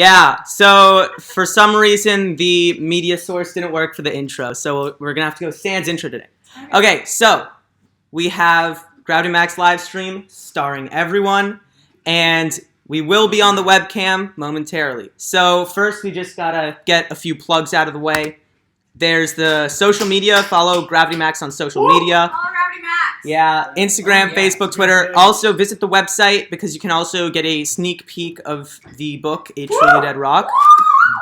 Yeah, so for some reason the media source didn't work for the intro, so we're gonna have to go Sans intro today. Okay, so we have Gravity Max live stream starring everyone, and we will be on the webcam momentarily. So first we just gotta get a few plugs out of the way. There's the social media, follow Gravity Max on social media. Follow Gravity Max. Yeah, Instagram, Facebook, Twitter. Also visit the website because you can also get a sneak peek of the book, A Truly Dead Rock.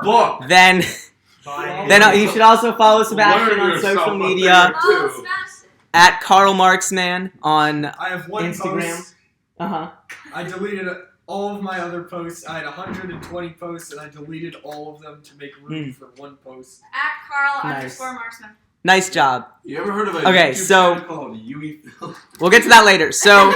Book. Then you should also follow Sebastian on social media Oh, Sebastian. at Karl Marxman on I have one Instagram. post. uh-huh. I deleted all of my other posts. I had 120 posts, and I deleted all of them to make room for one post. At Carl Nice. _Marksman. Nice job. You ever heard of a Okay, YouTube so- channel called Yui Film? We'll get to that later. So,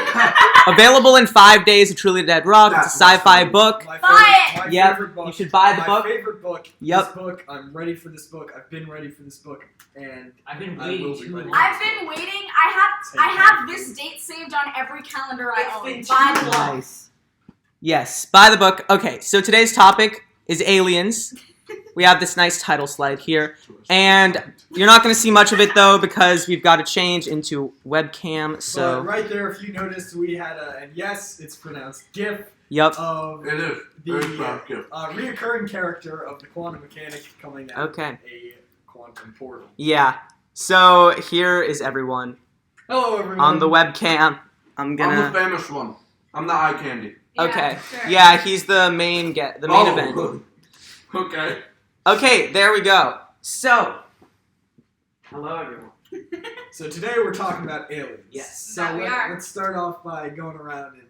available in 5 days, A Truly Dead Rock. It's a sci-fi book. My Buy favorite, my Yep, favorite book. you should buy the my book. favorite book. Yep. This book. I'm ready for this book. I've been ready for this book, and I've been I waiting will be too ready. long. I've been waiting. I have this date saved on every calendar I own. It's Buy been the too book. Nice. Yes, buy the book. Okay, so today's topic is aliens. We have this nice title slide here. And you're not going to see much of it, though, because we've got to change into webcam, so... But right there, if you noticed, we had and yes, it's pronounced GIF Yep. of It is. Very proud the gift. reoccurring character of the quantum mechanic coming out Okay. of a quantum portal. Yeah. So, here is everyone. Hello, everyone. On the webcam, I'm I'm gonna... the famous one. I'm the eye candy. Okay. Sure. Yeah, he's the main event. Okay. Okay, there we go. So... Hello, everyone. So today we're talking about aliens. Yes. So That we are. let's start off by going around and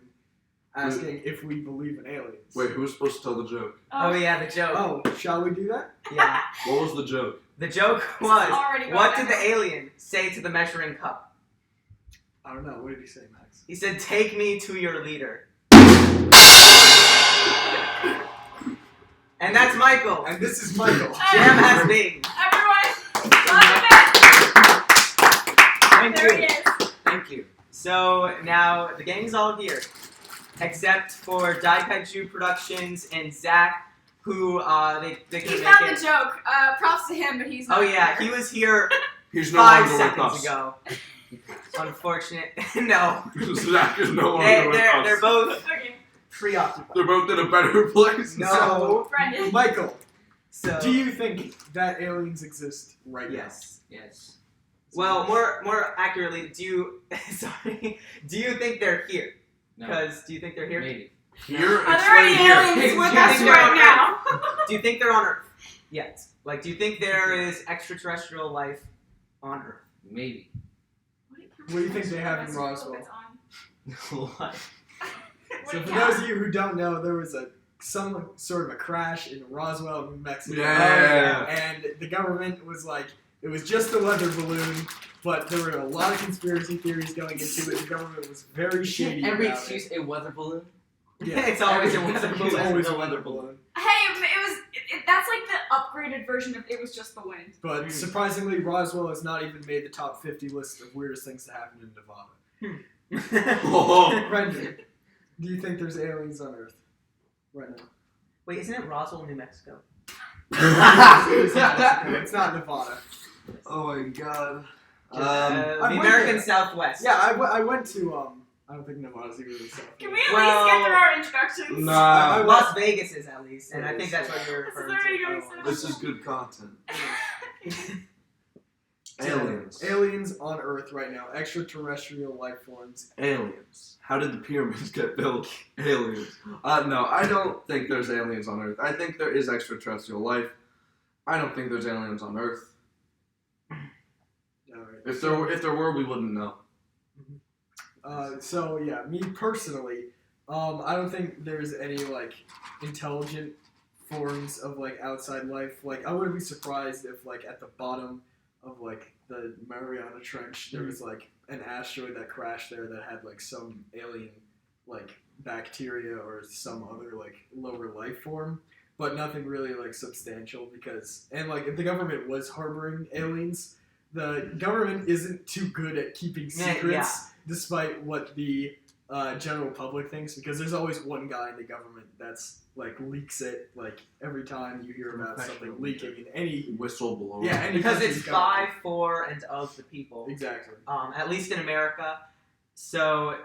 asking if we believe in aliens. Wait, who was supposed to tell the joke? Oh, yeah, the joke. Oh, shall we do that? Yeah. What was the joke? The joke This is was, already going what did down. the alien say to the measuring cup? I don't know. What did he say, Max? He said, take me to your leader. And that's Michael. And this is Michael. Jam has been. Everyone, welcome back. Thank There he you. is. Thank you. So now the gang's all here, except for Daikaiju Productions and Zach, who they He couldn't found make the it. joke. Props to him, but he's not Oh yeah, here. he was here He's no 5 longer with seconds us. ago. Unfortunate. No. Zach is no longer with us. They're both Okay, preoccupied. They're both in a better place. No. Brendan. Michael, So. do you think that aliens exist right Yes. Yes. Well, more accurately, do you think they're here? No. Because do you think they're here? Maybe. Here, Are there any explain here. aliens with Do you us think they're right on now? Do you think they're on Earth yet? Like, do you think there is extraterrestrial life on Earth? Maybe. What do you think they have in Roswell? What? So for those of you who don't know, there was some sort of a crash in Roswell, New Mexico. Yeah. And the government was like, it was just a weather balloon, but there were a lot of conspiracy theories going into it. The government was very shady Every about excuse a weather balloon. it. Yeah. It's always a Every- weather It's balloon. always a weather balloon. Hey, that's like the upgraded version of it was just the wind. But surprisingly, Roswell has not even made the top 50 list of weirdest things to happen in Nevada. Oh. Brendan, do you think there's aliens on Earth right now? Wait, isn't it Roswell, New Mexico? It's not Nevada. Oh my god. The I went American there. Southwest. Yeah, I went to, I don't think Nevada's even the South. Can we at Well, least get through our introductions? Nah. Las Vegas is at least, and I think that's what you're This is referring already to. going Oh. so This is good content. So, Aliens. Aliens on Earth right now. Extraterrestrial life forms. Aliens. How did the pyramids get built? Aliens. No, I don't think there's aliens on Earth. I think there is extraterrestrial life. I don't think there's aliens on Earth. Alright. If there were, we wouldn't know. So yeah, me personally, I don't think there's any like intelligent forms of like outside life. Like I wouldn't be surprised if like at the bottom of like the Mariana Trench there was like an asteroid that crashed there that had like some alien like bacteria or some other like lower life form, but nothing really like substantial because and like if the government was harboring aliens, the government isn't too good at keeping Yeah, secrets. Despite what the general public thinks, because there's always one guy in the government that's like leaks it like every time you hear about something leaking in any Whistleblower. any Because country's it's by, government. for, and of the people. Exactly. At least in America. So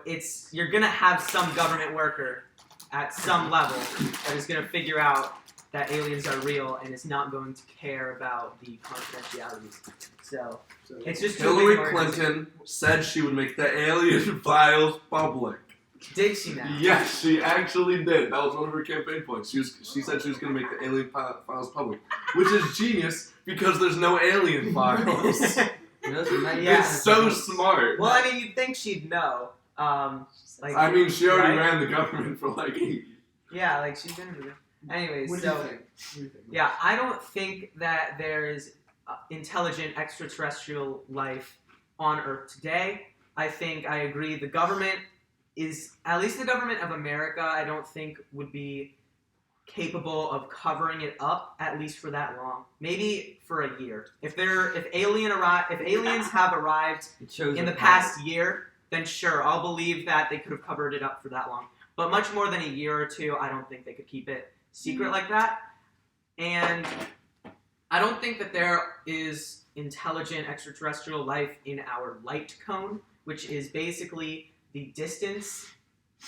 you're gonna have some government worker at some level that is gonna figure out that aliens are real and is not going to care about the confidentialities. So it's just too Hillary big of an organization. Clinton said she would make the alien files public. Did she now? Yes, she actually did. That was one of her campaign points. She said she was going to make the alien files public, which is genius because there's no alien files. Yeah. It's so smart. Well, I mean, you'd think she'd know. Like, I mean, she already right? ran the government for like 8 years. Yeah, like she's been. Anyways, What do you think? What do you think? Yeah, I don't think that there is intelligent extraterrestrial life on Earth today. I agree. The government is, at least the government of America, I don't think would be capable of covering it up, at least for that long. Maybe for a year. If aliens have arrived in the past year, then sure, I'll believe that they could have covered it up for that long. But much more than a year or two, I don't think they could keep it secret like that. And I don't think that there is intelligent extraterrestrial life in our light cone, which is basically the distance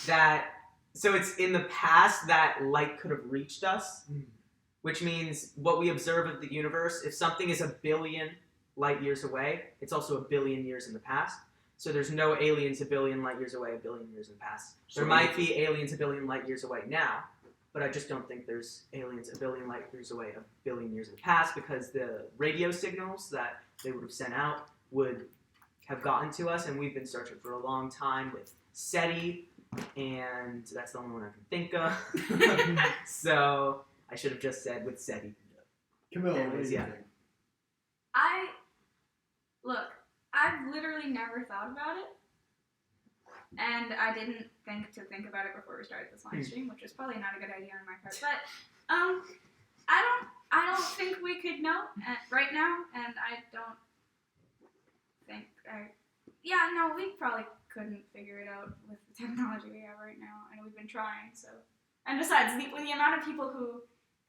that... So it's in the past that light could have reached us, which means what we observe of the universe, if something is 1 billion light years away, it's also 1 billion years in the past. So there's no aliens 1 billion light years away, 1 billion years in the past. There might be aliens 1 billion light years away now, but I just don't think there's aliens 1 billion light years away, 1 billion years in the past, because the radio signals that they would have sent out would have gotten to us, and we've been searching for a long time with SETI, and that's the only one I can think of. So I should have just said with SETI. Camille, what do Anyways, you yeah. think? I've literally never thought about it, and I didn't think about it before we started this live stream, which was probably not a good idea on my part. But I don't think we could know right now, and I don't think we probably couldn't figure it out with the technology we have right now, and we've been trying. So, and besides, with the amount of people who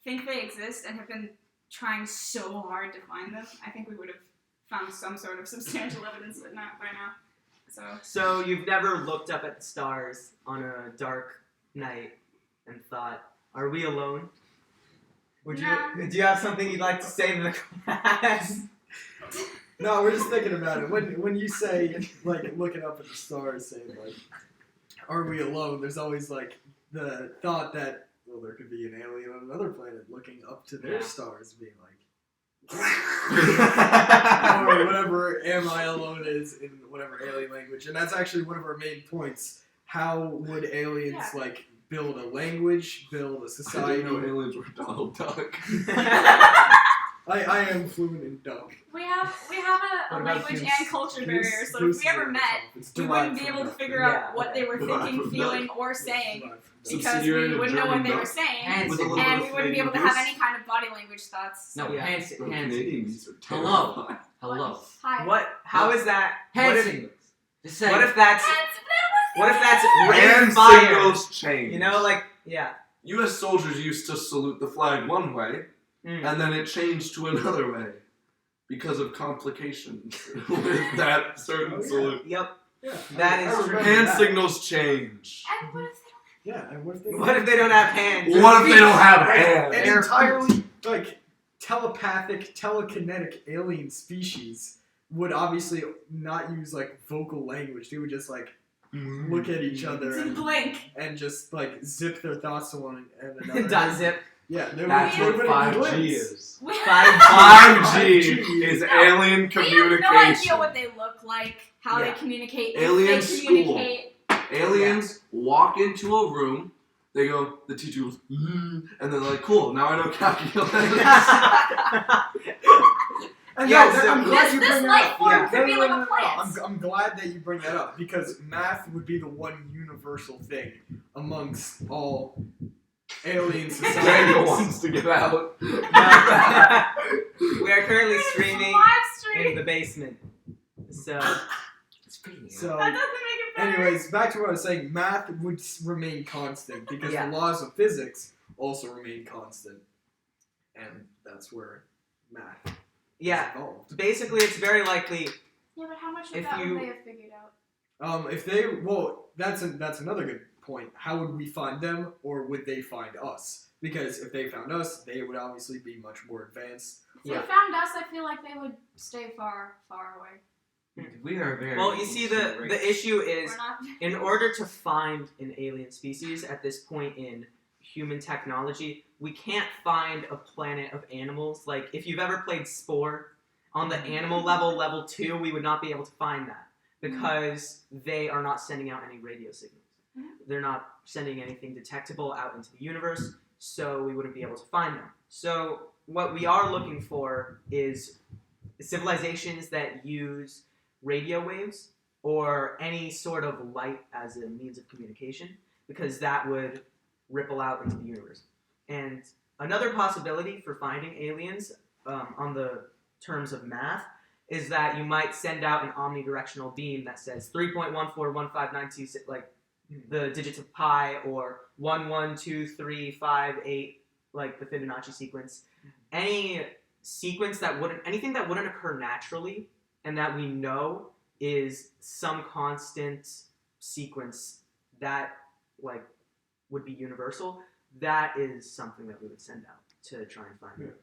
think they exist and have been trying so hard to find them, I think we would have found some sort of substantial evidence of that by now. So you've never looked up at the stars on a dark night and thought, "Are we alone?" Do you have something you'd like to say to the class? No, we're just thinking about it. When you say, like, looking up at the stars, saying, like, are we alone? There's always, like, the thought that, well, there could be an alien on another planet looking up to their stars, being like, or whatever "am I alone" is in whatever alien language. And that's actually one of our main points. How would aliens, like, build a language, build a I society? didn't know aliens were Donald Duck. I am fluent in Duck. We have a What about language Goose? and culture Goose- barrier, so Goose if we is ever at the met, top. It's we derived wouldn't be from able to Duck. figure Yeah, out what they were derived thinking, from feeling, Duck. or saying, Derived from Duck. because Subsidiary we of wouldn't know what German they were Duck. saying, Hand With a little and bit we of wouldn't be able to Canadian have goose. any kind of body language thoughts. No, Yeah. hand Bro, signals. Canadians are Hello. terrifying. Hello. Hi. What? How is that? Hand What if, signals. Just say. what if that's rain And fire? signals change. You know, like, yeah. U.S. soldiers used to salute the flag one way, and then it changed to another way because of complications with that certain salute. Yep. Yeah, That I is remember true. Hand that. signals change. And what if Yeah, and what if they What if they don't have hands? What if they don't have hands? an entirely, like, telepathic, telekinetic alien species would obviously not use, like, vocal language. They would just, like, look at each other they blink? and just, like, zip their thoughts to one and another. Dot zip. Yeah, they would That's they what would 5G is. We 5G is alien We communication. have no idea what they look like, how Yeah. they communicate, Alien if they communicate. Aliens walk into a room, they go, the teacher goes, and they're like, cool, now I know calculus. And Yeah, no, so I'm glad you this bring life that up. form Yeah. could be like a plant. I'm glad that you bring that up because math would be the one universal thing amongst all alien Daniel societies. wants to get out. We are currently streaming Live in stream. the basement. So, It's pretty. So That doesn't make it anyways, back to what I was saying. Math would remain constant because Yeah. the laws of physics also remain constant, and that's where math Yeah. is involved. Basically, it's very likely. Yeah, but how much of If that you- would they have figured out? That's another good point. How would we find them, or would they find us? Because if they found us, they would obviously be much more advanced. If Yeah. they found us, I feel like they would stay far, far away. We are very. Well, you see, the issue is We're not. in order to find an alien species at this point in human technology, we can't find a planet of animals. Like, if you've ever played Spore, on the animal level 2, we would not be able to find that because they are not sending out any radio signals. They're not sending anything detectable out into the universe, so we wouldn't be able to find them. So what we are looking for is civilizations that use radio waves or any sort of light as a means of communication, because that would ripple out into the universe. And another possibility for finding aliens on the terms of math is that you might send out an omnidirectional beam that says 3.141592, like the digits of pi, or 112358, like the Fibonacci sequence. Any sequence anything that wouldn't occur naturally and that we know is some constant sequence that like would be universal, that is something that we would send out to try and find it.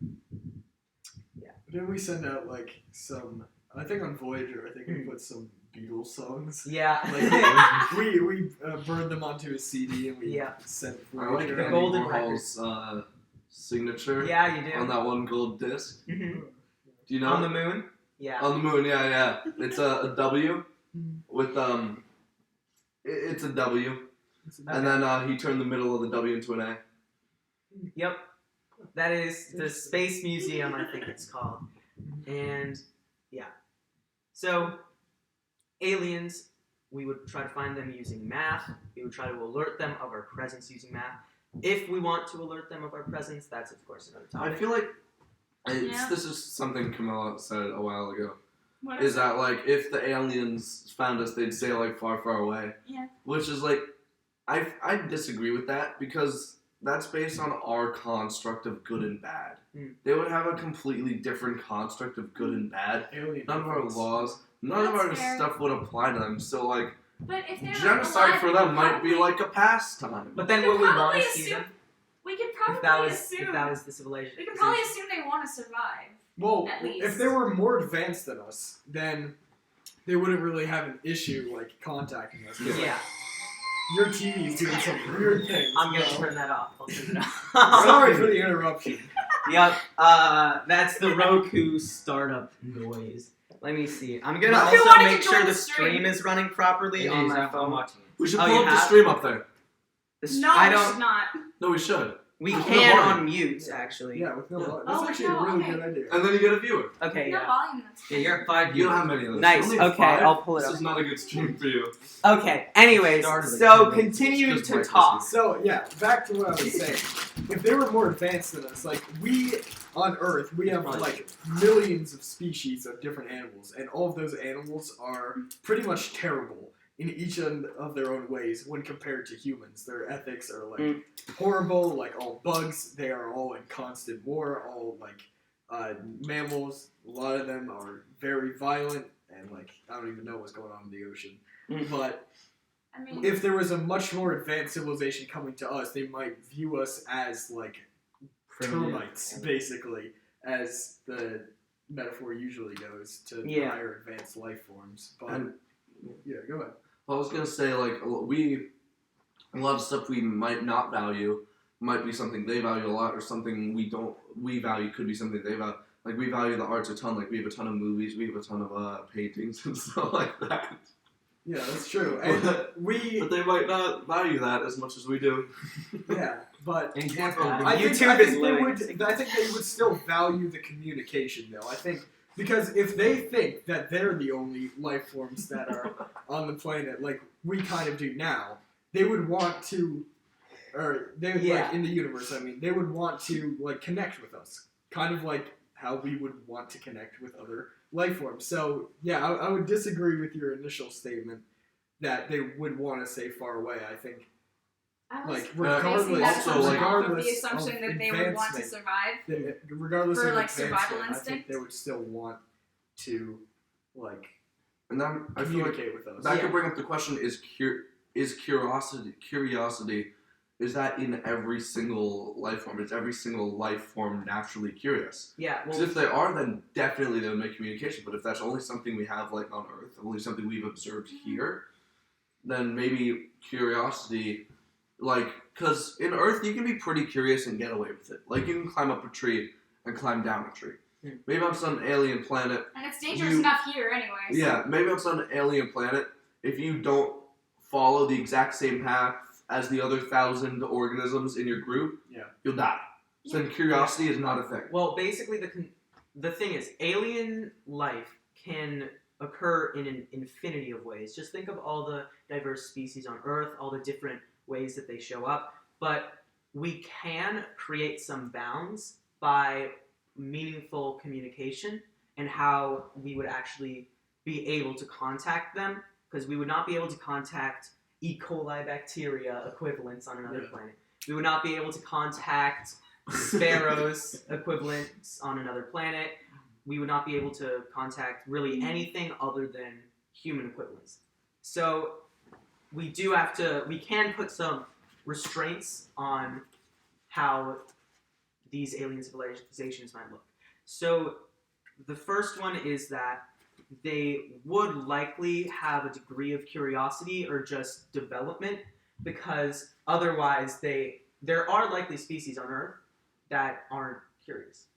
Didn't we send out like some? I think on Voyager, I think we put some Beatles songs. Yeah. Like we burned them onto a CD and we Yeah. sent I like Voyager. the Andy golden Warhol's signature Yeah, you do. on that one gold disc. Mhm. Do you know? On the moon? Yeah. On the moon, yeah. It's a W with it's a W, and then he turned the middle of the W into an A. Yep. That is the Space Museum, I think it's called. And yeah. So aliens, we would try to find them using math. We would try to alert them of our presence using math. If we want to alert them of our presence, that's of course another I topic. feel like Yeah. this is something Camilla said a while ago. What Is that like if the aliens found us, they'd stay like far, far away. Yeah. Which is like, I disagree with that because that's based on our construct of good and bad. Mm. They would have a completely different construct of good and bad. Alien None of our defense. laws, none of That's our fair. stuff would apply to them. So like, But if they're genocide alive, for we them could might be probably- like a pastime. But then We would could we want probably to see assume- them? We could If probably that was assume. the civilization. We could probably assume they want to survive. Well, At least. if they were more advanced than us, then they wouldn't really have an issue like contacting us. 'Cause, like, Yeah. your TV's doing some weird things. I'm gonna you know? turn that off. I'll turn it off. Sorry for the interruption. Yep. That's the Roku startup noise. Let me see. I'm gonna If you also wanted make to sure join the the stream. stream is running properly on my phone. watching it. We should Oh, pull you up the have? stream up there. No, I we don't. should not. No, we should. We No can volume. on mute actually. Yeah, with no Yeah. volume. That's Oh, actually no, a really okay. good idea. And then you get a viewer. Okay. No Yeah. volume. That's Yeah, you're at 5 You don't viewers. have many of those. Nice, Only okay, 5? I'll pull it This up. is not a good stream for you. Okay. Anyways, Started like so 2 minutes. continuing Just to breakfast. talk. So yeah, back to what I was saying. If they were more advanced than us, like we on Earth, we have like millions of species of different animals, and all of those animals are pretty much terrible in each of their own ways when compared to humans. Their ethics are like horrible. Like all bugs, they are all in constant war. All like mammals, a lot of them are very violent, and like I don't even know what's going on in the ocean. Mm. But I mean, if there was a much more advanced civilization coming to us, they might view us as like termites, basically, as the metaphor usually goes to Yeah. higher advanced life forms. But And yeah, go ahead. I was gonna say like a lot of stuff we might not value might be something they value a lot, or something we value could be something they value. Like we value the arts a ton. Like we have a ton of movies, we have a ton of paintings and stuff like that. Yeah, that's true. And we, But they might not value that as much as we do. yeah, but An example. I would be- YouTube I is think they living. would. I think they would still value the communication, though. I think because if they think that they're the only life forms that are on the planet, like we kind of do now, they would want to, or they would, Yeah. like in the universe. I mean, they would want to like connect with us, kind of like how we would want to connect with other life forms. So yeah, I would disagree with your initial statement that they would want to stay far away. I think I was like basing regardless, that also, assumption like, off of regardless the assumption of that they would want to advancement, survive. regardless For, of like, survival advancement, I think instinct? they would still want to like And then I feel like communicate with us. that Yeah. could bring up the question: is curiosity is that in every single life form? Is every single life form naturally curious? Yeah, Because well, if they are, then definitely they would make communication. But if that's only something we have like on Earth, only something we've observed here, then maybe curiosity, like, because in Earth you can be pretty curious and get away with it. Like you can climb up a tree and climb down a tree. Hmm. Maybe on some alien planet. And it's dangerous You- enough here anyway. So. Yeah, maybe on some alien planet, if you don't follow the exact same path as the other 1,000 organisms in your group, Yeah. you'll die. So then curiosity is not a thing. well, basically the thing is, alien life can occur in an infinity of ways. Just think of all the diverse species on Earth, all the different ways that they show up. But we can create some bounds by meaningful communication and how we would actually be able to contact them, because we would not be able to contact E. coli bacteria equivalents on another Yeah. planet. We would not be able to contact sparrows equivalents on another planet. We would not be able to contact really anything other than human equivalents. So we can put some restraints on how these alien civilizations might look. So the first one is that they would likely have a degree of curiosity or just development, because otherwise there are likely species on Earth that aren't curious,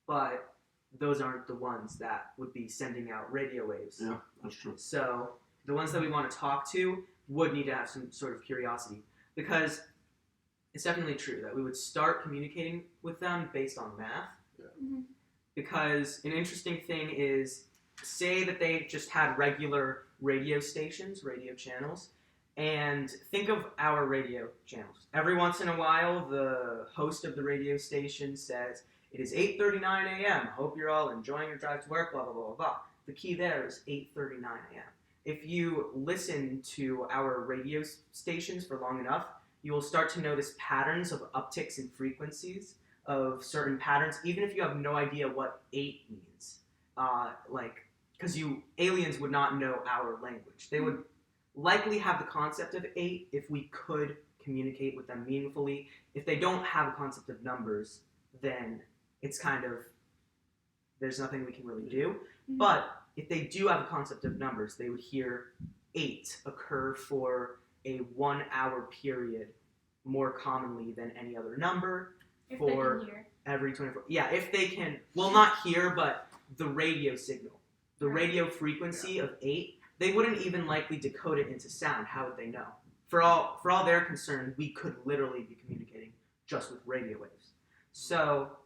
but those aren't the ones that would be sending out radio waves. Yeah, that's true. So the ones that we want to talk to would need to have some sort of curiosity, because it's definitely true that we would start communicating with them based on math. Mhm. Because an interesting thing is, say that they just had regular radio stations, radio channels, and think of our radio channels. Every once in a while, the host of the radio station says, "It is 8:39 a.m. Hope you're all enjoying your drive to work, blah, blah, blah, blah, blah." The key there is 8:39 a.m. If you listen to our radio stations for long enough, you will start to notice patterns of upticks in frequencies of certain patterns, even if you have no idea what 8 means. Because aliens would not know our language. They would likely have the concept of 8 if we could communicate with them meaningfully. If they don't have a concept of numbers, then it's kind of, there's nothing we can really do. Mhm. But if they do have a concept of numbers, they would hear 8 occur for a 1 hour period more commonly than any other number. If For- they can hear. Every 24. Yeah, if they can, well, not hear, but the radio signal, the Right. radio frequency of 8, they wouldn't even likely decode it into sound. How would they know? For all they're concerned, we could literally be communicating just with radio waves. So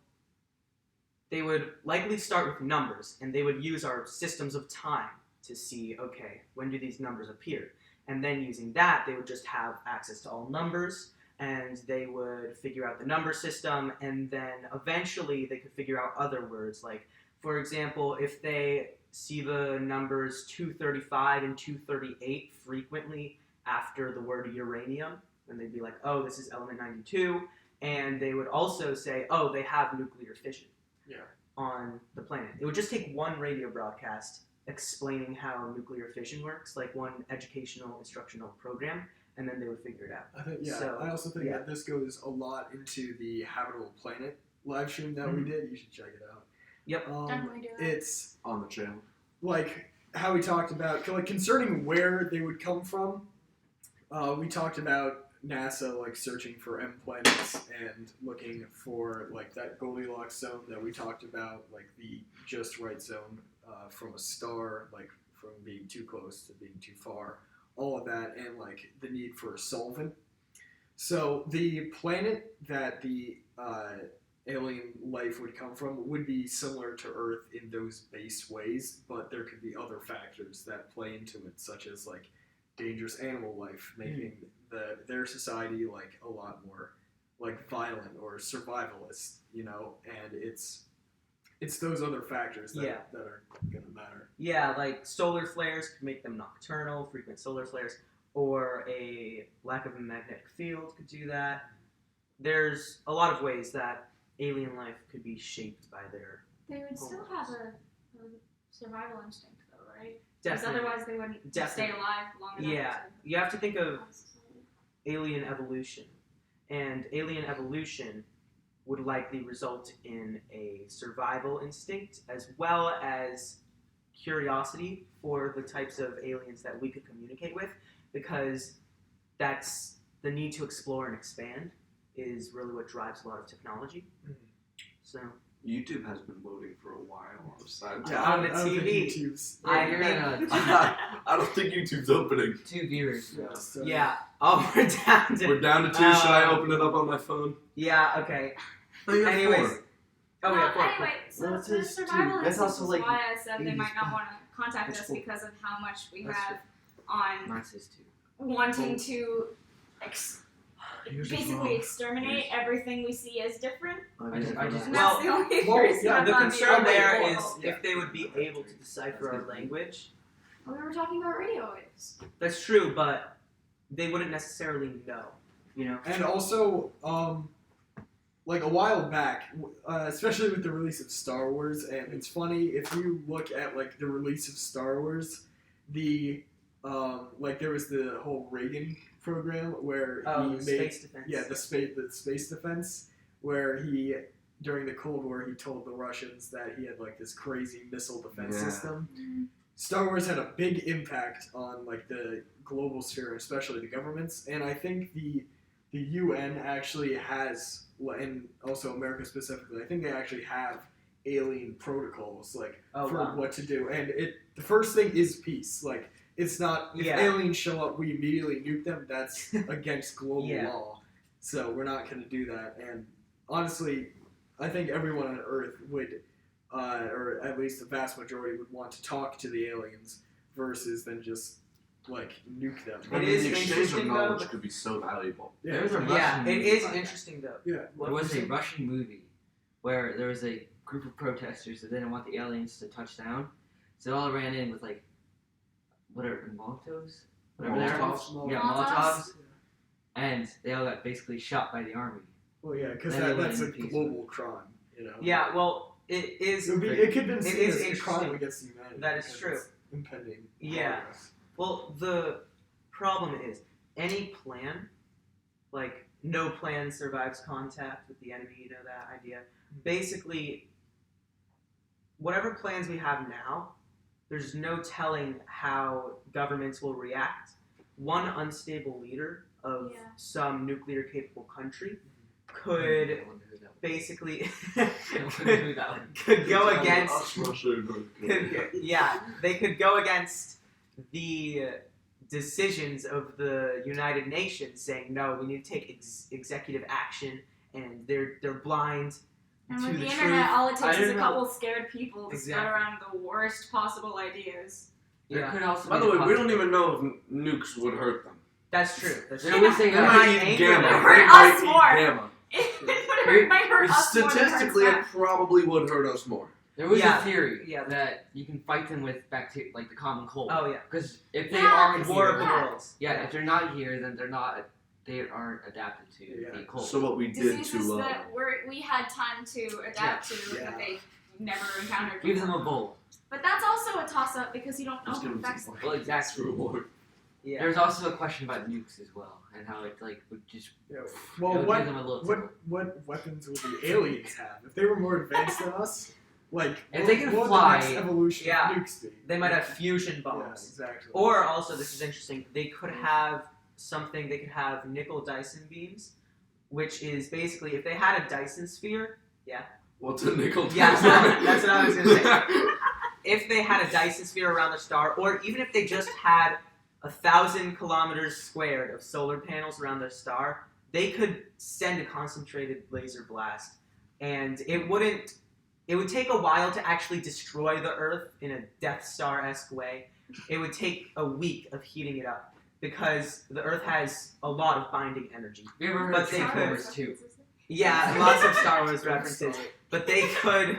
they would likely start with numbers, and they would use our systems of time to see, okay, when do these numbers appear? And then using that, they would just have access to all numbers, and they would figure out the number system, and then eventually they could figure out other words. Like, for example, if they see the numbers 235 and 238 frequently after the word uranium, then they'd be like, oh, this is element 92, and they would also say, oh, they have nuclear fission on the planet. It would just take one radio broadcast explaining how nuclear fission works, like one educational instructional program, and then they would figure it out. I think So, I also think yeah. that this goes a lot into the Habitable Planet live stream that we did. You should check it out. Yep. Definitely do that. It's On the channel. like how we talked about, like concerning where they would come from. We talked about NASA like searching for M planets and looking for like that Goldilocks zone that we talked about, like the just right zone from a star, like from being too close to being too far, all of that, and like the need for a solvent. So the planet that the alien life would come from would be similar to Earth in those base ways, but there could be other factors that play into it, such as like dangerous animal life, making their society like a lot more like violent or survivalist, you know, and it's those other factors that, Yeah. that are gonna matter. Yeah, like solar flares could make them nocturnal, frequent solar flares. or a lack of a magnetic field could do that. There's a lot of ways that alien life could be shaped by their They would still have a survival instinct, though, right? definitely. Because otherwise they wouldn't stay Definitely. alive long enough. Yeah, to you have to think of have society. alien evolution, and alien evolution would likely result in a survival instinct as well as curiosity for the types of aliens that we could communicate with, because that's the need to explore and expand is really what drives a lot of technology. Mhm. So YouTube has been loading for a while on the side. Yeah, On the I don't think TV. YouTube's. I you're think- at I don't think YouTube's opening. 2 viewers. Yeah, so- yeah. Oh, we're down to. We're down to 2. Should I open it up on my phone? Yeah. Okay. Oh, you have Anyways. 4. Oh yeah. Four. Anyway, so Well, it the says two. survival That's instinct also is like why I said they 80s. might not want to contact That's us cool. because of how much we That's have on Mine says 2. wanting to basically Oh, exterminate everything we see as different. I just And Well, that's the only well, reason yeah, I'm The not concern being there able is to- if they would be able to decipher our language. We were talking about radio waves. That's true, but they wouldn't necessarily know. You know. And also, like a while back, especially with the release of Star Wars, and it's funny if you look at like the release of Star Wars, the like there was the whole Reagan program where Oh, he the made space defense. the space defense, where he during the Cold War he told the Russians that he had like this crazy missile defense Yeah. system. Star Wars had a big impact on like the global sphere, especially the governments, and I think the UN actually has, and also America specifically, I think they actually have alien protocols like Oh, for wow. what to do, and the first thing is peace. Like it's not if Yeah. aliens show up, we immediately nuke them. That's against global Yeah. law, so we're not going to do that. And honestly, I think everyone on Earth would, or at least the vast majority would want to talk to the aliens versus than just like nuke them. I It mean, is the exchange of interesting, though, knowledge but- could be so valuable. Yeah, There's a Yeah, Russian it movie is about that. interesting though. yeah. There was a Russian movie where there was a group of protesters that didn't want the aliens to touch down, so they all ran in with like, what are Molotovs? Whatever they are. Molotovs? Yeah, Molotovs? Molotovs. And they all got basically shot by the army. Well, yeah, because Then they that's a went in peace. global crime, you know. Yeah. Well, it is. It could have been It seen is as a interesting. crime against humanity. That is because true. it's impending. Yeah. progress. Well, the problem is any plan, like no plan survives contact with the enemy. You know that idea. Basically, whatever plans we have now, there's no telling how governments will react. One unstable leader of Yeah. some nuclear-capable country could I wonder who that was. basically I wonder who that was. could go Us, against Russia, and North Korea. yeah, they could go against the decisions of the United Nations, saying no, we need to take executive action, and they're blind And to with the the truth. internet, all it I takes is don't a know. couple scared people to spread Exactly. around the worst possible ideas. There Yeah, could also By be the way, we don't possibility- even know if nukes would hurt them. that's true. That's They're true. always saying They They that. might might eat anger gamma. them. They Hurt might us eat more. gamma. It might hurt us more than it hurts Statistically, them. it probably would hurt us more. There was Yeah. a theory Yeah. that you can fight them with bacteria, like the common cold. Oh yeah, Because if they Yeah, aren't War of the here, Worlds. yeah, if they're not here, then they aren't adapted to Yeah. the cold. So what we did Diseases to that we had time to adapt to Yeah. that they never encountered Give before. them a bowl. But that's also a toss-up because you don't know just who give them affects some them. Well, exactly. reward. Yeah. There's also a question about nukes as well, and how it like would just Yeah. it Well, would what give them a little. what weapons would the aliens have if they were more advanced than us? Like If what- they can what would fly- the next evolution Yeah. of nukes be? They might have fusion Yeah, bombs. exactly. Or also, this is interesting, they could have something, they could have nickel Dyson beams, which is basically, if they had a Dyson sphere, What's a nickel? Yeah, Dyson? that's what I was gonna say. If they had a Dyson sphere around the star, or even if they just had 1,000 kilometers squared of solar panels around their star, they could send a concentrated laser blast, and it would take a while to actually destroy the Earth in a Death Star-esque way. It would take a week of heating it up, because the Earth has a lot of binding energy. You ever heard But of they Transformers could- 2? Yeah, lots of Star Wars references, but they could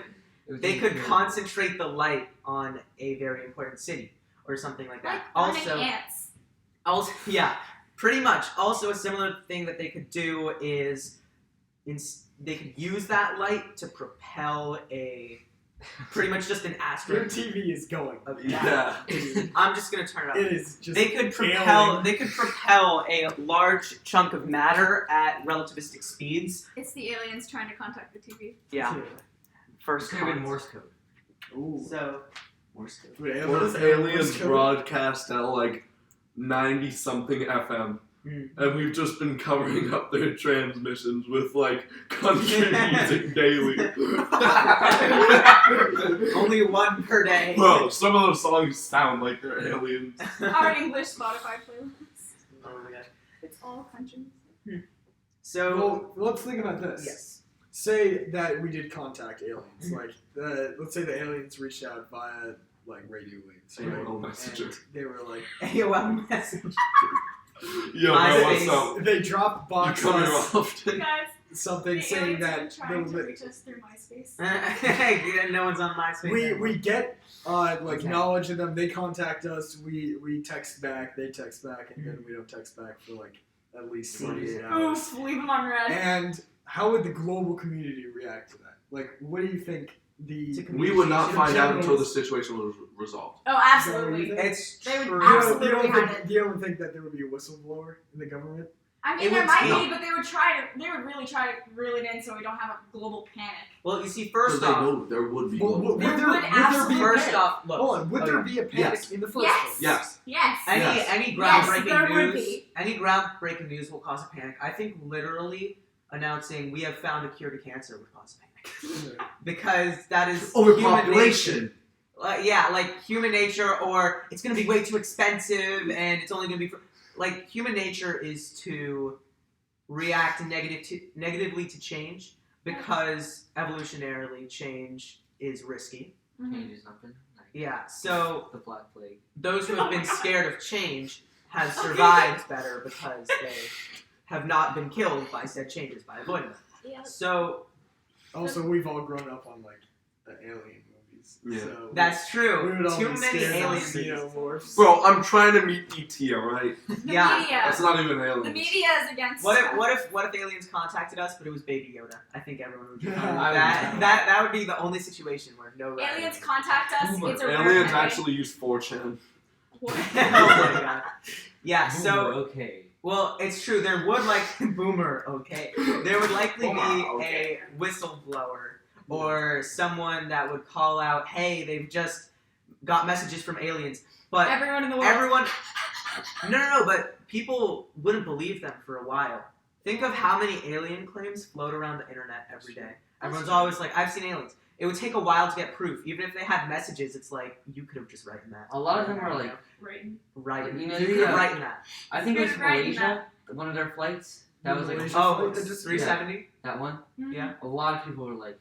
It was they could nuclear. concentrate the light on a very important city or something like that. Like burning Also, ants. Also, yeah, pretty much. Also, a similar thing that they could do is they could use that light to propel pretty much just an Your asteroid. TV is going. Yeah. I'm just gonna turn it It up. is just. They could failing. propel a large chunk of matter at relativistic speeds. It's the aliens trying to contact the TV. Yeah, first Could have been cons. Morse code. Ooh. So Morse code. Wait, What if aliens Morse code? broadcast at like 90 something FM? And we've just been covering up their transmissions with like country music daily. only one per day. Bro, some of those songs sound like they're aliens. Our English Spotify playlist. Oh my god. It's all country. So Well, let's think about this. yes. Say that we did contact aliens. Like, let's say the aliens reached out via like radio waves. Right? AOL Messenger. And they were like, AOL Messenger. Yo, bro, MySpace. what's up? they dropped You box come here us often? Guys, something the saying aliens have that been trying to reach us through MySpace. No one's on MySpace. we anymore. get like Okay. knowledge of them. They contact us. We text back. They text back, and Mm-hmm. then we don't text back for like at least 48 hours. Oof, leave them on red. And how would the global community react to that? Like, what do you think We would not The find out until the generals- situation was resolved. Oh, absolutely. It's They would true. absolutely- You don't hide think, it. you don't think that there would be a whistleblower in the government? I It mean, there would might take- be, but they would really try to reel it in so we don't have a global panic. Well, you see, Because first they off, know there would be. Well, global- would There there, would would there be a absolutely- first panic? off, look. Hold on, would Oh, there yeah. be a panic Yes. in the first Yes. place? Yes. Yes. Yes. Any Yes, groundbreaking there would news, be. any groundbreaking news will cause a panic. I think literally announcing we have found a cure to cancer would cause a panic because that is human nature. Overpopulation. Yeah, like human nature, or it's going to be way too expensive, and it's only going to be for like human nature is to react negatively to change because evolutionarily change is risky. Mhm. Changes nothing. Like Yeah, so the Black Plague. those who Oh have been my God. scared of change have Okay. survived better because they have not been killed by said changes by avoiding them. Yeah. So Also, we've all grown up on like the alien movies. Yeah. So that's we true. would all Too be many scared of aliens. xenomorphs. Bro, I'm trying to meet ET, alright? The Yeah, media. That's not even aliens. The media is against. What if aliens contacted us, but it was Baby Yoda? I think everyone would be fine with I would that. be. That would be the only situation where no aliens contact us? Boomer. It's a rare Aliens memory. actually use 4chan. oh my god. Yeah. Boomer, So okay. well, it's true. There would boomer. Okay. There would likely be Boomer, okay. a whistleblower or someone that would call out, "Hey, they've just got messages from aliens." But Everyone in the world. everyone, no, but people wouldn't believe them for a while. Think of how many alien claims float around the internet every day. Everyone's always like, "I've seen aliens." It would take a while to get proof. Even if they had messages, it's like you could have just written that. A lot of them are like, Right. Right. You know, you could have yeah. written that. I think it was Good writing Malaysia, one of their flights. That was like, Malaysia. Oh, flight that just- 370. that one. Mhm. Yeah. A lot of people were like,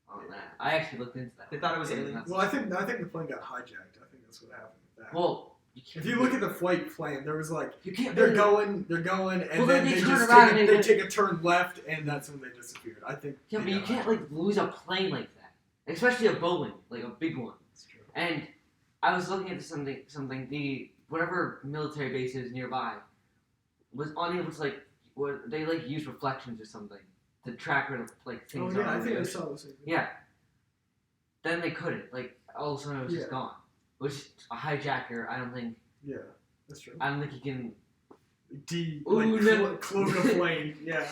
on that. I actually looked into that. They thought it was It aliens. nuts. Well, I think the plane got hijacked. I think that's what happened with that. Well, you can't If you look at the flight plan, there was like you can't they're really- going, and Well, then then they they turn just around take, and they they- take a turn left, and that's when they disappeared. I think. Yeah, but they you got can't hijacked. like lose a plane like that, especially a Boeing, like a big one. That's true. And I was looking at something. The whatever military base is nearby was unable to like what they like use reflections or something to track where like Oh things yeah, are. I on think the I ocean. saw the same thing. Yeah. Then they couldn't. Like all of a sudden it was just Yeah. gone. Which a hijacker, I don't think Yeah, that's true. he can. Like, Ooh, no. cloak a plane. Yeah.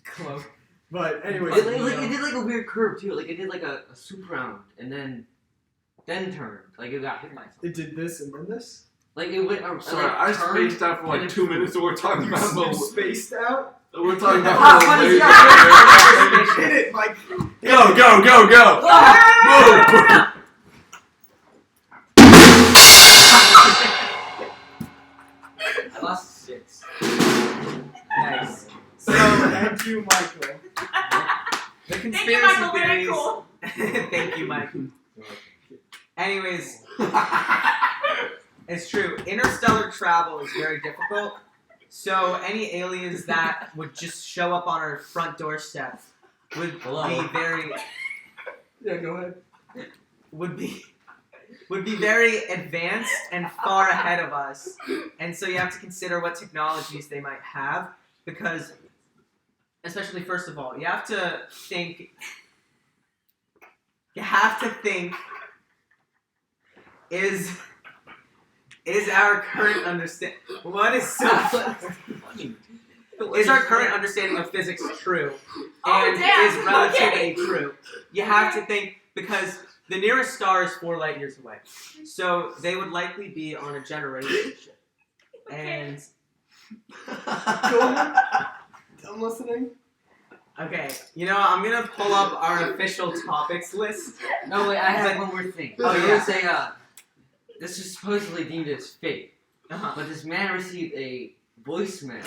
Cloak. But anyway, It did like a weird curve too. Like it did like a swoop round and then turned. Like it got hit by something. it did this and then this. Like it went. Sorry, like, I turned, spaced out for like and 2 then- minutes, and we're talking about You the. spaced out. We're talking about Ah, the funny laser. stuff. Hit it, Mike. Go, go, go, go! Ah! I lost 6. Nice. So Thank you, Michael. the conspiracy Thank you, Michael. Very theories. cool. Thank you, Mike. Anyways, it's true. Interstellar travel is very difficult. So any aliens that would just show up on our front doorstep would Hello. be very Yeah, go ahead. would be would be very advanced and far ahead of us. And so you have to consider what technologies they might have, because, especially first of all, you have to think, is our current understanding, what is so funny? Is our current understanding of physics true? And is relativity true? You have to think, because the nearest star is 4 light years away. So they would likely be on a generation ship. And I'm listening. okay, I'm gonna pull up our official topics list. No, wait, I have one more thing. Oh, There yeah. was this is supposedly deemed as fake, but this man received a voicemail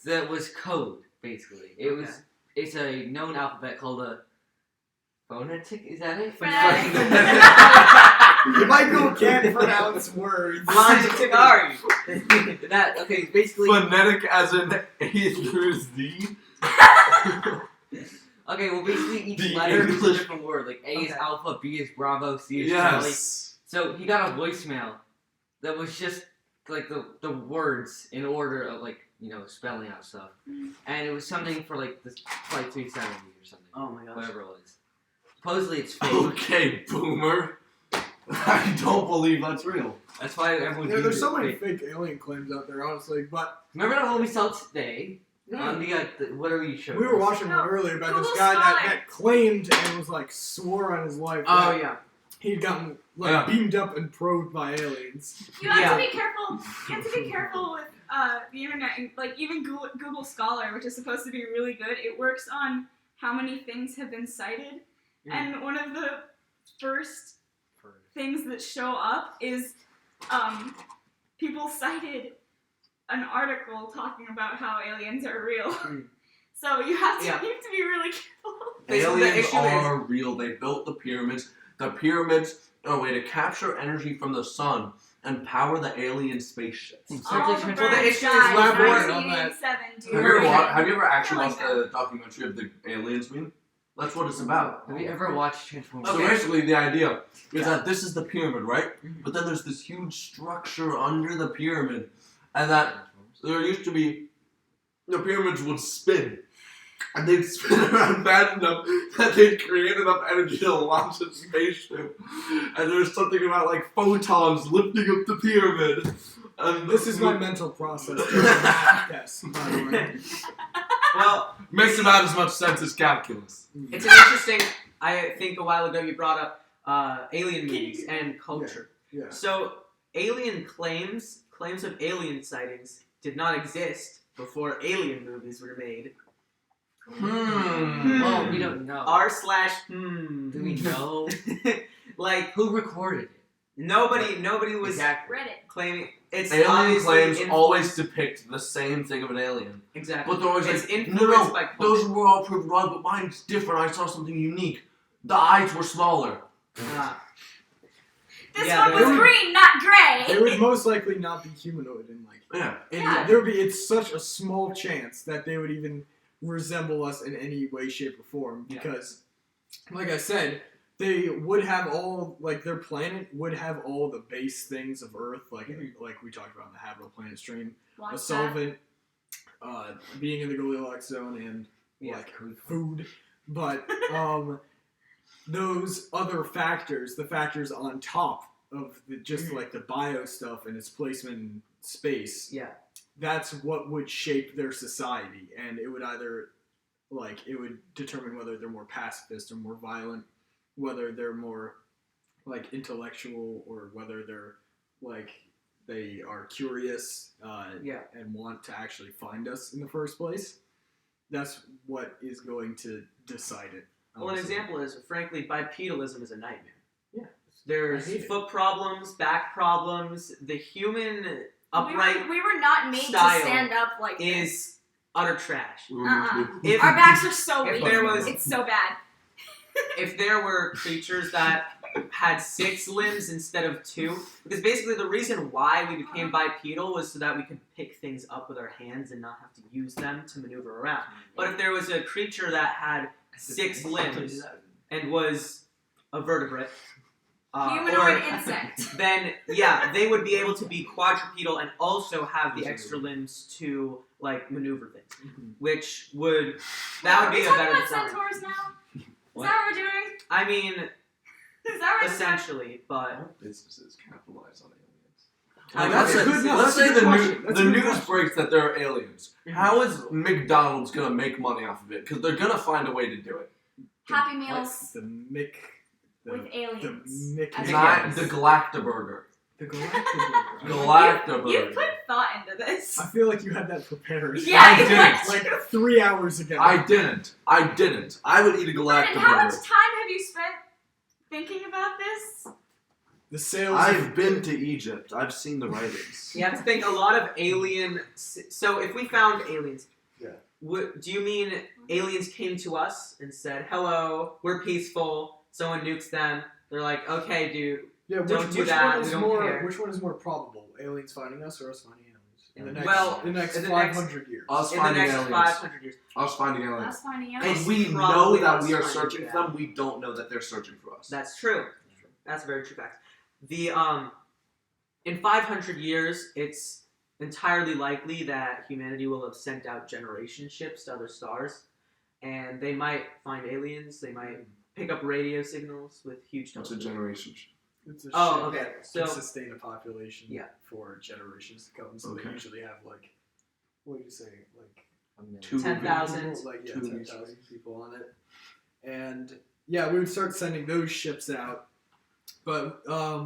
that was code, basically. It's a known alphabet called a phonetic, is that it? Michael can't pronounce words. Longitudinary. Okay, basically. Phonetic as in A through Z. Okay, well, basically each The letter is a English- different word. Like A is Okay. alpha, B is Bravo, C is Charlie. Yes. So he got a voicemail that was just like the words in order of spelling out stuff, and it was something for like this flight 370 or something. Oh my gosh. Whatever it was. Supposedly it's fake. Okay, boomer. I don't believe that's real. That's why everyone. Yeah, there's so many fake. fake alien claims out there, honestly. But Remember that one we saw today on the whatever you showed. we were us? watching one earlier about this Google guy Scholar. that claimed and was like swore on his life Oh that yeah. he'd gotten Yeah. beamed up and probed by aliens. You have Yeah. to be careful. You have to be careful with the internet, and like even Google Scholar, which is supposed to be really good. It works on how many things have been cited, and one of the first things that show up is people cited an article talking about how aliens are real. So you have to be really careful. Basically, the Aliens issue are real. They built the pyramids. The pyramids are a way to capture energy from the sun and power the alien spaceships. All the Well, the birds issue is died we're in born on that. 1987, dude. Have you ever actually Killing watched them. the documentary of the aliens meme? That's what it's about. Have you ever watched Transformers? So Okay. basically, the idea is that this is the pyramid, right? But then there's this huge structure under the pyramid, and that there used to be the pyramids would spin, and they'd spin around fast enough that they'd create enough energy to launch a spaceship. And there's something about like photons lifting up the pyramid. And This is my mental process during the math test, by the way. Well, makes about as much sense as calculus. it's an interesting. I think a while ago you brought up alien movies and culture. Yeah. So alien claims of alien sightings did not exist before alien movies were made. Well, we don't know. R/. Do we know? Like Who recorded it? nobody was Exactly. Reddit. claiming. It's Alien obviously claims influenced- always depict the same thing of an alien. exactly. But they're always It's like, influenced by culture. those were all proved wrong, but mine's different. I saw something unique. The eyes were smaller. This Yeah, one was they- green, not gray. It would most likely not be humanoid in like Yeah. Yeah. there would be it's such a small chance that they would even resemble us in any way, shape, or form because like I said, they would have all like their planet would have all the base things of Earth, like we talked about in the Habitable Planet stream. Watch A that. solvent, being in the Goldilocks zone and like food. But those other factors, the factors on top of just like the bio stuff and its placement in space, Yeah. that's what would shape their society, and it would either it would determine whether they're more pacifist or more violent, whether they're more like intellectual or whether they're like they are curious and want to actually find us in the first place. That's what is going to decide it. Well, an honestly. example is, frankly, bipedalism is a nightmare. Yeah. There's I hate it. foot problems, back problems. The human upright We were not made style to stand up like this. is utter trash. Our backs are so if weak. there was- It's so bad. If there were creatures that had 6 limbs instead of 2, because basically the reason why we became bipedal was so that we could pick things up with our hands and not have to use them to maneuver around. But if there was a creature that had 6 limbs and was a vertebrate, Humanoid or- insect. then yeah, they would be able to be quadrupedal and also have the extra limbs to like maneuver things, which would that would be a Are better we talking design. about centaurs now? Is What? that what we're doing? I mean, Is that what essentially, but All businesses capitalize on aliens. I Let's mean, say, good- no, let's that's a say good the, question. That's the a good news question. breaks that there are aliens. Mhm. How is McDonald's gonna make money off of it? Because they're gonna find a way to do it. Happy Meals The Mick. with The aliens. Mick. As a Not Yes. the Galactaburger. The Galactic. Galactaburger. You put thought into this. I feel like you had that prepared. Yeah, I you didn't. went- Like 3 hours ago. I didn't. I would eat a Brandon, how much Galactaburger. time have you spent thinking about this? The sales. I've been to Egypt. I've seen the writings. you have to think a lot of alien. So if we found aliens, Yeah. do you mean aliens came to us and said, "Hello, we're peaceful"? Someone nukes them. They're like, "Okay, dude." Yeah, Don't do that, One we is don't more, care. which one is more probable? Aliens finding us or us finding aliens? In the next, Well, in the next in the 500 years. Us In the finding next aliens. 500 years. Us finding aliens. Us finding out. It's Because we know probably that us we are finding searching that. for them, we don't know that they're searching for us. That's true. That's a very true fact. The in 500 years, it's entirely likely that humanity will have sent out generation ships to other stars, and they might find aliens. They might pick up radio signals with huge What's a telescopes. generation? It's a Oh, ship okay. that So can sustain a population Yeah. for generations to come. So Okay. they usually have like, what do you say, like 10,000. people, like 10,000 people on it, and yeah, we would start sending those ships out. But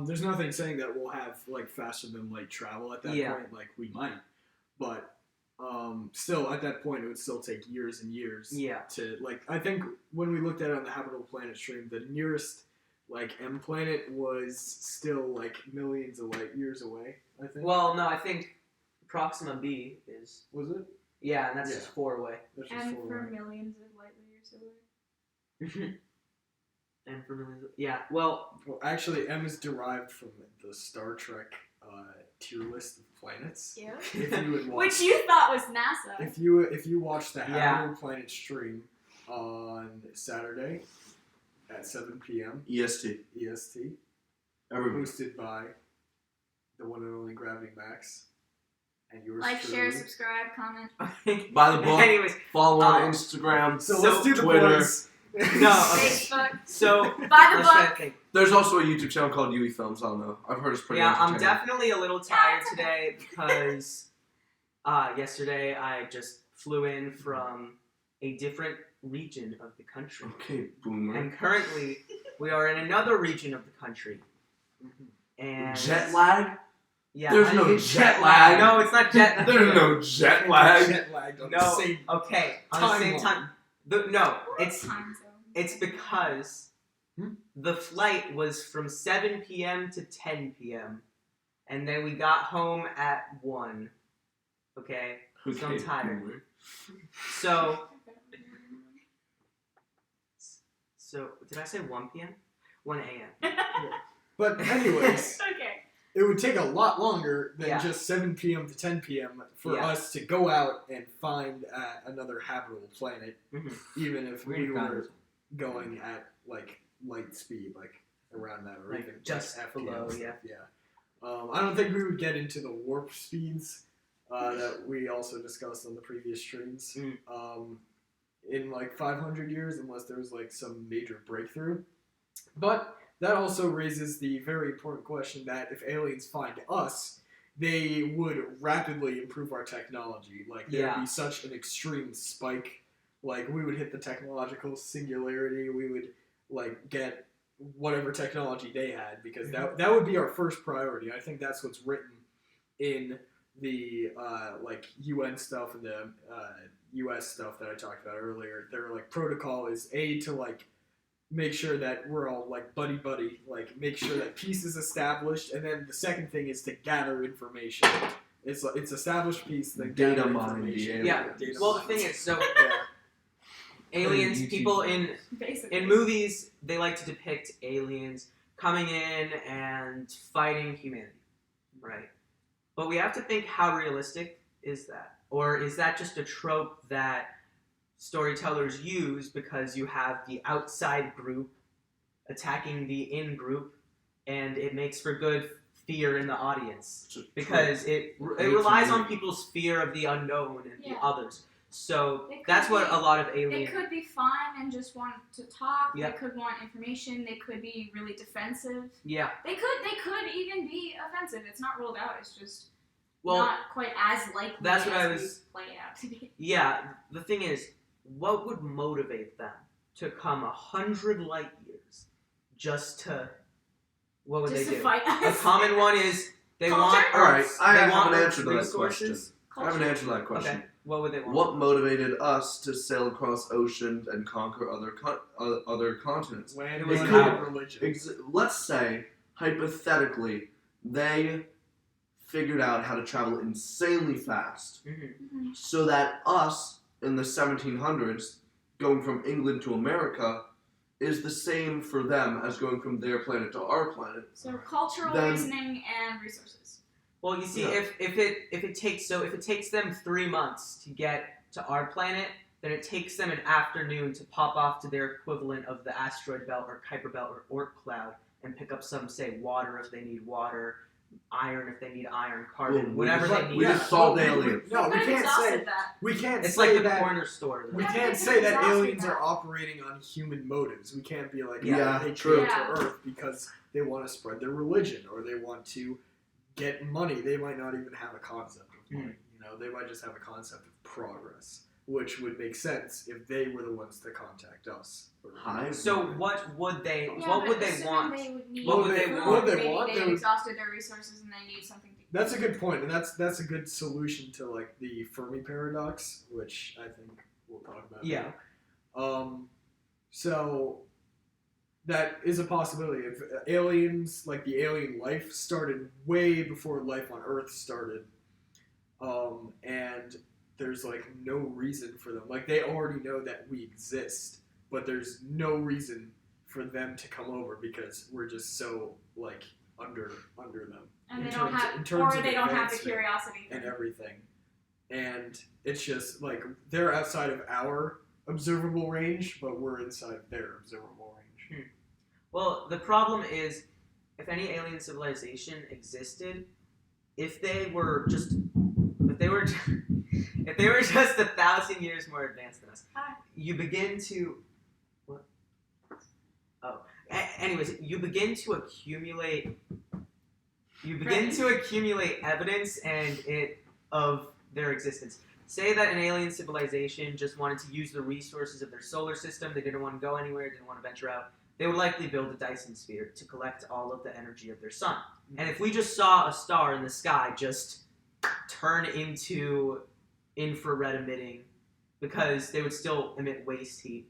there's nothing saying that we'll have like faster than light travel at that Yeah. point. Like we might, but still at that point it would still take years and years. Yeah. To like, I think when we looked at it on the Habitable Planet stream, the nearest like M planet was still like millions of light years away. I think. Well, no, I think Proxima B is Was it? yeah, and that's Yeah. just 4 away. That's just And far for away. millions of light years away. And for millions of, yeah, well, Well, actually, M is derived from the Star Trek tier list of planets. Yeah. If you would watch, Which you thought was NASA. if you watch the Yeah. Habitable Planet stream on Saturday at 7 p.m. EST. EST, Everybody. hosted by the one and only Gravity Max, and yours Like, truly. share, subscribe, comment. Buy the book. anyways, Follow on Um, Instagram. So, So, let's do the Twitter. plugs. No, okay. Facebook. so Buy the let's try to book. think. There's also a YouTube channel called Yui Films. I don't know. I've heard it's pretty Yeah, I'm entertaining. definitely a little tired today because yesterday I just flew in from a different region of the country. Okay, boomer. And currently, we are in another region of the country. And Jet lag? Yeah, There's no it's jet lag. No, it's not jet. There's no jet lag. Jet lagged on No. the same Okay, on the same timeline. time. No, What it's time zone? it's because the flight was from 7 p.m. to 10 p.m. and then we got home at 1. Okay, so I'm Okay, tired. boomer. So did I say 1 p.m.? 1 a.m. But anyways, Okay. it would take a lot longer than Yeah. just 7 p.m. to 10 p.m. for Yeah. us to go out and find another habitable planet, Mhm. even if we already found were this going at like light speed, like around that, or Like, even just like, below, FPL yeah. stuff, yeah. I don't think we would get into the warp speeds that we also discussed on the previous streams. In like 500 years, unless there was like some major breakthrough. But that also raises the very important question that if aliens find us, they would rapidly improve our technology. Like there would Yeah. be such an extreme spike. Like we would hit the technological singularity. We would like get whatever technology they had because that would be our first priority. I think that's what's written in the like UN stuff and the US stuff that I talked about earlier. Their like protocol is to like make sure that we're all like buddy, like make sure that peace is established, and then the second thing is to gather information. It's established peace, then Data gather mine the information. alien. Yeah. Data Well, the mine. thing is, so Yeah. aliens, YouTube. people in Basically. movies, they like to depict aliens coming in and fighting humanity, right? But we have to think, how realistic is that? Or is that just a trope that storytellers use because you have the outside group attacking the in group, and it makes for good fear in the audience True. because it True. relies on people's fear of the unknown and the Yeah. others. So It could that's what be- a lot of They alien. could be fine and just want to talk. Yeah. They could want information. They could be really defensive. Yeah. They could even be offensive. It's not ruled out. It's just Well, not quite as likely that's what as I we was- play it out to be. yeah. The thing is, what would motivate them to come 100 light years just to? What would Just they to do? fight A us. common one is they Culture? want Alright, Earth's- I they have want an Earth's answer to that resources. I have an answer to that question. Okay. What would they want? What motivated us to sail across oceans and conquer other continents? Land, It was money, power. and religion. Let's say, hypothetically, they figured out how to travel insanely fast, Mhm. so that us in the 1700s going from England to America is the same for them as going from their planet to our planet. So cultural Then- reasoning and resources. Well, you see, Yeah. if it takes them 3 months to get to our planet, then it takes them an afternoon to pop off to their equivalent of the asteroid belt or Kuiper belt or Oort cloud and pick up some, say, water if they need water, iron if they need iron, carbon, Well, whatever we they just- need. we just solved aliens. No, We we could have can't exhausted say that. we can't It's say like the that. corner store. We Yeah, can't we say could've that exhausted aliens that. are operating on human motives. We can't be like, Yeah, they true. came Yeah. to Earth because they want to spread their religion or they want to get money. They might not even have a concept of money. You know, they might just have a concept of progress, which would make sense if they were the ones to contact us. Hi. So what would they? Yeah, what but would they assuming want? They would need What would they food, want? What would they maybe want? They They would- exhausted their resources and they need something to. That's a good point, and that's a good solution to like the Fermi paradox, which I think we'll talk about. Yeah. Now. So that is a possibility. If aliens, like the alien life, started way before life on Earth started, and there's like no reason for them. Like they already know that we exist, but there's no reason for them to come over because we're just so like under them. And in they don't terms- have, in terms or of they don't have the advancement curiosity. and everything. And it's just like they're outside of our observable range, but we're inside their observable range. Well, the problem is, if any alien civilization existed, if they were just 1,000 years more advanced than us, Hi. you begin to. What? Oh. Anyways, you begin to accumulate. You begin Right. to accumulate evidence of their existence. Say that an alien civilization just wanted to use the resources of their solar system. They didn't want to go anywhere. Didn't want to venture out. They would likely build a Dyson sphere to collect all of the energy of their sun. And if we just saw a star in the sky just turn into infrared emitting, because they would still emit waste heat.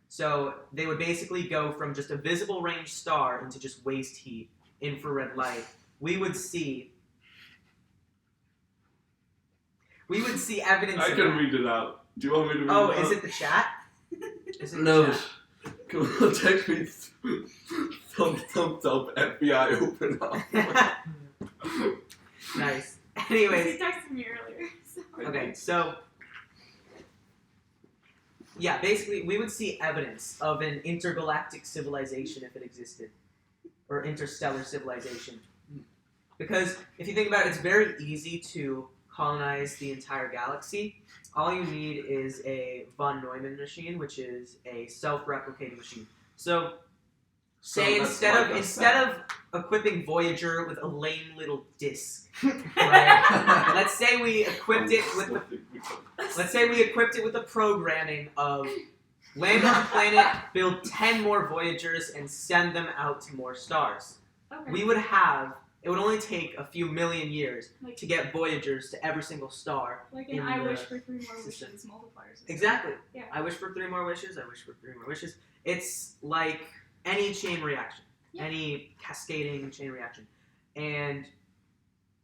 So they would basically go from just a visible range star into just waste heat, infrared light. We would see evidence I of can that. read it out. Do you want me to read Oh, it out? is it the chat? Is it the No. chat? Come on, text me. Thumbs up. FBI open up. Nice. He Anyways, texted me earlier. So. okay, so yeah, basically we would see evidence of an intergalactic civilization if it existed, or interstellar civilization. Because if you think about it, it's very easy to colonize the entire galaxy. All you need is a von Neumann machine, which is a self-replicating machine. So, say that's instead like a instead of equipping Voyager with a lame little disc, right? Let's say we equipped it with the programming of land on a planet, build 10 more Voyagers, and send them out to more stars. Okay. It would only take a few million years Like, to get Voyagers to every single star. like in in I the wish for 3 more system. wishes multipliers. Exactly. Yeah. I wish for 3 more wishes. I wish for 3 more wishes. It's like any chain reaction, Yeah. any cascading chain reaction. And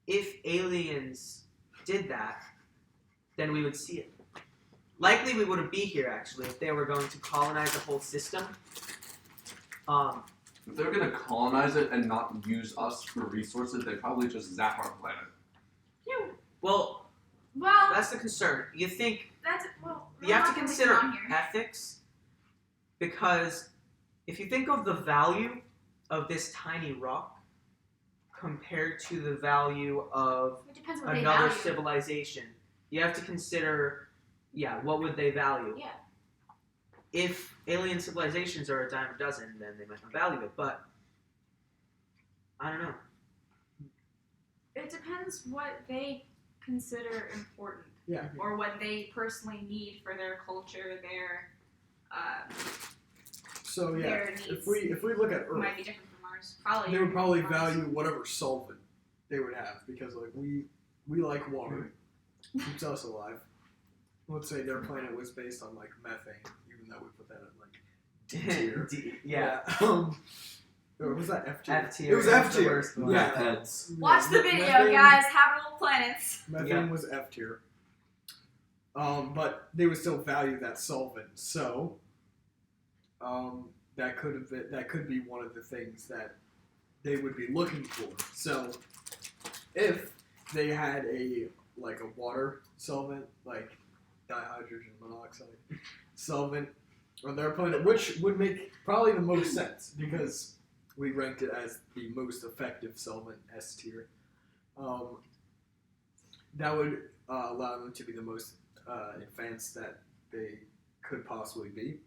if aliens did that, then we would see it. Likely we wouldn't be here, actually, if they were going to colonize a whole system. If they're gonna colonize it and not use us for resources, they probably just zap our planet. Well, Well, that's the concern. You think that's well. you have to we're not consider on here. ethics, because if you think of the value of this tiny rock compared to the value of It depends what another they value. civilization. You have to consider, what would they value? Yeah. If alien civilizations are a dime a dozen, then they might not value it. But I don't know. It depends what they consider important, Yeah. or what they personally need for their culture. So yeah, Their needs if we look at Earth, might be different from ours. Probably. they would probably different from ours. value whatever solvent they would have because like we like water, keeps us alive. Let's say their planet was based on like methane, even though we put that in like D tier. Yeah. Or was that F tier? F tier. It was That's F the tier. worst one. Yeah. Heads. Watch the video, guys. Habitable planets. Methane was F tier. But they would still value that solvent, so that could be one of the things that they would be looking for. So if they had a water solvent, like dihydrogen monoxide solvent on their planet, which would make probably the most sense because we ranked it as the most effective solvent, S tier. That would allow them to be the most advanced that they could possibly be.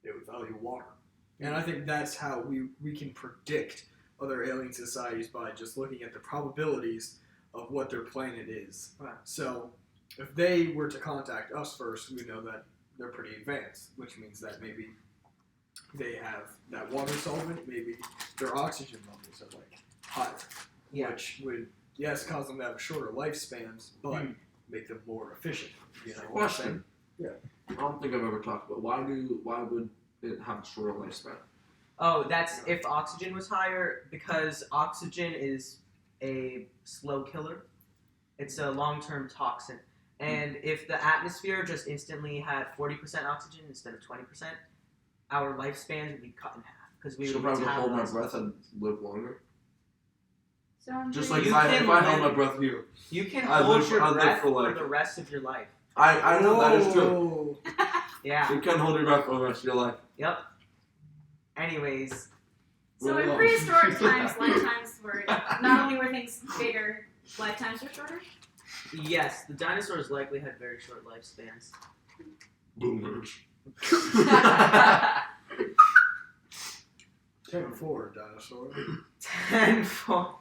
They would value water. And I think that's how we can predict other alien societies by just looking at the probabilities of what their planet is. Right. So if they were to contact us first, we know that they're pretty advanced, which means that maybe they have that water solvent, maybe their oxygen levels are like higher, which would, yes, cause them to have shorter lifespans, but make them more efficient. You know what I'm saying? Question. I don't think I've ever talked about why would it have a shorter lifespan? Oh, that's if oxygen was higher, because oxygen is a slow killer. It's a long-term toxin. And if the atmosphere just instantly had 40% oxygen instead of 20%, our lifespans would be cut in half. Because we So would if I would hold my metabolize breath and live longer? So I'm Just pretty- like You if can I held live- my breath here. You can I hold live- your I live breath for, like- for the rest of your life. I know that is true. Yeah. You can hold your breath for the rest of your life. Yep. Anyways, So Roll in on. prehistoric times, lifetimes were not only were things bigger, lifetimes were shorter. yes, the dinosaurs likely had very short lifespans. Boomers. 10-4 dinosaur. 10 for.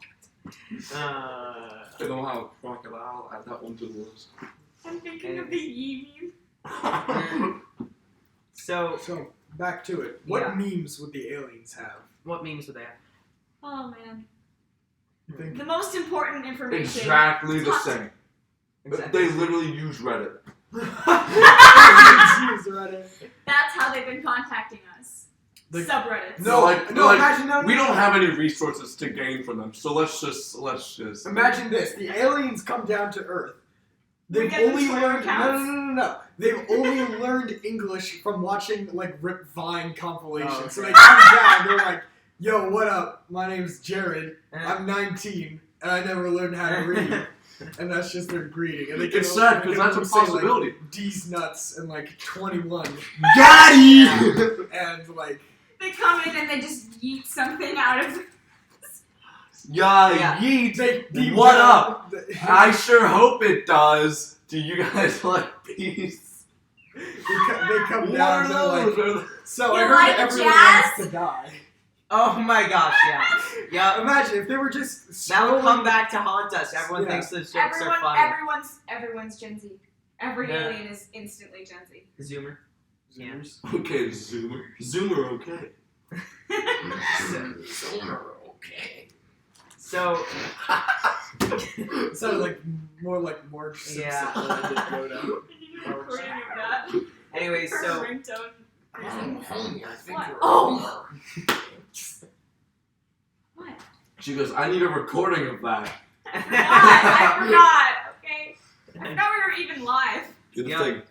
I know how crocodile add that one to the list. I'm thinking of the Yee So, So back to it. What Yeah. memes would the aliens have? what memes would they have? Oh man. You think? The most important information. Exactly the same. Exactly. They literally use Reddit. That's how they've been contacting us. Like- Subreddits. No, Like- no. like, Imagine no. We don't have any resources to gain from them, so let's just. Imagine this: the aliens come down to Earth. We They've get the only Twitter learned accounts. no. They've only learned English from watching like Rip Vine compilations. Oh, okay. So they come down. They're like, "Yo, what up? My name's Jared. I'm 19, and I never learned how to read." And that's just their greeting. And they can It's sad they because can that's a only say, like, possibility. D's nuts and like 21, Got you! and like They come in and they just yeet something out of. Yeah. yeet. they deep What down- up? I sure hope it does. Do you guys like peace? They come What down. are And they're like, those? so You I heard like that everyone jazz? wants to die. Oh my gosh, yeah. Yeah. Imagine if they were just That will scrolling- come back to haunt us. Everyone Yeah. thinks those jokes are funny. Everyone's Gen Z. Every Yeah. alien is instantly Gen Z. Zoomer. Yeah. Zoomers. Okay, Zoomer. Zoomer, okay. Zoomer, okay. So, It sounded like more like Marge Simpson Yeah. than I did Yoda. Recording of that. anyways, For so ringtone. Honey, I think What? you're Oh! What? She goes, I need a recording of that. I forgot. Okay. I forgot we were even live. Do the Yeah. thing.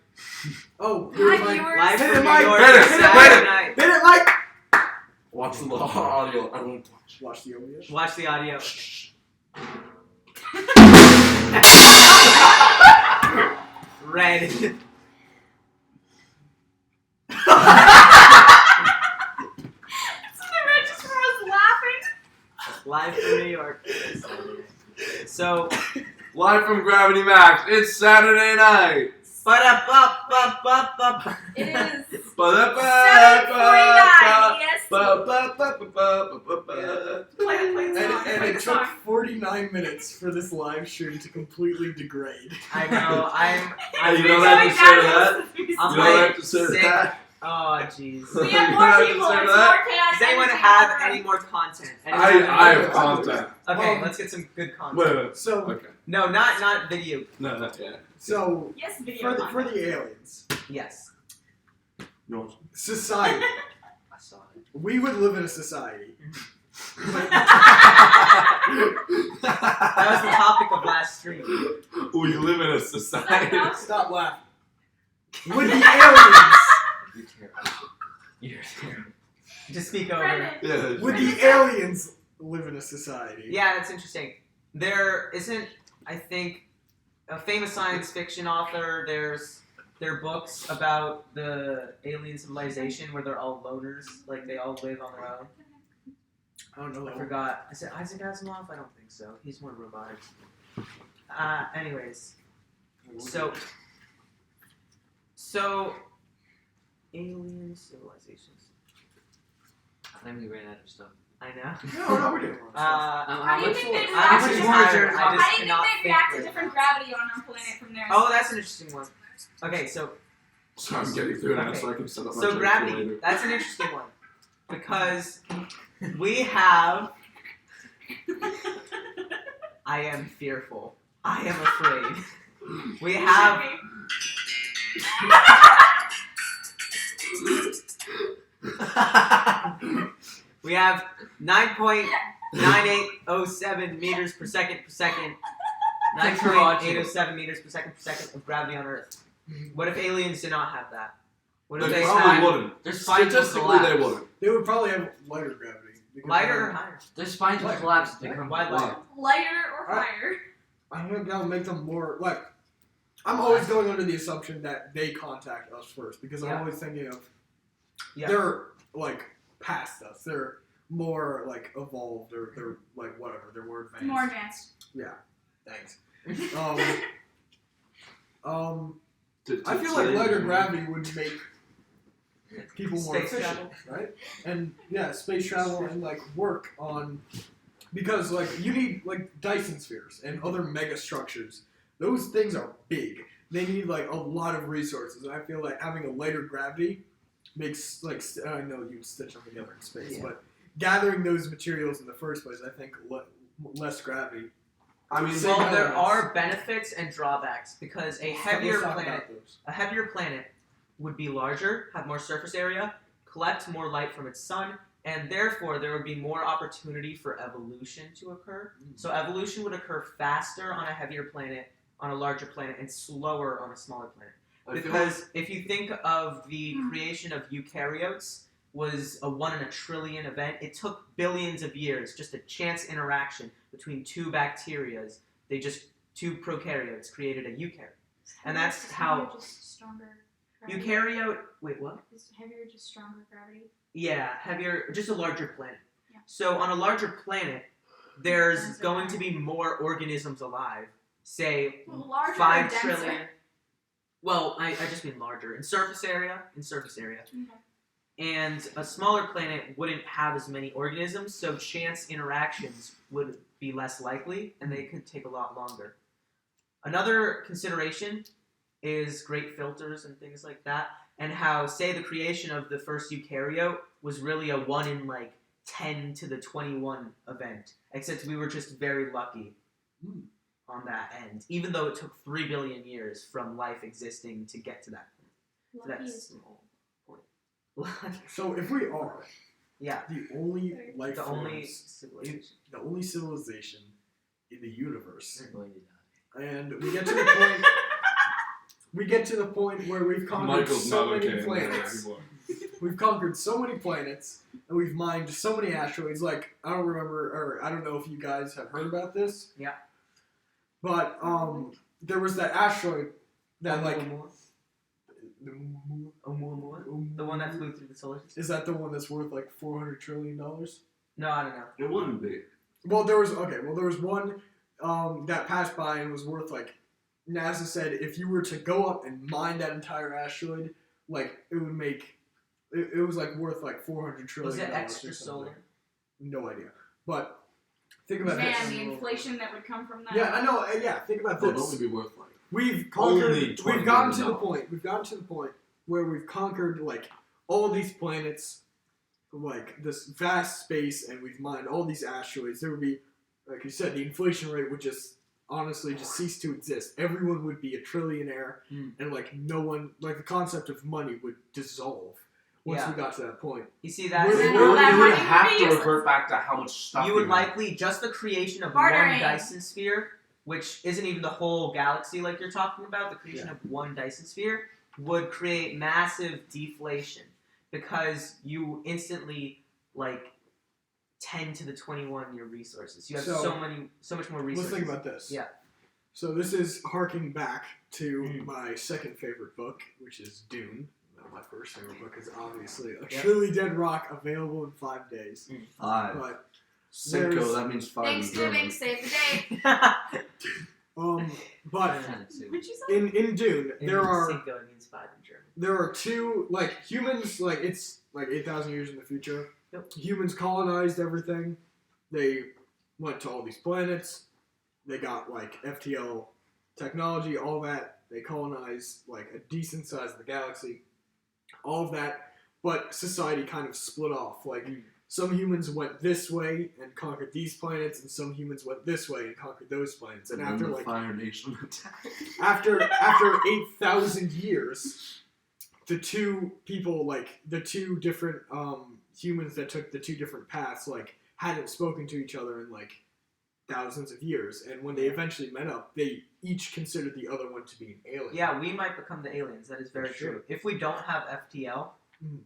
Oh, Hi, you're like, viewers. live Hit from it, New Mike. York Hit it, Saturday hit it. night. hit it, Mike! Watch the audio. I won't watch. Watch the OBS. Watch the audio. Red. So the register was laughing. Live from New York. So, Live from Gravity Max. It's Saturday night. ba-da-ba-ba-ba-ba. It is 7:49. Yes. Play the And song. Play it the took song. 49 minutes for this live stream to completely degrade. I know. I'm You don't have to say that. I'm You don't like have to say sick. that. Oh, jeez. We You have don't more have to people. say It's that. more chaos. Does anyone energy have in the room. any more content? I Anyone have content. Okay, let's get some good content. Wait. So, Okay. No, not video. No, not yet. so Yes, video. for the aliens, Yes. No. society. I saw it. We would live in a society. That was the topic of last stream. We live in a society. Stop laughing. Would the aliens? You're terrible. You're terrible. Just speak over. Brendan. Yeah. Would the aliens live in a society? Yeah, that's interesting. There isn't, I think, a famous science fiction author. There are books about the alien civilization where they're all loners, like they all live on their own. I don't know. I forgot. Is it Isaac Asimov? I don't think so. He's more robotic. Anyways, so alien civilizations. I think we ran out of stuff. I know. No, we didn't. How do you think they'd I'm react to just different? tired. I How just do you think cannot they'd react to right different now. gravity on our planet from theirs? Oh, that's an interesting one. Okay, so So I'm getting through it now Okay. so I can set up my So joke gravity, for later. that's an interesting one. Because we have I am fearful. I am afraid. We have we have 9.9807 meters per second, 9.807 meters per second of gravity on Earth. What if aliens did not have that? What if They they probably had wouldn't. Their spines will Statistically, they collapse. wouldn't. They would probably have lighter gravity. because lighter or higher? Their spines will collapse if they come. Why lighter? Lighter or Alright. higher? I think that'll make them more like. I'm always going under the assumption that they contact us first because I'm Yeah. always thinking of Yeah. they're like past us. They're more like evolved or they're like whatever. They're more advanced. More advanced. Thanks. I To feel like say- lighter gravity would make people more Space efficient, travel. right? And yeah, space travel and like work on because like you need like Dyson spheres and other mega structures. Those things are big. They need like a lot of resources, and I feel like having a lighter gravity makes like I know you'd stitch them together in space, Yeah. but gathering those materials in the first place, I think less gravity. I mean, Same Well, there elements. are benefits and drawbacks because a heavier Let's talk planet about those. A heavier planet would be larger, have more surface area, collect more light from its sun, and therefore there would be more opportunity for evolution to occur. So evolution would occur faster on a heavier planet, on a larger planet, and slower on a smaller planet. I feel Because if you think of the creation of eukaryotes was a 1 in a trillion event, it took billions of years, just a chance interaction between two bacterias. Two prokaryotes created a eukaryote. And that's Is how- heavier just stronger gravity? Eukaryote, wait, what? Is heavier just stronger gravity? Yeah, heavier, just a larger planet. Yeah. So on a larger planet, there's going to be more organisms alive. Say Larger or 5 denser? trillion. Well, I just mean larger in surface area. Okay. And a smaller planet wouldn't have as many organisms, so chance interactions would be less likely, and they could take a lot longer. Another consideration is great filters and things like that, and how, say, the creation of the first eukaryote was really a 1 in, 10 to the 21 event, except we were just very lucky on that end, even though it took 3 billion years from life existing to get to that point. So Lucky that's is small point. So if we are Yeah, the only life the only forms, civilization. the only civilization in the universe, You're going to die. and we get to the point. We get to the point where we've conquered Michael's so not many okay planets. anymore. We've conquered so many planets, and we've mined so many asteroids. Like I don't remember, or I don't know if you guys have heard about this. Yeah. But there was that asteroid that like. The one that flew through the solar system? Is that the one that's worth like $400 trillion? No, I don't know. It wouldn't be. Well, there was one that passed by and was worth like NASA said if you were to go up and mine that entire asteroid, like it would make it was like worth like $400 trillion. Was it or extra something. solar? No idea, but think about Man, this. the inflation that would come from that. Yeah, I know. Yeah, think about It'll this. only be worth like. We've Only conquered. $20 We've gotten to the billion. point. We've gotten to the point where we've conquered like all these planets, like this vast space, and we've mined all these asteroids. There would be, like you said, the inflation rate would just honestly just cease to exist. Everyone would be a trillionaire, and like no one, like the concept of money would dissolve once Yeah. we got to that point. You see that? Where- And where- all that You money would have would be to useless. revert back to how much stuff You would have. likely just the creation of Bartering. one Dyson sphere, which isn't even the whole galaxy like you're talking about. The creation of one Dyson sphere would create massive deflation because you instantly like 10 to the 21 your resources. You have So, so much more resources. Let's think about this. Yeah. So this is harking back to Mhm. my second favorite book, which is Dune. My first favorite book is obviously A Yep. Truly Dead Rock, available in 5 days. 5. But Cinco, there's- that means 5 in Thanksgiving, German. save the day. but What'd you say? in Dune there are Cinco means 5 in German. there are two like humans like it's like 8,000 years in the future. Yep. Humans colonized everything. They went to all these planets. They got like FTL technology, all that. They colonized like a decent size of the galaxy. All of that, but society kind of split off. Like some humans went this way and conquered these planets, and some humans went this way and conquered those planets. And And after then the like Fire Nation attack. after 8,000 years, the two people like the two different humans that took the two different paths like hadn't spoken to each other in like thousands of years, and when they eventually met up, they each considered the other one to be an alien. Yeah, we might become the aliens. That is very Sure. true. If we don't have FTL, Mhm.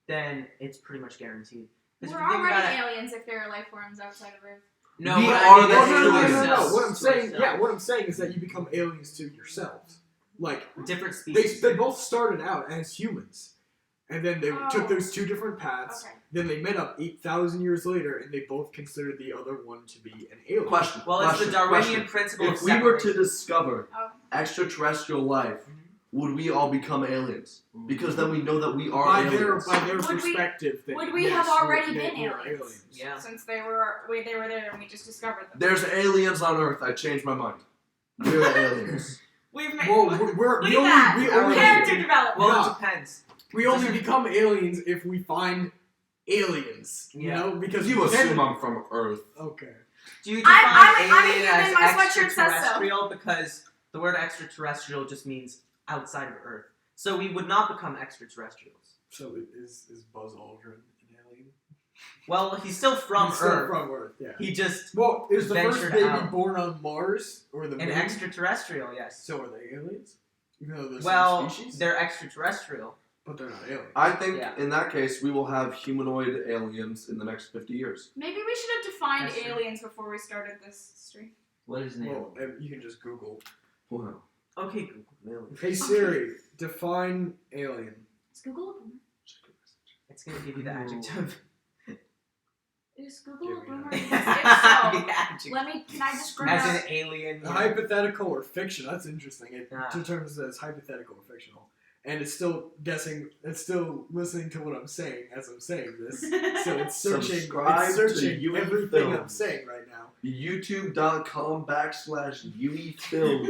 then it's pretty much guaranteed. 'Cause We're if you think already about it- aliens if there are life forms outside of Earth. No, We what I are mean the is No, to aliens. ourselves, What I'm to saying, ourselves. what I'm saying is that you become aliens to yourselves. Like Different they species. both started out as humans, and then they Oh. took those two different paths. Okay. Then they met up 8,000 years later, and they both considered the other one to be an alien. Question. Well, it's the question, Darwinian question. principle of If we were to separation. discover Oh. extraterrestrial life, would we all become aliens? Because then we know that we are By aliens. their Would we- perspective, then would we yes, have already they been were aliens? Yeah. Since they were there and we just discovered them. There's aliens on Earth. I changed my mind. We're the aliens. We've made Well, Look we at that. only Character development. Well, Yeah. it depends. we only become aliens if we find aliens. You Yeah. know, because You then- assume I'm from Earth. Okay. Do you I'm define a alien human, as my sweatshirt says so. extraterrestrial? Because the word extraterrestrial just means outside of Earth. So we would not become extraterrestrials. So is Buzz Aldrin an alien? Well, he's still from He's still Earth. from Earth, yeah. He just Well, is the first ventured baby out. born on Mars or the an moon? extraterrestrial, yes. So are they aliens? Even though they're the Well, same species? they're extraterrestrial. But they're not aliens. I think Yeah. in that case we will have humanoid aliens in the next 50 years. Maybe we should have defined That's true. aliens before we started this stream. What is name? Well, you can just Google. Wow. Okay, Google. Alien. Hey Siri, define alien. Is Google a boomer? It's gonna give you the Ooh. adjective. Is Google a Give me boomer? that. If The so, adjective. can I just grab As an alien. yeah. Hypothetical or fiction? That's interesting. It Ah. determines as hypothetical or fictional. And it's still guessing, it's still listening to what I'm saying as I'm saying this. So it's searching, Subscribe it's to searching Yui everything I'm Films. saying right now. YouTube.com/Yui Films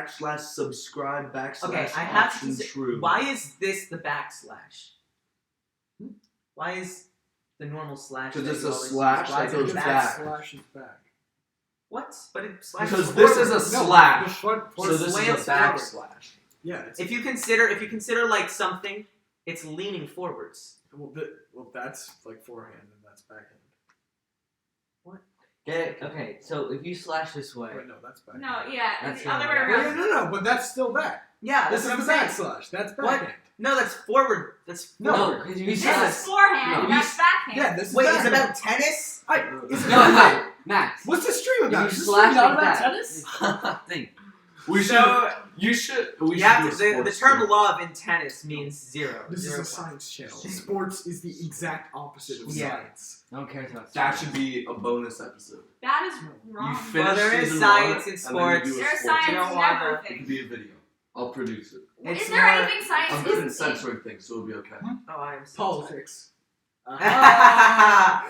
/C/subscribe / Okay, I have to option say, true. why is this the backslash? Why is the normal slash? 'Cause that it's you a always slash use? Why that is it goes a back. Slash is back. What? But it slash Because is this forward. is a No, slash. the front So part this is slants a backslash. yeah, it's, If you consider like something, it's leaning forwards. well, that's like forehand and that's backhand. Okay, so if you slash this way, Wait, no, that's backhand. No, yeah, That's it's the other way right. Wait, around. no, but that's still back. Yeah, This that's is what the I'm saying. backslash. That's What? backhand. No, that's forward. That's No, forward. because if you This slash, is forehand, No, and that's backhand. Yeah, this is Wait, is backhand. it about tennis? Is it no, about- no, Max. What's the stream about? If Is you this slash stream not like about that, tennis? think. We So You should. We you should have do to, a the sports term team. love in tennis means zero. This is 0 a points. science channel. Sports is the exact opposite of Yeah. science. No one cares about That sports. should be a bonus episode. That is wrong. You finish Well, there is season science one, in and then you do sports. a There's sports science You don't in wanna- It could everything. be a video. I'll produce it. It's Is there more- anything science I'm good in isn't in? censoring things, so it'll be okay. Oh, I'm so Politics. Ah!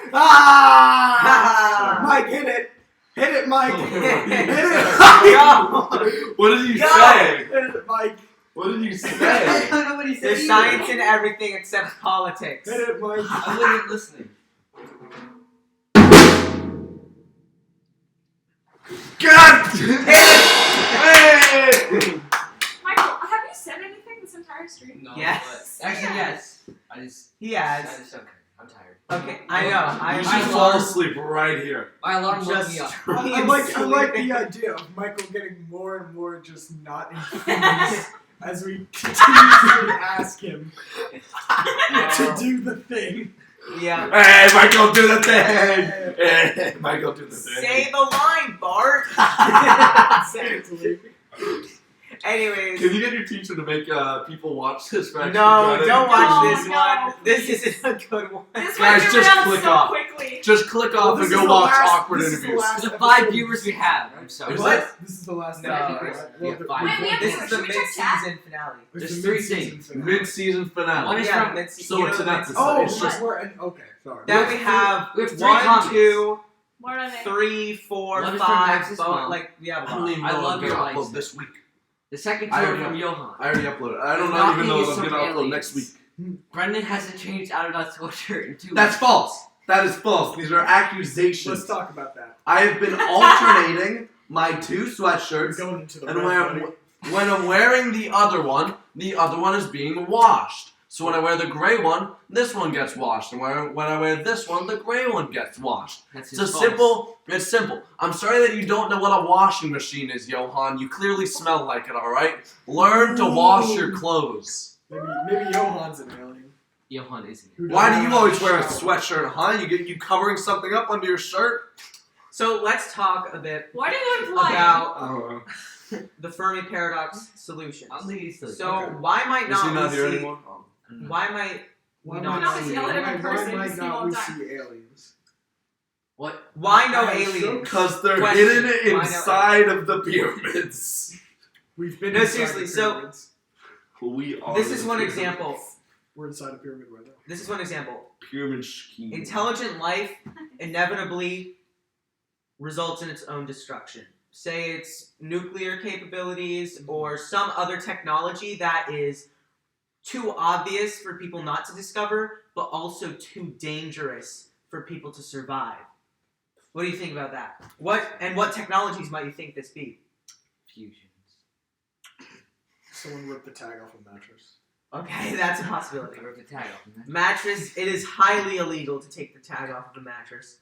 Mike, hit it! Hit it, Mike! Hit it! Go! What did you Go! say? Hit it, Mike! What did you I say? don't know what he said. There's either. science in everything except politics. Hit it, Mike! I wasn't listening. God! Michael, have you said anything this entire stream? No. Yes. But actually, yes. I just. He I has. just okay. I'm tired. Okay, I know. You My should I'm fall alarm- asleep right here. My alarm woke just me up. I like the idea of Michael getting more and more just not enthused as we continuously ask him to do the thing. Yeah. Hey, Michael, do the thing! Hey, Michael, do the thing. Say the line, Bart. Exactly. Anyways. Can you get your teacher to make people watch this? No, Max? You got it? don't watch No, this no, one. This please. isn't a good one. This Guys, went just around click so off. quickly. Just click Well, off this and is go the watch last- awkward this is the interviews. last The 5 episode. viewers we have. I'm sorry. Is What? it? This is the last No, episode. it's- Well, we have the- 5. Wait, we have This to- is the should we check chat? mid-season finale. It's There's the 3 mid-season things. finale. Mid-season finale. One is Yeah, from- mid-season. So it's an episode. Oh, It's just- okay, sorry. Then we have we have 3 1, comments. 2, What are they? 3, 4, One is from 5. Max's mom. Like we have a I don't lot. even I know love I'm your gonna likes. upload this week. The second I two are already from have- Johan. I already uploaded. I don't Knocking even know is if I'm some gonna upload aliens. next week. Brendan hasn't changed out of that sweatshirt in 2 That's weeks. false. That is false. These are Let's accusations. talk about that. I have been alternating my 2 We're sweatshirts, going into the and red, buddy. when I'm wearing the other one is being washed. So when I wear the gray one, this one gets washed, and when I wear this one, the gray one gets washed. That's It's his a fault. simple. It's simple. I'm sorry that you don't know what a washing machine is, Johan. You clearly smell like it. All right. Learn to wash your clothes. Maybe Johan's an alien. Johan isn't. Who Why do doesn't you always have wear a shower. sweatshirt, huh? You covering something up under your shirt? So let's talk a bit What are you implying? about I don't know. the Fermi paradox solutions. I'm leading still. So why might Is he not not we here see? anymore? Oh. Why might Why we might not we see? yell at him in why person, might just not all we the time. see aliens? What? Why no I am so aliens? Because they're Question. hidden Why no inside of the pyramids. We've been No, inside seriously, the so- pyramids. We are. This the is one pyramids. example. We're inside a pyramid right now. This is one example. Pyramid scheme. Intelligent life inevitably results in its own destruction. Say it's nuclear capabilities or some other technology that is too obvious for people not to discover, but also too dangerous for people to survive. What do you think about that? What technologies might you think this be? Fusions. Someone ripped the tag off a mattress. Okay, that's a possibility. Rip the tag off of that. Mattress, it is highly illegal to take the tag off of a mattress.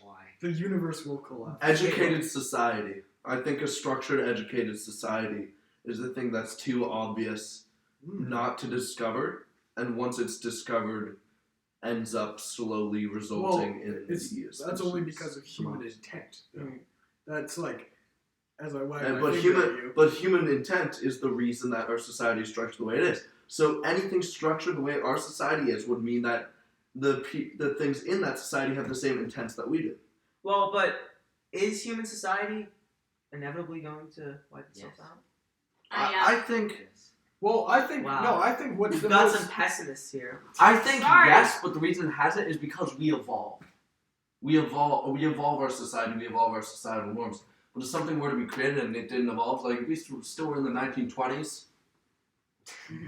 Why? The universe will collapse. Educated society. I think a structured, educated society is the thing that's too obvious not to discover, and once it's discovered, ends up slowly resulting in It's, the that's only species because of human demise. intent. Yeah. That's like, as I wag And, my but finger at human, you. but human intent is the reason that our society is structured the way it is. So anything structured the way our society is would mean that the things in that society have the same intents that we do. Well, but is human society inevitably going to wipe itself Yes. out? I think Yes. Well, I think Wow. no. I think what's We've the got most some pessimists here. Sorry. yes, but the reason it hasn't is because we evolve. We evolve our society. We evolve our societal norms. But if something were to be created and it didn't evolve, like we still were in the 1920s.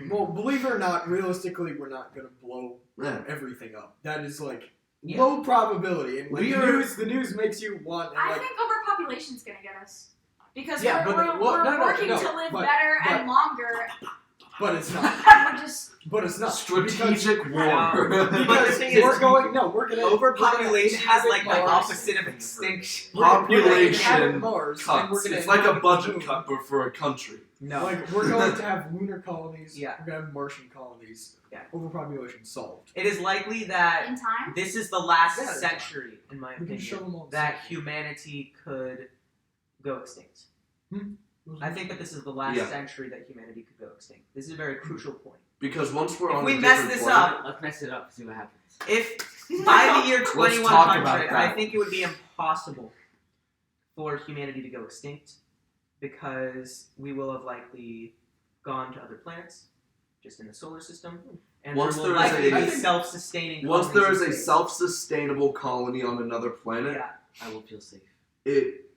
well, believe it or not, realistically, we're not gonna blow Yeah. everything up. That is like Yeah. low probability, and like, We the are- news makes you want. And, I like, think overpopulation's gonna get us. Because Yeah, we're, but we're, well, we're no, working no, to live but- better but- and longer, but it's not. and we're just... But it's not Strategic war. But the Because thing is, we're going. No, we're gonna overpopulation we're gonna is like the inhabit Mars. opposite of extinction. We're gonna Population inhabit Mars, and we're cuts. gonna It's like a inhabit the budget moon. cut, but for a country. No. Like we're going to have lunar colonies. Yeah. We're gonna have Martian colonies. Yeah. Overpopulation solved. It is likely that In time? this is the last Yeah, it's century, in my We can show opinion, them all. that humanity could go extinct. I think that this is the last Yeah. century that humanity could go extinct. This is a very crucial point. Because once we're If on we a mess different this planet, up, Let's mess it up. See what happens. if by the year talk about 2100, I that. think it would be impossible for humanity to go extinct because we will have likely gone to other planets, just in the solar system, and Once there will there is likely a- be self-sustaining. once colonies there in is a space. self-sustainable colony on another planet, Yeah. I will feel safe. it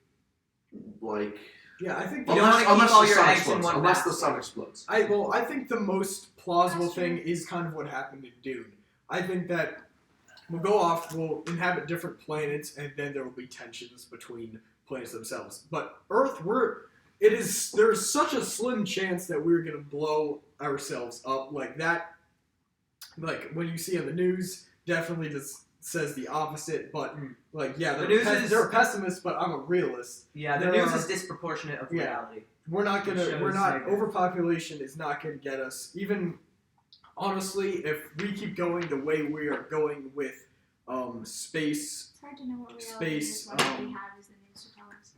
like Yeah, I think You don't wanna keep unless all the your sun eggs in explodes. one Unless the basket. sun explodes. I think the most plausible That's true. thing is kind of what happened in Dune. I think that we'll go off, we'll inhabit different planets, and then there will be tensions between planets themselves. But Earth, there's such a slim chance that we're gonna blow ourselves up like that. Like when you see on the news, definitely just says the opposite. But like, yeah, The news is- they're pessimists, but I'm a realist. Yeah, the There news are- is disproportionate of Yeah. reality. We're not It gonna. shows We're not. like- Overpopulation is not gonna get us. Even honestly, if we keep going the way we are going with space, It's hard to know what reality Space, is when all we have is the news to tell us.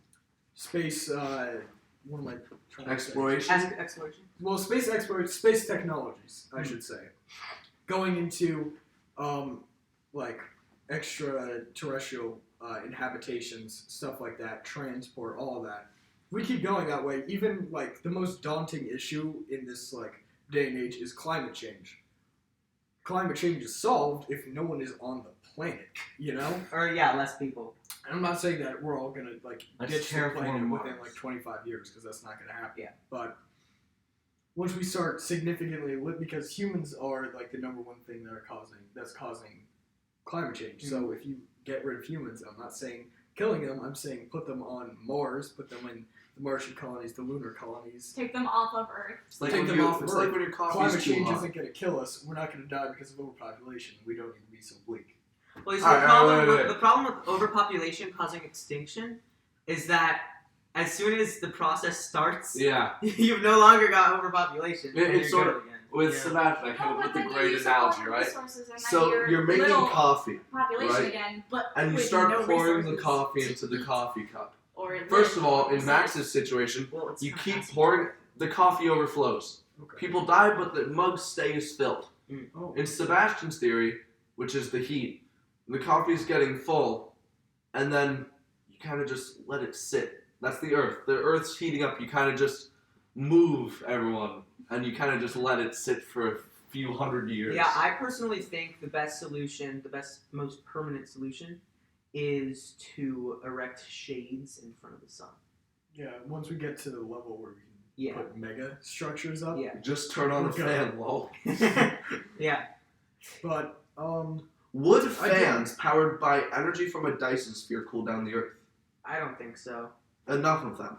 space. What am I trying to say? Exploration. Exploration. Well, space experts, space technologies, I should say, going into like extraterrestrial inhabitations, stuff like that, transport, all of that. If we keep going that way, even like the most daunting issue in this like day and age is climate change. Climate change is solved if no one is on the planet, you know? Or yeah, less people. And I'm not saying that we're all gonna like Let's ditch the terraform planet within Mars. like 25 years, because that's not gonna happen. Yeah. But once we start significantly because humans are like the number one thing that's causing climate change. So if you get rid of humans, I'm not saying killing them. I'm saying put them on Mars, put them in the Martian colonies, the lunar colonies. Take them off of Earth. It's like Take when them you, off it's Earth. like when your coffee's Climate too change hot. isn't gonna kill us. We're not gonna die because of overpopulation. We don't need to be so bleak. Well, you see, Alright, the problem, wait, with, wait. the problem with overpopulation causing extinction is that as soon as the process starts, Yeah. you've no longer got overpopulation. It- and it's you're sort good again. With Yeah. Sebastian, I kind of but put the then you great use up all analogy, the right? resources, and then So you're making little coffee, population right? again, but and you with start no pouring the resources. coffee into the coffee cup. Or First of all, in live. Max's situation, Well, it's you not keep Max's pouring, the coffee overflows. Okay. People die, but the mug stays filled. Oh. In Sebastian's theory, which is the heat, the coffee's getting full, and then you kind of just let it sit. That's the Earth. The Earth's heating up. You kind of just move everyone, and you kind of just let it sit for a few hundred years. Yeah, I personally think the best solution, most permanent solution, is to erect shades in front of the sun. Yeah. Once we get to the level where we can Yeah. put mega structures up. Yeah. Just turn on the Okay. fan, lol. Yeah. But Would I fans powered by energy from a Dyson sphere cool down the Earth? I don't think so. Enough of them.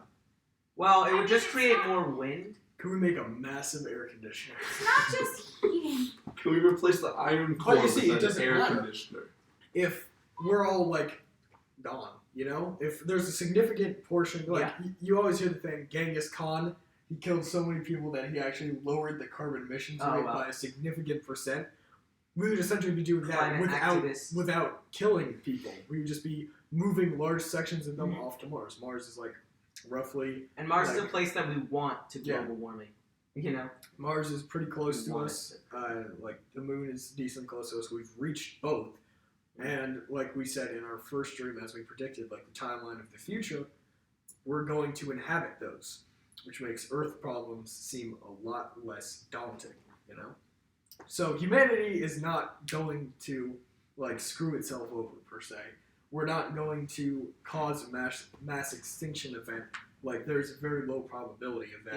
Well, it I would think just it's create not- more wind. could we make a massive air conditioner? It's not just heating. Can we replace the iron But core you see, it with an doesn't air matter. conditioner? If we're all like gone, you know, if there's a significant portion, like you always hear the thing, Genghis Khan, he killed so many people that he actually lowered the carbon emissions Oh, rate wow. by a significant percent. We would essentially be doing that Climate activists. without killing people. We would just be moving large sections of them Mm-hmm. off to Mars. Mars is like roughly And Mars is a Like- place that we want to Yeah. global warming. You know? Mars is pretty close We to want us. Like the moon is decently close to us. We've reached both. And like we said in our first dream, as we predicted, like the timeline of the future, we're going to inhabit those, which makes Earth problems seem a lot less daunting, you know? So humanity is not going to like screw itself over per se. We're not going to cause a mass extinction event. Like there's a very low probability of that.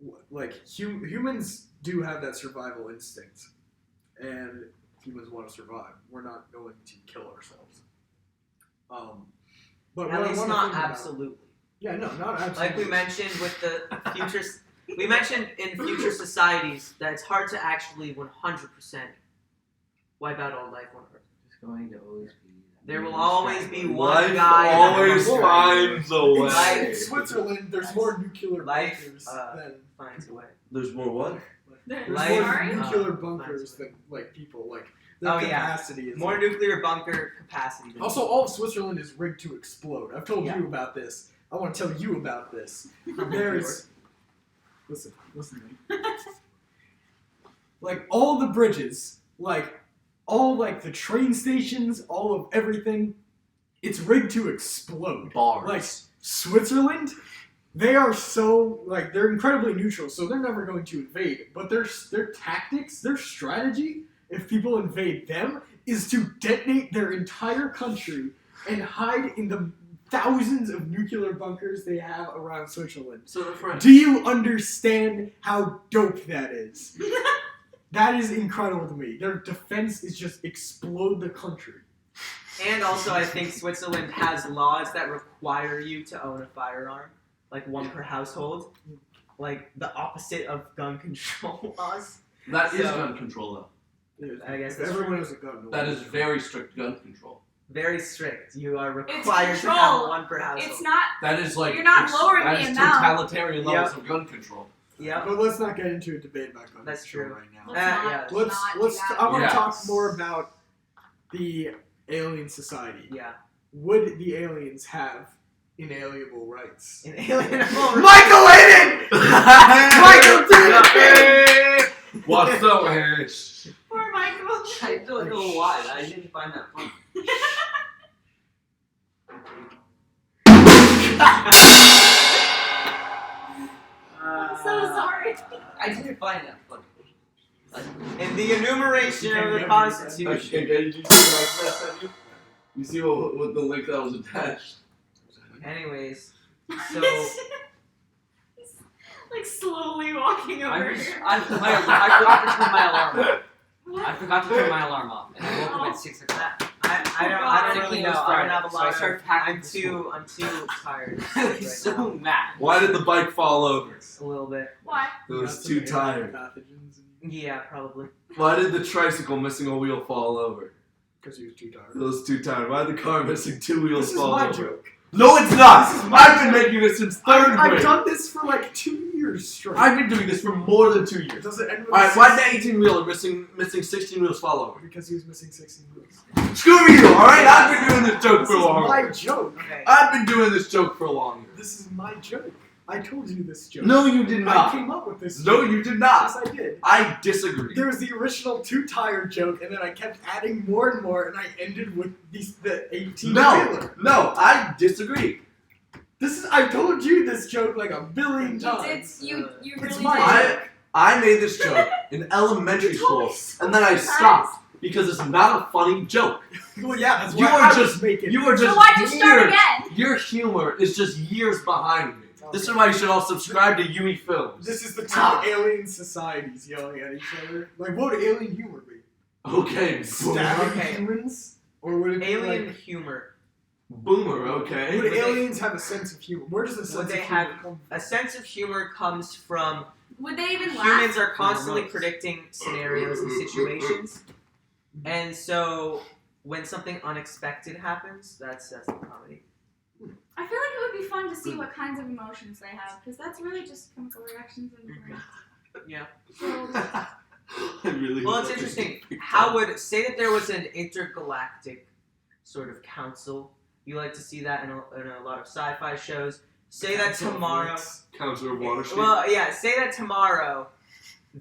Yeah. Like humans do have that survival instinct, and humans want to survive. We're not going to kill ourselves. But At what I least wanna not think about- absolutely. Yeah, no, not absolutely. Like we mentioned with the futures, we mentioned in future societies that it's hard to actually 100% wipe out all life on Earth. It's going to always be. There will always be one Life guy. always that finds a In way. Life- Switzerland, there's more nuclear Life, bunkers finds than a way. There's more what? there's Life, more Sorry? nuclear finds bunkers a way. than like people. Like their Oh, yeah. capacity is More like, nuclear bunker capacity. than Also, all of Switzerland is rigged to explode. I've told Yeah. you about this. I want to tell you about this. There's listen to me. Like all the bridges, like all like the train stations, all of everything, it's rigged to explode. Bars. Like Switzerland, they are so like they're incredibly neutral, so they're never going to invade. But their tactics, their strategy, if people invade them, is to detonate their entire country and hide in the thousands of nuclear bunkers they have around Switzerland. So they're friends. Do you understand how dope that is? That is incredible to me. Their defense is just explode the country. And also, I think Switzerland has laws that require you to own a firearm, like one per household, like the opposite of gun control laws. That is So- gun control, though. I guess If that's everyone has a gun. That is very strict gun control. Very strict. You are It's required to control. have one per household. It's not. That is like You're not lowering that the is amount. totalitarian levels Yep. of gun control. Yep. But let's not get into a debate about gun That's control true. right now. Let's not. yeah. Let's not do let's. that. I want to Yeah. talk more about the alien society. Yeah. Would the aliens have inalienable rights? Inalienable. Michael Hayden! Michael Hayden! What's up, Harris? Poor Michael. I don't know why. I didn't find that funny. I'm so sorry. I didn't find that funny. In the enumeration of the Okay, Constitution. did you see what I sent you? You see what the link that was attached? Anyways, so He's like slowly walking over I here. forgot to turn my alarm off. What? I forgot to turn my alarm off, and I woke up at 6 o'clock. I don't really know. I don't have a So I lot started of. packing I'm for too tired. I right was so now. mad. Why did the bike fall over? A little bit. Why? It was too tired. Yeah, probably. Why did the tricycle missing a wheel fall over? Because he was too tired. It was too tired. Why did the car missing two wheels This is fall my over? joke. No, it's not! This is my I've been joke. making this since third I've grade. done this for like 2 years straight. I've been doing this for more than 2 years. Does it end with Alright, a why six? did the 18-wheeler missing 16 wheels fall over? Because he was missing 16 wheels. Screw you, alright? I've been doing this joke This for is long. my joke. Okay. I've been doing this joke for longer. This is my joke. I told you this joke. No, you did I not. came up with this No, joke. you did not. Yes, I did. I disagree. There was the original too tired joke, and then I kept adding more and more, and I ended with the 18 No, wheeler. no, I disagree. I told you this joke like a billion You did. times. You It's really my did. joke. I made this joke in elementary You told me school, so and then I many stopped because it's not a funny joke. Well, yeah, that's You why are I was just- making. You are So just why'd you start years. again? Your humor is just years behind me. This is why you should all subscribe to Yumi Films. This is the two Ah. alien societies yelling at each other. Like, what would alien humor be? Okay, Stabbing Okay. humans, or would it be Alien like? humor. Boomer, okay. Would Would they- aliens have a sense of humor? Where does the sense they of humor have- come A sense of humor comes from Would they even laugh? humans are constantly Gross. predicting scenarios and situations, and so when something unexpected happens, that's the comedy. I feel like it would be fun to see what kinds of emotions they have, because that's really just chemical reactions in the brain. Yeah. So, I really Well, hope it's that interesting. they- How would say that there was an intergalactic sort of council? You like to see that in a lot of sci-fi shows. Say that tomorrow. Council of Water Street. Well, yeah. Say that tomorrow.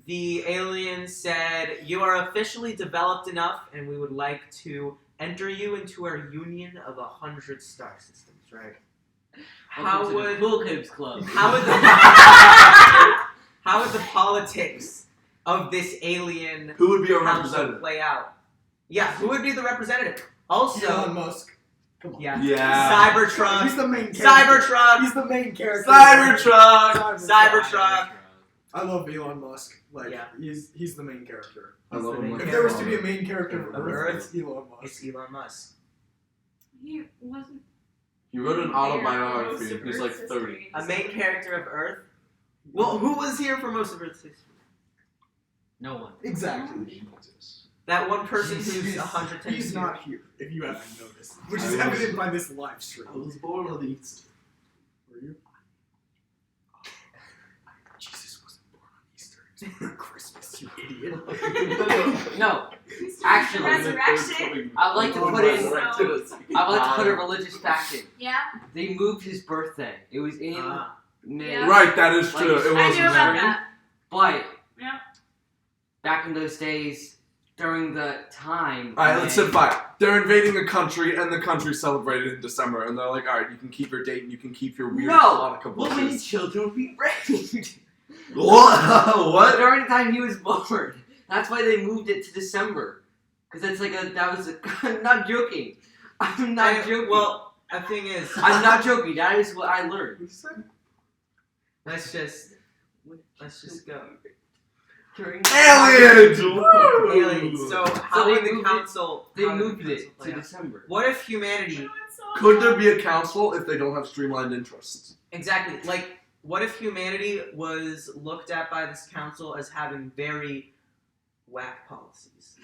The aliens said you are officially developed enough, and we would like to enter you into our union of 100 star systems. Right? How Welcome to the would Cool Kids Club? how would the how would the politics of this alien Who would be our council representative? play out? Yeah, who would be the representative? Also, Elon Musk. Come on. yeah, Yeah. Cybertruck, He's the main character. Cybertruck, He's the main character. Cybertruck! Cybertruck. I love Elon Musk. Like, Yeah. he's the main character. I love him like If there was to be a main character of Of Earth, Earth, it's Elon Musk. It's Elon Musk. he wasn't. He wrote an autobiography. Most of He's like Earth's 30. history. A main character of Earth. Well, who was here for most of Earth's history? No one. Exactly. That one person who's He's- 110 He's years. not here, if you haven't noticed. Which I is was- evident by this live stream. I was born on the East. Were you? Jesus wasn't born on Easter. He was born on Christmas. You idiot. No, actually, Resurrection. I'd like to put in. So- I'd like to put a religious fact in. Yeah. They moved his birthday. It was in May. Yeah. Right, that is true. Like, It I wasn't knew about there. that. But Yeah. back in those days, during the time. Alright, let's when- simplify. They're invading a country, and the country celebrated in December, and they're like, alright, you can keep your date, and you can keep your weird No! Hanukkah Women and bushes. children would be raped. What? What? During the time he was born. That's why they moved it to December. Because that's like I'm not joking. I'm not joking. Well, the thing is, I'm not joking. That is what I learned. let's just go. During Aliens! Aliens. So how they did the moved council? They how did the moved council it play to out? December. What if humanity? Could there be a council if they don't have streamlined interests? Exactly. Like, what if humanity was looked at by this council as having very whack policies,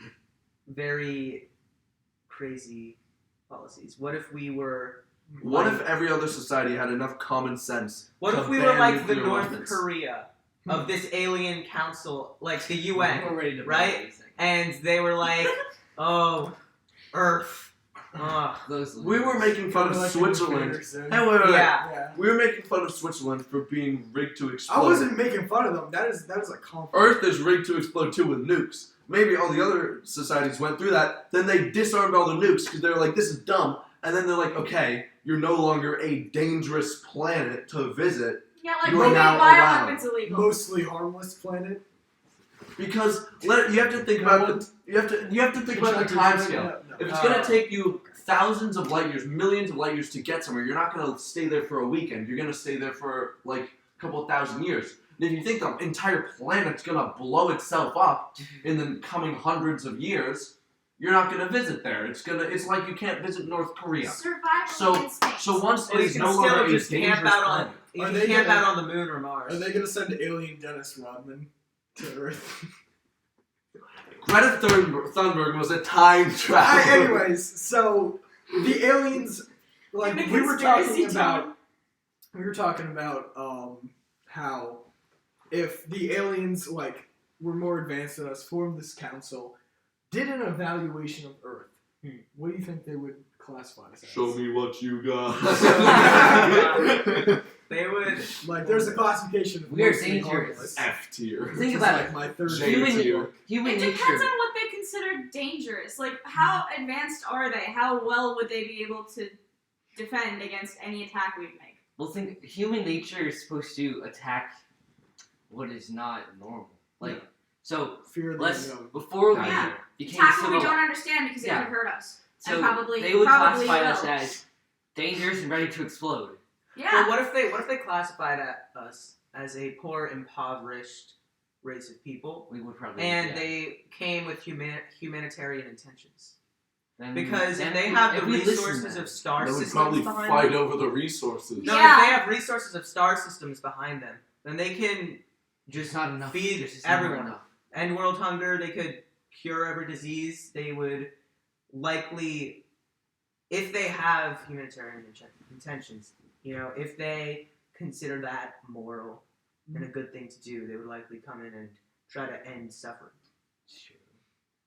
very crazy policies? What if we were? What like- if every other society had enough common sense? What to if we were ban like the nuclear North weapons? Korea of this alien council, like the UN, We're ready to right? And they were like, "Oh, Earth, ugh." Those We were making fun of Like Switzerland. Invader Zim. Hey, wait. Yeah. Yeah. We were making fun of Switzerland for being rigged to explode. I wasn't making fun of them. That is a compliment. Earth is rigged to explode too with nukes. Maybe all the other societies went through that. Then they disarmed all the nukes because they're like, this is dumb. And then they're like, okay, you're no longer a dangerous planet to visit Yeah, like You are we made now bioweapons illegal. Mostly harmless planet. because you have to think about you have to think about the time scale. No. If it's gonna take you thousands of light years, millions of light years to get somewhere, you're not gonna stay there for a weekend. You're gonna stay there for like a couple of thousand years. And if you think the entire planet's gonna blow itself up in the coming hundreds of years, you're not gonna visit there. It's like you can't visit North Korea. Survival instincts. So once Well, it you is can no still longer a just dangerous camp out on. planet. You Are can they camp gonna- out on the moon or Mars. Are they gonna send alien Dennis Rodman to Earth? Greta Thunberg was a time traveler. Anyways, so the aliens, like In a we were talking conspiracy about, how if the aliens like were more advanced than us, formed this council, did an evaluation of Earth. What do you think they would classify us as? Show me what you got. They would. Like, there's a classification of We are mostly dangerous. harmless, F tier. which Think is, about like it. my third J Human- tier. Human It depends nature. on what they consider dangerous. Like, how advanced are they? How well would they be able to defend against any attack we'd make? Well, think human nature is supposed to attack what is not normal. Like, so fear of the let's unknown. before we Yeah. became Attack what we civil, don't understand because it Yeah. could hurt us. so and probably they would probably classify will. us as dangerous and ready to explode. Yeah. Well, what if they classified us as a poor, impoverished race of people, We would probably and yeah. they came with humanitarian intentions? Then- Because then if they we- have if the we listen resources then. of star They would systems probably behind fight them, over the resources. no, Yeah. if they have resources of star systems behind them, then they can Just not enough. feed There's just not everyone. enough. end world hunger. They could cure every disease. They would likely, if they have humanitarian intentions, if they consider that moral and a good thing to do, they would likely come in and try to end suffering. Sure.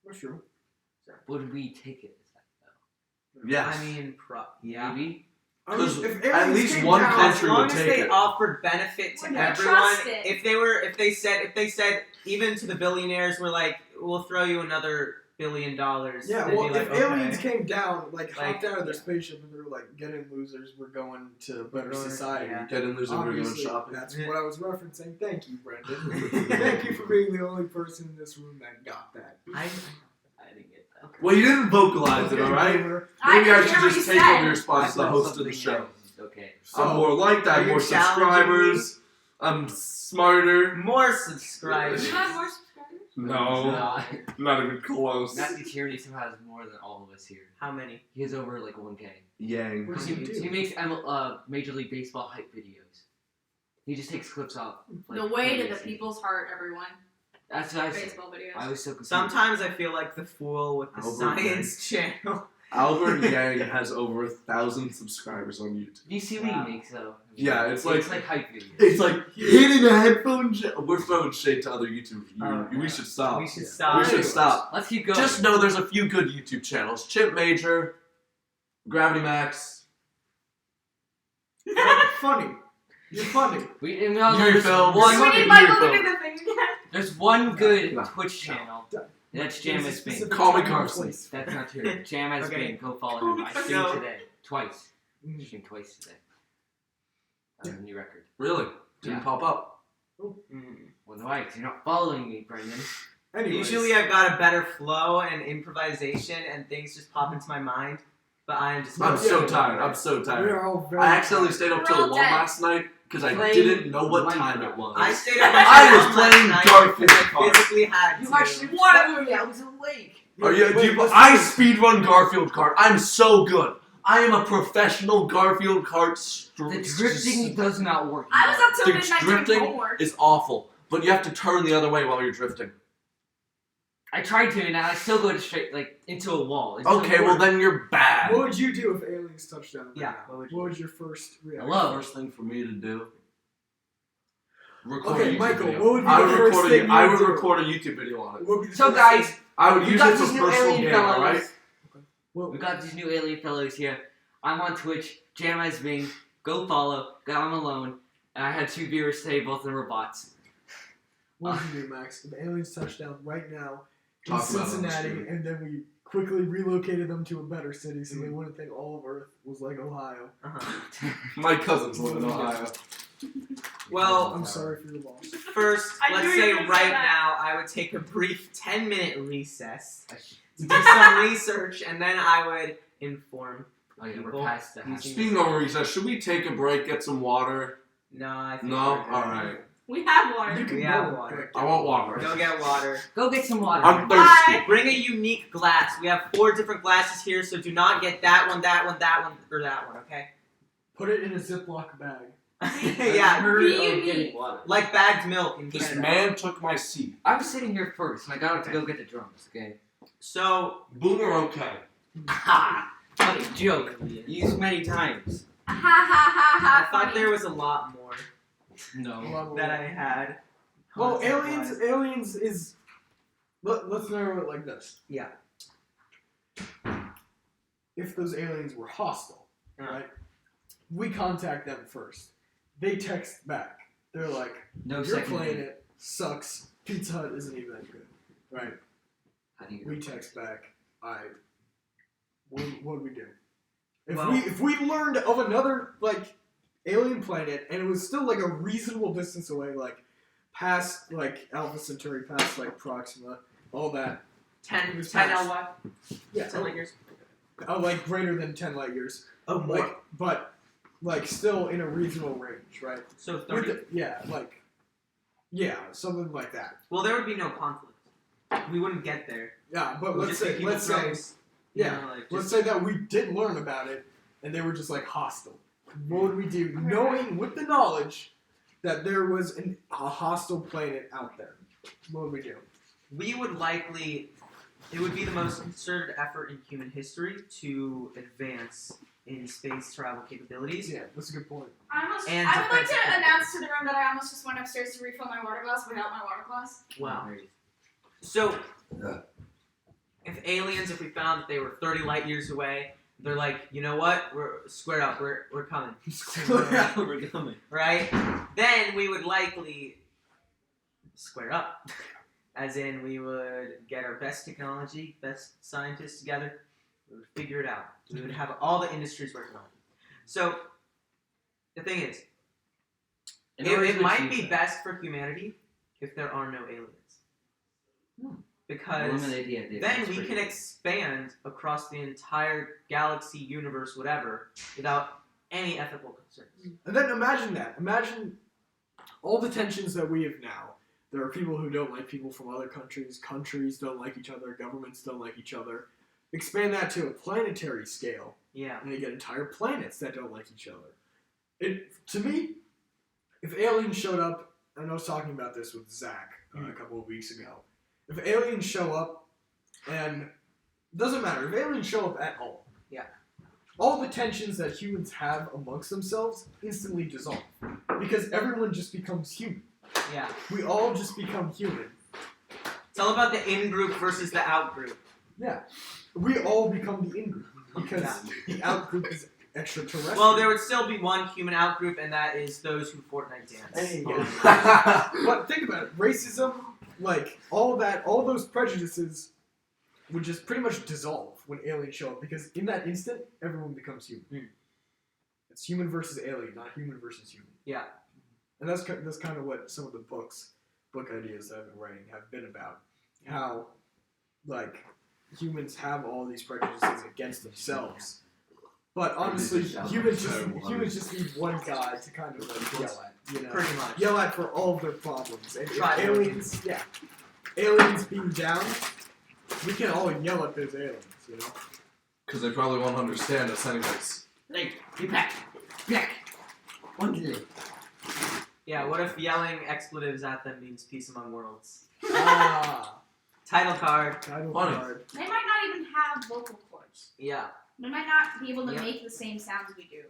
That's true. Would we take it as that though? Yes. I mean, yeah. Maybe. I mean, 'Cause if at aliens least came one down- As country long would as take they it. offered benefit to Would they everyone, trust it? if they said even to the billionaires, we're like, we'll throw you another $1 billion. Yeah, they'd well, be like, if okay. aliens came down, hopped Like, out of their spaceship and they were like, get in, losers, we're going to better going- society. yeah. Get in there, we're going Obviously, shopping. that's what I was referencing. Thank you, Brendan. Thank you for being the only person in this room that got that. I didn't get that. Well, you didn't vocalize it, Okay, alright? whatever. Maybe I didn't hear should what just you take said. over your spot as the said host of the something show. that was Okay. I'm more like that, Are you more challenging subscribers. I'm smarter. more subscribers. You have more subscribers? No, not even close. Matthew Tierney somehow has more than all of us here. How many? He has over like 1K. Yang. What does He, he do? he makes Major League Baseball hype videos. He just takes clips off. The way to the people's heart, everyone. That's what I said. Baseball videos. I was so confused. Sometimes I feel like the fool with the Albert science channel. Albert Yang has over 1,000 subscribers on YouTube. You see what he makes though. Yeah, it's like hype videos. it's like hitting a headphone. We're throwing shade to other YouTubers. We should stop. We should stop. We should stop. Let's keep going. Just know there's a few good YouTube channels: Chimp Major, Gravity Max. Funny. You're funny. we all know Yuri there's Films. one. We need Michael to do the thing again. There's one good No. Twitch channel. No. That's Jam has been. Specific Call me time and Carson. place. That's not true. Jam has Okay. been. Go follow him. I No. streamed today. Twice. Mhm. Streamed twice today. That's a new record. Really? Didn't Yeah. pop up. Well, why? 'Cause you're not following me, Brendan. Anyways, Usually I've got a better flow and improvisation and things just pop into my mind, but I'm just. I'm Yeah. so tired. I'm so we tired. are all very. I accidentally stayed up We're till all 1 dead. last night because I Playing didn't know what Minecraft. time it was. I stayed up. I was until playing last night Garfield because I Kart. physically had to. I was awake. Oh yeah, Wait, dude, what's I the- speedrun Garfield Kart. I'm so good. I am a professional Garfield Kart. The drifting does not work. I was up till The midnight doing drifting homework. is awful, but you have to turn the other way while you're drifting. I tried to, and I still go to straight into a wall. It doesn't Okay, well work. then you're bad. What would you do if aliens touched down? Right Yeah, now? what would you What was your first reaction? Hello. First thing for me to do. Record Okay, a YouTube Michael, video. what would be I the would first record thing you I would would do? record a YouTube video on it. What would be the So first guys, thing- I would we use got it for these new personal alien gain, fellows. alright? what, We got these new alien fellows here. I'm on Twitch. Jam has Bing. Go follow. I'm alone. And I had 2 viewers today. Both of them were bots. what would you do, Max? If aliens touched down right now in Talk about it on the Cincinnati, stream. and then we quickly relocated them to a better city so they wouldn't think all of Earth was like Ohio. Uh-huh. My cousins live in Ohio. Well, I'm sorry for your loss. first, I let's knew you say were gonna right say that. now I would take a brief 10-minute recess to do some research, and then I would inform. Oh yeah, People we're past the house. using- Speaking of recess, should we take a break, get some water? No, I think. No? we're good. Alright. We have water. You can We go, have water. like, I want water. Go get water. Go get some water. I'm Bye. thirsty. Bring a unique glass. We have 4 different glasses here, so do not get that one, that one, that one, or that one, okay? Put it in a Ziploc bag. Yeah, Be unique. water. like bagged milk in This Canada. man took my seat. I was sitting here first, and I got up to go get the drums. Okay. So, Boomer, okay. Ha! Funny joke. Used many times. Ha ha ha ha. I thought funny. there was a lot more No. that I had. Well, concept-wise. aliens is. Let's narrow it like this. Yeah. If those aliens were hostile, Yeah. right? We contact them first. They text back. They're like, No "Your second. planet sucks. Pizza Hut isn't even that good." Right? How do you We text back. What do we do? Well- If we learned of another like alien planet and it was still like a reasonable distance away, like past like Alpha Centauri, past like Proxima, all that. 10 Who's 10 passed? LY? Yeah, 10 light years? like greater than 10 light years. Oh, Like, but like still in a reasonable range, right? So With 30. yeah, something like that. Well, there would be no conflict. We wouldn't get there. Yeah, but We'd let's just be say people let's say close, you yeah, know, like, let's just- say that we did learn about it and they were just like hostile. What would we do, knowing with the knowledge that there was a hostile planet out there? What would we do? we would likely. It would be the most concerted effort in human history to advance in space travel capabilities. Yeah, that's a good point. I would And like to defensive. announce to the room that I almost just went upstairs to refill my water glass without my water glass. Wow. So, if we found that they were 30 light years away, they're like, you know what? We're square up. We're coming. We're coming. Right? Then we would likely square up. As in, we would get our best technology, best scientists together. We would figure it out. We would have all the industries working on it. So, the thing is, it might be best for humanity if there are no aliens. Because then we can expand across the entire galaxy, universe, whatever, without any ethical concerns. And then imagine that. Imagine all the tensions that we have now. There are people who don't like people from other countries. Countries don't like each other. Governments don't like each other. Expand that to a planetary scale, Yeah. and you get entire planets that don't like each other. To me, if aliens showed up, and I was talking about this with Zach a couple of weeks ago. If aliens show up and Doesn't matter if aliens show up at all. Yeah. All the tensions that humans have amongst themselves instantly dissolve because everyone just becomes human. Yeah. We all just become human. It's all about the in-group versus the out-group. Yeah. We all become the in-group because the out-group is extraterrestrial. Well, there would still be one human out-group, and that is those who Fortnite dance. Hey, but think about it. Racism, like, all of that, all those prejudices would just pretty much dissolve when aliens show up because in that instant, everyone becomes human. It's human versus alien, not human versus human. Yeah. And that's kind of what some of the book ideas that I've been writing have been about. How, like, humans have all these prejudices against themselves. But honestly, humans just need one guy to kind of like yell at, you know, Pretty much. yell at for all of their problems. And if Try aliens being down, we can all yell at those aliens, you know. Because they probably won't understand us anyways. Like, be back. One day. Yeah, what if yelling expletives at them means peace among worlds? Ah, Title card. title Funny. card. They might not even have vocal cords. Yeah. They might not be able to Yeah. make the same sounds we do.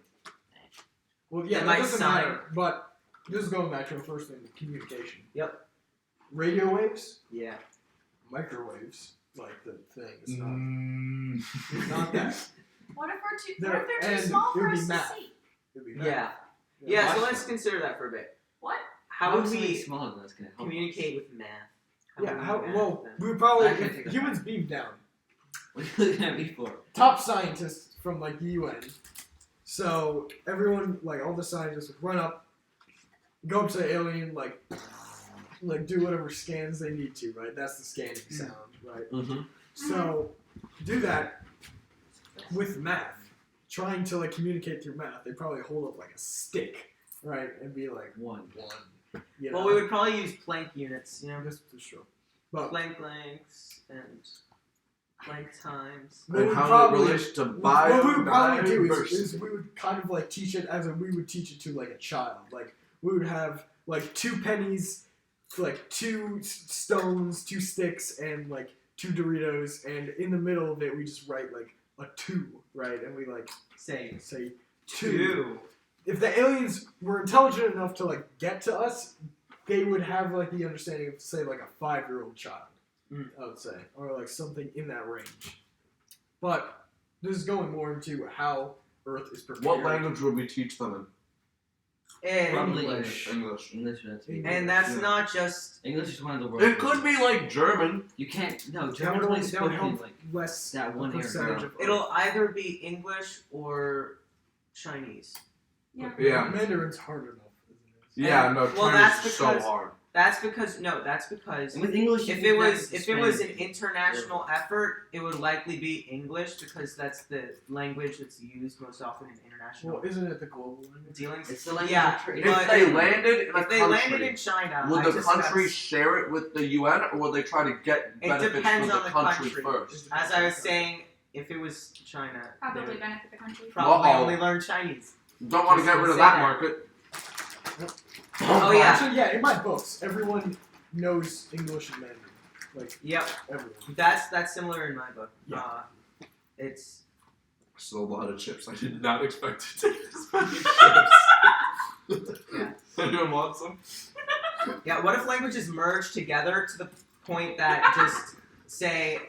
Well, yeah, It that might doesn't sign. matter. But this is going back to the first thing: communication. Yep. Radio waves, Yeah. microwaves, like the thing. It's Mm. not that. What if what if There- they're and too small it would for be us math. to see? It'd be Yeah. bad. Yeah, so let's consider that for a bit. What? How would something we smaller than that's gonna help communicate with math? Yeah, would we how, math well, then? we would probably, I can if figure humans beamed down, us? What are you looking at me for? top scientists from, like, the UN, so everyone, like, all the scientists would run up, go up to the alien, like, do whatever scans they need to, right? That's the scanning sound, right? Mm-hmm. So, do that with math. Trying to, like, communicate through math, they probably hold up, like, a stick, right? And be like, One. you know? Well, we would probably use Planck units, you know? That's true. But Planck lengths and Planck times. what And we how probably, it relates to what we would probably do biodiversity. is we would kind of, like, teach it as we would teach it to, like, a child. Like, we would have, like, 2 pennies, like, 2 stones, 2 sticks, and, like, 2 Doritos, and in the middle of it, we just write, like, a 2, right? And we, like, Say say 2. If the aliens were intelligent enough to, like, get to us, they would have, like, the understanding of, say, like, a 5-year-old child, I would say, or, like, something in that range. But this is going more into how Earth is prepared. What language would we teach them And, Probably in? English. English would have to be. and that's Yeah. not just... English is one of the world's. It could be like German. You can't. No, That German's would only only spoken in help like less that one percentage area. of Earth. It'll either be English or Chinese. Yeah. Yeah. Mandarin's hard enough, isn't it? Yeah, no, Well, Chinese that's is so because- hard. That's because And with English, you if can it was connect if with it was an Spanish. international effort, it would likely be English because that's the language that's used most often in international Well, isn't it the global language? dealings. It's the language Yeah, of trade. but- If they landed in a If they country, landed in China, would I the just country that's- share it with the UN, or would they try to get It benefits depends from on the the country country. first? as I was saying, if it was China, they Probably would benefit the country. probably Uh-oh. only learn Chinese. Don't want to Just get rid of say that that. market. Oh, yeah. Actually, yeah, in my books, everyone knows English and Mandarin. Like, Yep, everyone. that's similar in my book. Yeah. It's Still a lot of chips. I did not expect to take this many chips. Yeah. Anyone want some? yeah. What if languages merge together to the point that just say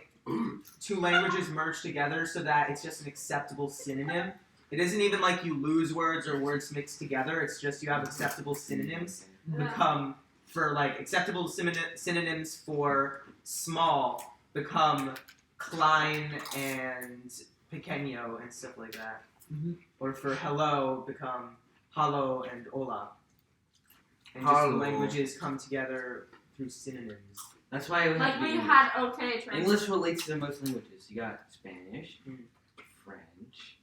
2 languages merge together so that it's just an acceptable synonym? It isn't even like you lose words or words mixed together. It's just you have acceptable synonyms become for like acceptable synonyms for small become Klein and pequeño and stuff like that. Mhm. Or for hello become hallo and hola. And just Hallo. languages come together through synonyms. That's why it would have Like to be we English. had okay translate. English relates to most languages. You got Spanish, French.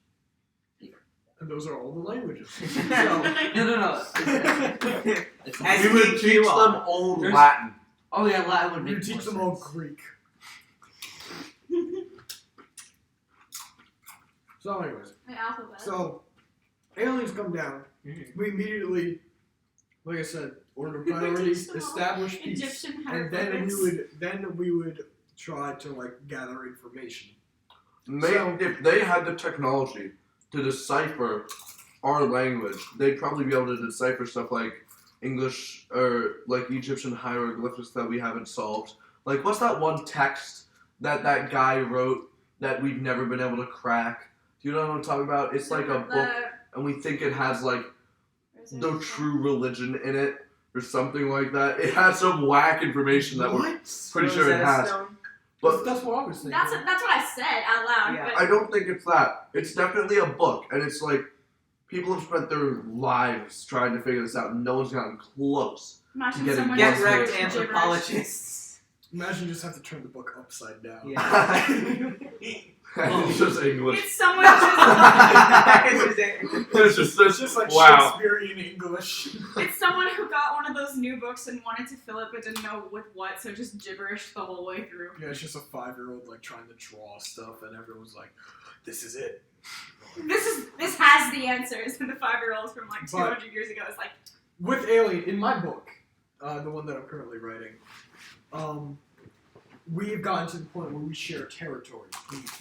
And those are all the languages. No. It's As We would SPQ teach them all. old There's- Latin. oh yeah, Latin would You make teach more them all sense. Greek. So, anyways, The alphabet. so aliens come down. Mhm. We immediately, like I said, order priorities, Teach them all establish peace, Egyptian and then hieroglyphs. we would try to like gather information If they had the technology to decipher our language, they'd probably be able to decipher stuff like English or like Egyptian hieroglyphics that we haven't solved. Like, what's that one text that guy wrote that we've never been able to crack? Do you know what I'm talking about? It's like a book, and we think it has like the true religion in it or something like that. It has some whack information that we're pretty sure it has. But That's what I was thinking. That's what I said out loud. Yeah. But I don't think it's that. It's definitely a book, and it's like people have spent their lives trying to figure this out, and no one's gotten close. imagine Get it- someone Get Yes, just wrecked, gibberish. anthropologists. Imagine you just have to turn the book upside down. Yeah. It's just English. It's someone just. It's Just like wow. Shakespearean English. It's someone who got one of those new books and wanted to fill it but didn't know with what, so just gibberish the whole way through. Yeah, it's just a 5-year-old like trying to draw stuff, and everyone's like, "This is it." This has the answers, and the 5-year-olds from like 200 years ago is like, With Alien, in my book, the one that I'm currently writing, we have gotten to the point where we share territory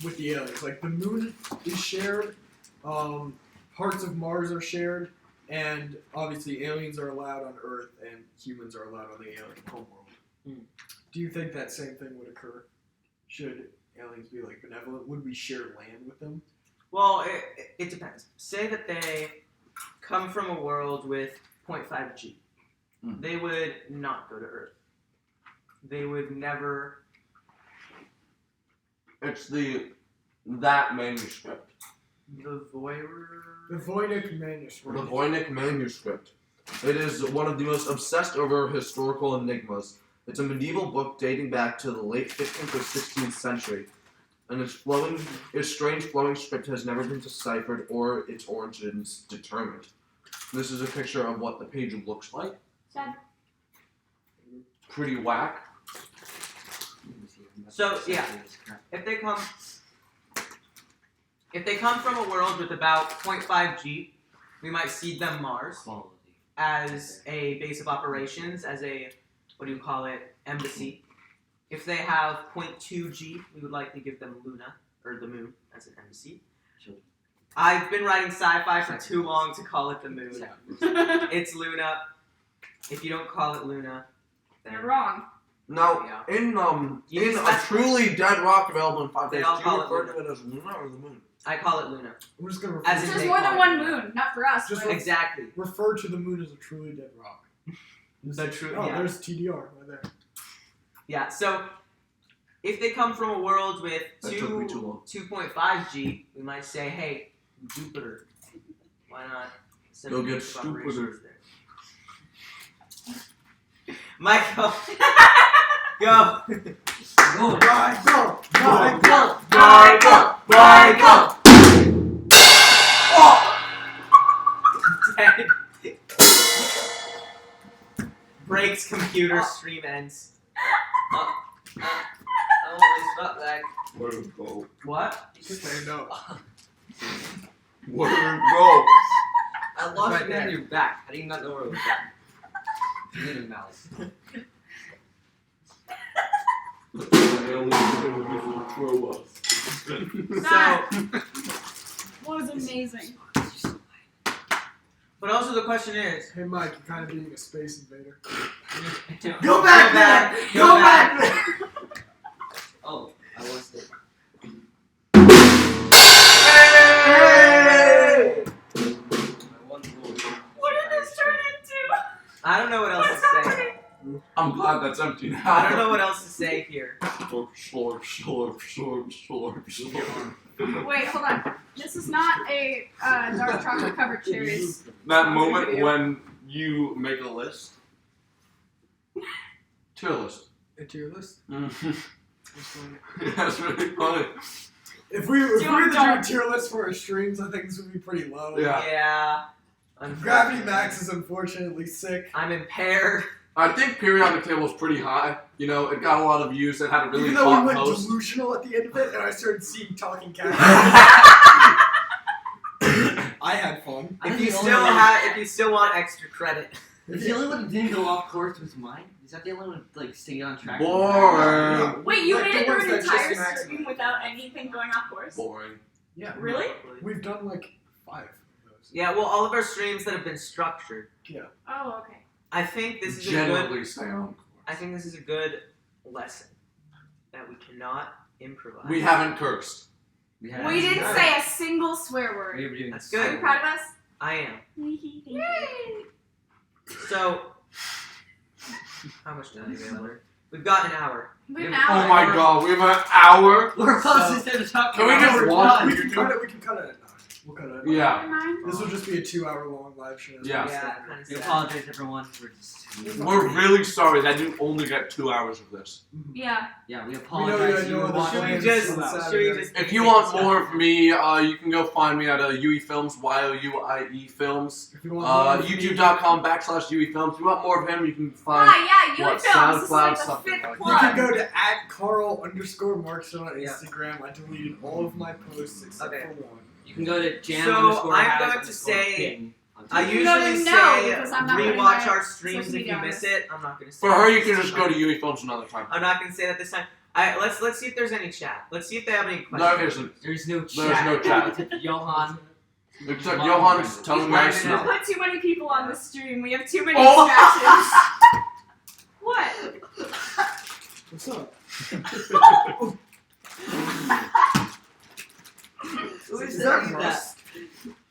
with the aliens. Like, the moon is shared, parts of Mars are shared, and obviously aliens are allowed on Earth and humans are allowed on the alien homeworld. Do you think that same thing would occur? Should aliens be like benevolent? Would we share land with them? Well, it depends. Say that they come from a world with 0.5 G. They would not go to Earth. They would never. It's that manuscript. The The Voynich manuscript. The Voynich manuscript. It is one of the most obsessed over historical enigmas. It's a medieval book dating back to the late 15th or 16th century, and its strange flowing script has never been deciphered or its origins determined. This is a picture of what the page looks like. sad. Pretty whack. So, yeah. If they come from a world with about 0.5 G, we might seed them Mars as a base of operations, as a, embassy. If they have 0.2 G, we would likely give them Luna, or the moon, as an embassy. I've been writing sci-fi for too long to call it the moon. It's Luna. If you don't call it Luna, then You're wrong. Now, in You a just- truly dead rock available in 5 They days, all do call you it refer to it as Luna or the moon? I call it Luna. We're just gonna As refer, in There's they more than call one it moon, not for us. Just but Exactly. refer to the moon as a truly dead rock. The true. Oh, Yeah. there's TDR right there. Yeah. So, if they come from a world with That took me too long. 2.5 G, we might say, hey, Jupiter. Why not send Go a get bunch of operations Jupiter. there? Michael, go. Go. Michael! Michael! Michael! Dead. Breaks computer, stream ends. Oh, it's not that. Where to go? What? Stand up. Where to go? I lost Right it there. on your back. How do you not know where it was at? You didn't mouse. That So, was amazing. but also the question is, Hey Mike, you're kind of being a space invader. go back, go back. Oh, I lost it. What did this turn into? I don't know what else to What's say. happening? I'm glad that's empty now. I don't know what else to say here. Slurp, slurp, slurp, slurp, slurp. Wait, hold on. This is not a dark chocolate covered cherries. That moment when you make a list. Tier list. A tier list? That's really funny. If we were to do a Don't. tier list for our streams, I think this would be pretty low. Yeah. Yeah. Gravity Max is unfortunately sick. I'm impaired. I think periodic table is pretty high. You know, it got a lot of views. It had a really Even though we hot went host. delusional at the end of it, and I started seeing talking cats. I had fun. If you still want extra credit, Is the only one that didn't go off course was mine? Is that the only one like stayed on track? Boring. Wait, you Like, made the it through ones an that just entire maximum. stream without anything going off course? Boring. Yeah. Really? We've done like 5 of those. Yeah, well, all of our streams that have been structured. Oh, okay. I think this is a good. Generally stay on course. I think this is a good lesson that we cannot improvise. We haven't cursed. We didn't say a single swear word. We were doing That's Are good. you proud of us? I am. Yay! So, how much time do we have? We've got an hour. We've Oh now. my god, we have an hour? We're close to the top. Can we just We're watch done. the We can YouTube? cut it. We can cut it at 9. We'll cut it at 9. Yeah. This will just be a 2-hour long live show. Yeah. Kind of We sad. apologize, everyone. We're just. We're really sorry that you only get 2 hours of this. Yeah. Yeah, we you apologize. had You no were other watching. Should we plans just? on Should we Saturday. just? If you want more of me, you can go find me at UE Films, YOUIE Films. If you want more of me- YouTube.com/UE Films. If you want more of him, you can find. Yeah, you what, films. This is SoundCloud, like the something 5th like You plug. can go to @Carl_Markson on Yeah. Instagram. I deleted all of my posts except Okay. for one. You can go to jam. So, I'm going to say- I You can go to usually no, say because I'm not putting rewatch my our streams social if you media miss on it. I'm not going to say For her, that you this can time. just go to UE Films another time. I'm not going to say that this time. Let's see if there's any chat. Let's see if they have any No, questions. here's There's no chat. There's no chat. Johan. Except Johan's telling me I We smell. put too many people on the stream. We have too many Oh. distractions. What? What's up? Who is Is that? that That? Russ?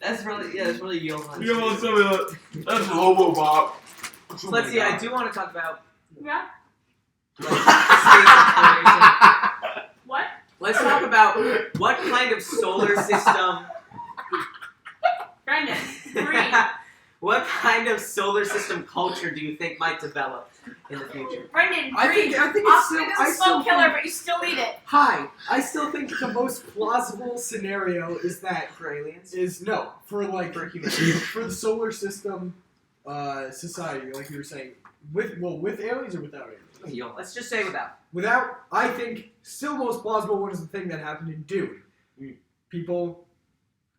That's really that's really Johan. Johan, tell me that. That's Lobobop. So let's see. I do want to talk about Yeah. What? Let's talk about what kind of solar system. Brendan. Breathe. What kind of solar system culture do you think might develop in the future? Brendan, I breathe. think it's Oxygen still. is I a still slow killer, think, but you still need it. Hi. I still think the most plausible scenario is that For aliens? for like For humanity? for the solar system, society, like you were saying, with aliens or without aliens. Johan. Let's just say without. Without, I think, still most plausible one is the thing that happened in Dune. People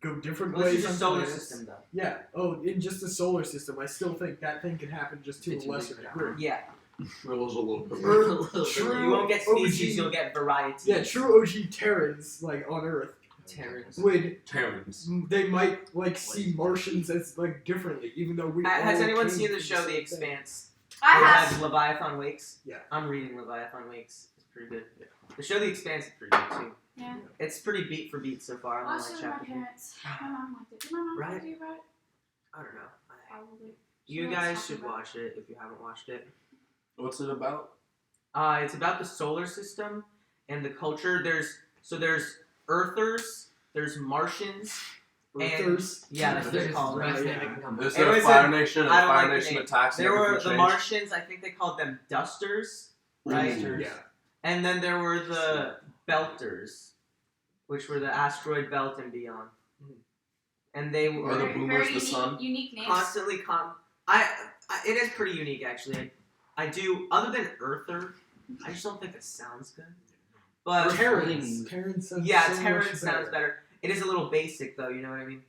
go different Well, this ways is a on solar planets. system, though. Yeah. Oh, in just the solar system, I still think that thing could happen just to a lesser degree. Yeah. It was a little bit. True You won't get species, OG you'll get variety. Yeah, true OG Terrans, like on Earth, Terrans. would Terrans. they might like see Martians as like differently, even though we. Has all anyone came seen the from show same The thing. Expanse? I It have. has Leviathan Wakes. Yeah. I'm reading Leviathan Wakes. It's pretty good. The show The Expanse is pretty good too. Yeah. It's pretty beat for beat so far. I'm on Watched like it with my chapter 2. parents. My mom liked it. Did my mom Right. talk to you about it? I don't know. Probably. You She guys likes should talking about watch it if you haven't watched it. What's it about? It's about the solar system and the culture. There's Earthers, there's Martians. Earthers. Yeah, that's what they're called. Right, Right? yeah. Is It there a was Fire Nation and the I don't Fire like the Nation name. attacks and There were everything the changed? Martians. I think they called them Dusters, right? Ooh. Yeah. And then there were the Belters, which were the asteroid belt and beyond. And they Are the were boomers very the unique, sun? unique names. constantly it is pretty unique actually. I do, other than Earther, I just don't think it sounds good. But Terrans. Terrans sounds yeah, so Terran much sounds better. It is a little basic though, you know what I mean?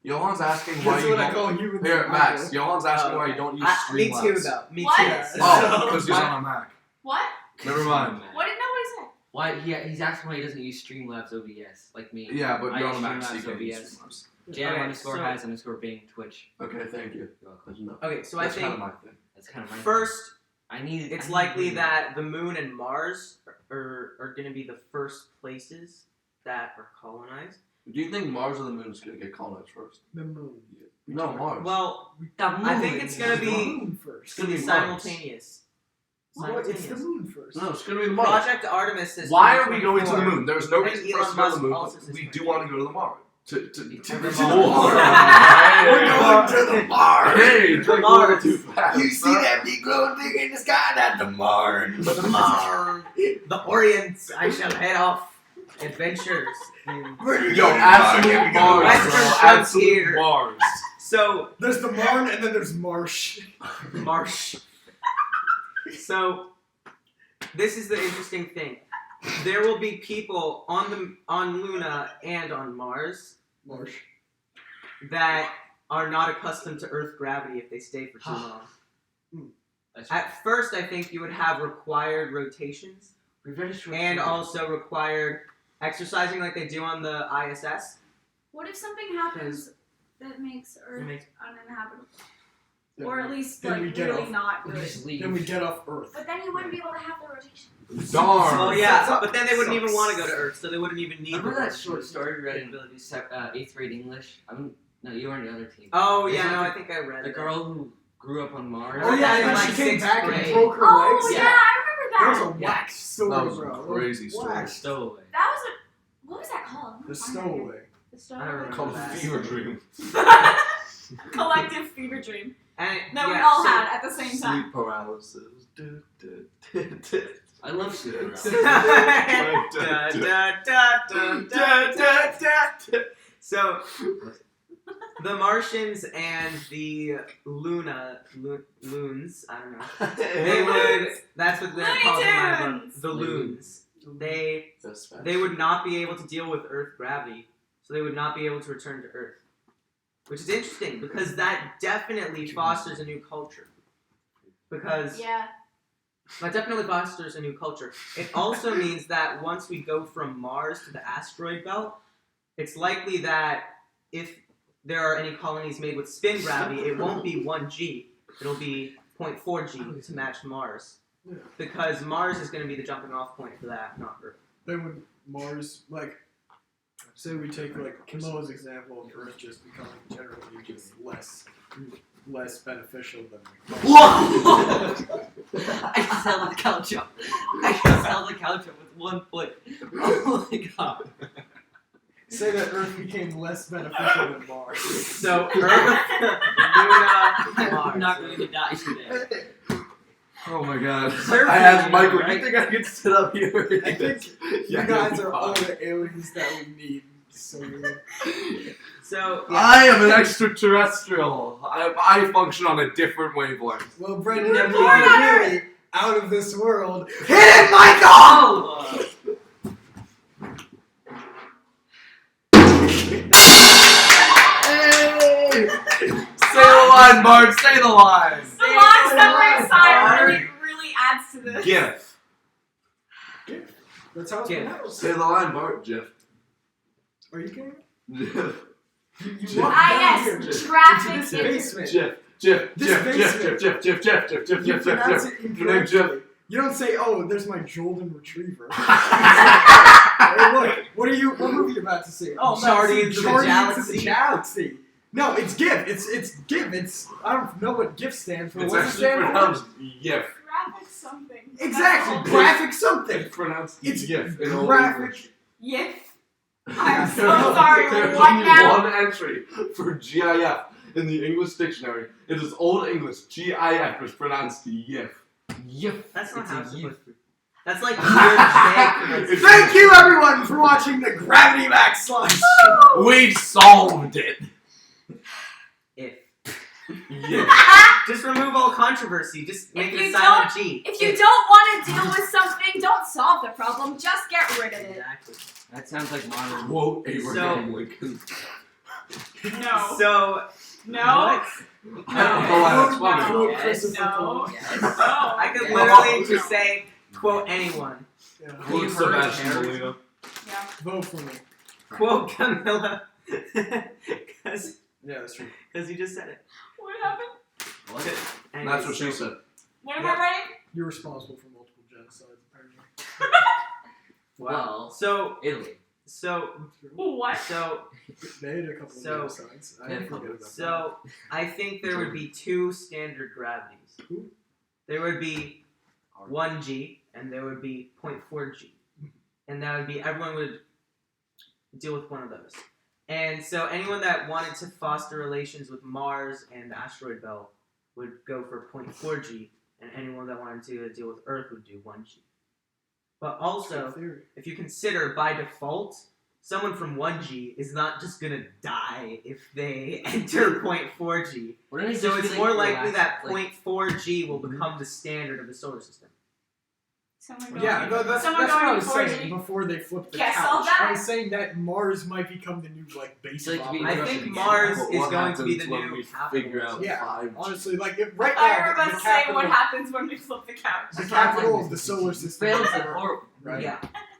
Johan's asking why That's you what I don't. call humans. Here, in Max. Minecraft. Johan's asking Oh, why you okay. don't use Me too Streamlabs. though. Me What? too. Yeah. Oh, because he's on a Mac. What? Never mind. What did nobody say? Why? He's asking why he doesn't use Streamlabs OBS like me. Yeah, but I you're on use a Mac, so you Streamlabs can't use OBS. Streamlabs. Jam Okay, underscore so- has underscore Bing Twitch. Okay, thank you. You're welcome. Good to know. Okay, so That's I kind think of my thing. That's kind of my first I need. it's I need likely to- that the moon and Mars are going to be the first places that are colonized. Do you think Mars or the Moon is going to get colonized first? The moon. No, Mars. Well, The I think moon. it's gonna The be moon it's first. going to be gonna be Mars. simultaneous. Well, it's the Simultaneous. moon first. No, it's going to be the Mars. Project Artemis is Why are we going to the 2024. moon? There's no And reason for us to Elon go to the Musk moon, also but says we we're do going want to go to the Mars. To the the Mars. Hey, We're going to the Mars. Hey, The drink Mars. a little too fast. You see that big glowing thing in the sky? That's the Mars. The Mars. The Orient. I shall head off adventures. Where do you Yo, go? absolute Mars, Western bro. frontier. Absolute Mars. So There's the Marn and then there's Marsh. Marsh. So this is the interesting thing. There will be people on Luna and on Mars Marsh. that are not accustomed to Earth gravity if they stay for too long. That's At first, I think you would have required rotations we're very short. and also required exercising like they do on the ISS. What if something happens that makes Earth makes- uninhabitable? Then Or we- at least, then we like, get really off- not we good. just leave. Then we get off Earth. But then you wouldn't be able to have the rotation. Darn. Well, yeah, but then they wouldn't even want to go to Earth, so they wouldn't even need Remember the that rotation. short story we read in 8th grade English? No, you were on the other team. Oh, It's yeah, like no, the- I think I read The it. girl who grew up on Mars. Oh yeah, and then like she came sixth back and grade. broke her Oh, legs. yeah, Yeah. I remember That was that. a whack story, That was a bro. crazy story. Whack. Stowaway. That was a. What was that called? The stowaway. The I don't remember Called that. fever dream. Collective fever dream And, that we yeah, all so- had at the same time. Sleep paralysis. I love sleep around. Da, da, da, da, da. So, the Martians and the loons, I don't know. They would. That's what they're Looney called in my book. Tunes! The loons. They That's fast. would not be able to deal with Earth gravity, so they would not be able to return to Earth. Which is interesting because that definitely fosters a new culture. Because Yeah. that definitely fosters a new culture. It also means that once we go from Mars to the asteroid belt, it's likely that if there are any colonies made with spin gravity, it won't be 1G. It'll be 0.4G to match Mars. Yeah. Because Mars is going to be the jumping off point for that, not Earth. Then when Mars, like, say we take like Camilla's example of Earth just becoming generally just less beneficial than we Whoa! I just held the couch up. I just held the couch up with one foot. Oh my god. say that Earth became less beneficial than Mars. So, Earth, Luna, I'm Mars. not going to die today. Oh my god. Surfing, I asked Michael, right? you think I could sit up here? I think Yeah, you guys you'll are be all fine. the aliens that we need. So So, yeah. I am an extraterrestrial. I function on a different wavelength. well, Brendan, Yeah, you're but- really out of this world. Hit it, Michael! Hey! Say the line, Mark. Say the line. The last the separate line, side Mark. really adds to this. GIF. That's how it's Yeah. pronounced. Say the line, Bart. GIF. Are you kidding? GIF. You walk Ah, down here yes, to graphic this image. basement. GIF. GIF. This GIF. basement. GIF. GIF. GIF. GIF. GIF. You GIF. pronounce GIF. it Your name, incorrectly. You don't say, "Oh, there's my Jordan Retriever." GIF. Hey, look, what movie are you about to see? Oh, I'm about to see Guardians of the Guardians of the Galaxy. Galaxy. No, it's GIF. It's GIF. It's I don't know what GIF stands for. It's What's it actually stand for? pronounced GIF. Graphic something. Exactly. That's all. Graphic something. It's pronounced It's GIF in Old graphic. English. Yif. I'm so There's sorry. There's What only now? one entry for GIF in the English dictionary. It is Old English. GIF is pronounced GIF. Yep. That's not It's how a it's you. supposed to be. That's like weird fake. Thank you, everyone, for watching the Gravity Max Slice. We solved it. If. Yeah. Just remove all controversy. Just make If it a you silent G. If you don't want to deal with something, don't solve the problem. Just get rid of it. Exactly. That sounds like modern. Quote Abraham Lincoln. No. So, No. what? I don't know why that's funny. No. Quote Christopher No. Columbus. Yes. No. I could Yeah. literally just say, quote anyone. Yeah. Quote You heard Sebastian Harry. Molina. Yeah. Vote for me. Quote Camilla. Because Yeah, that's true. you just said it. What happened? What? And that's what she said. What am I writing? You're responsible for multiple genocides, apparently. Well, So, Italy. What? They had a couple So- of genocides. I Yeah, didn't forget about that. So, I think there would be two standard gravities. Who? There would be 1G, and there would be 0.4G. And that would be, everyone would deal with one of those. And so anyone that wanted to foster relations with Mars and the asteroid belt would go for 0.4G, and anyone that wanted to deal with Earth would do 1G. But also, Good theory. if you consider by default, someone from 1G is not just gonna die if they enter 0.4G. Wouldn't it So just it's be, more like, likely that relaxed, like- 0.4G will become the standard of the solar system. Someone going, Yeah, that's someone what I going was before saying you. before they flipped the Guess all couch. that. I was saying that Mars might become the new like base Like of to be I operations. think Mars But is what going to be the happens when new we capital. figure out Yeah, 5G? honestly, like right I now, were about the to say what capital, happens when we flip the couch. the capital of the solar system, Failed is to Earth, or right? Yeah.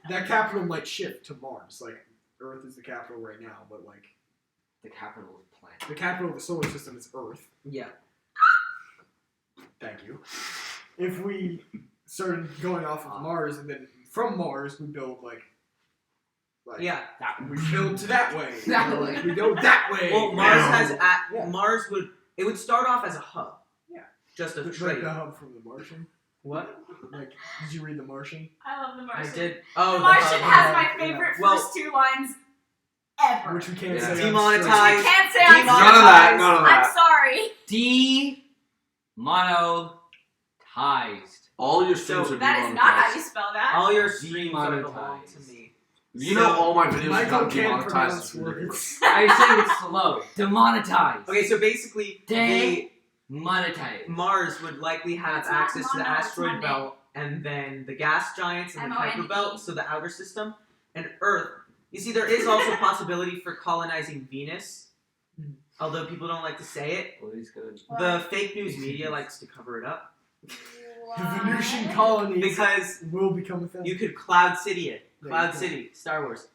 That capital might shift to Mars. Like Earth is the capital right now, but like the capital of planet. the capital of the solar system is Earth. Yeah. Thank you. If we started going off of Mars and then from Mars we build like Yeah. we build to that way. That Or, way. like, we go that way. Well, Mars has Yeah. Mars would start off as a hub. Yeah. Just of like trade. the hub from The Martian. What? Like, did you read The Martian? I love the I Martian. did. Oh, The the Martian hub. has my yeah. favorite Well- first two lines ever. Which we can't Yeah. say. on Demonetized. I stream. can't say I'm Demonetized. None of that. None of I'm that. sorry. Demonetized. All your streams So are That is not how you demonetized. spell that. All your streams are belong to Demonetized. me. You know all my videos Michael got can't demonetized. pronounce It's ridiculous. words. I say it's slow. Demonetized. Okay, so basically, the Monetized. Mars would likely have It's not access to the mono, it's asteroid Monday. belt, and then the gas giants and the M-O-N-E. Kuiper belt, so the outer system, and Earth. You see, there is also a possibility for colonizing Venus, although people don't like to say it. Always good. The fake news media likes to cover it up The Venusian colonies because will become a thing. you could Cloud City it. There Cloud you go. City, Star Wars.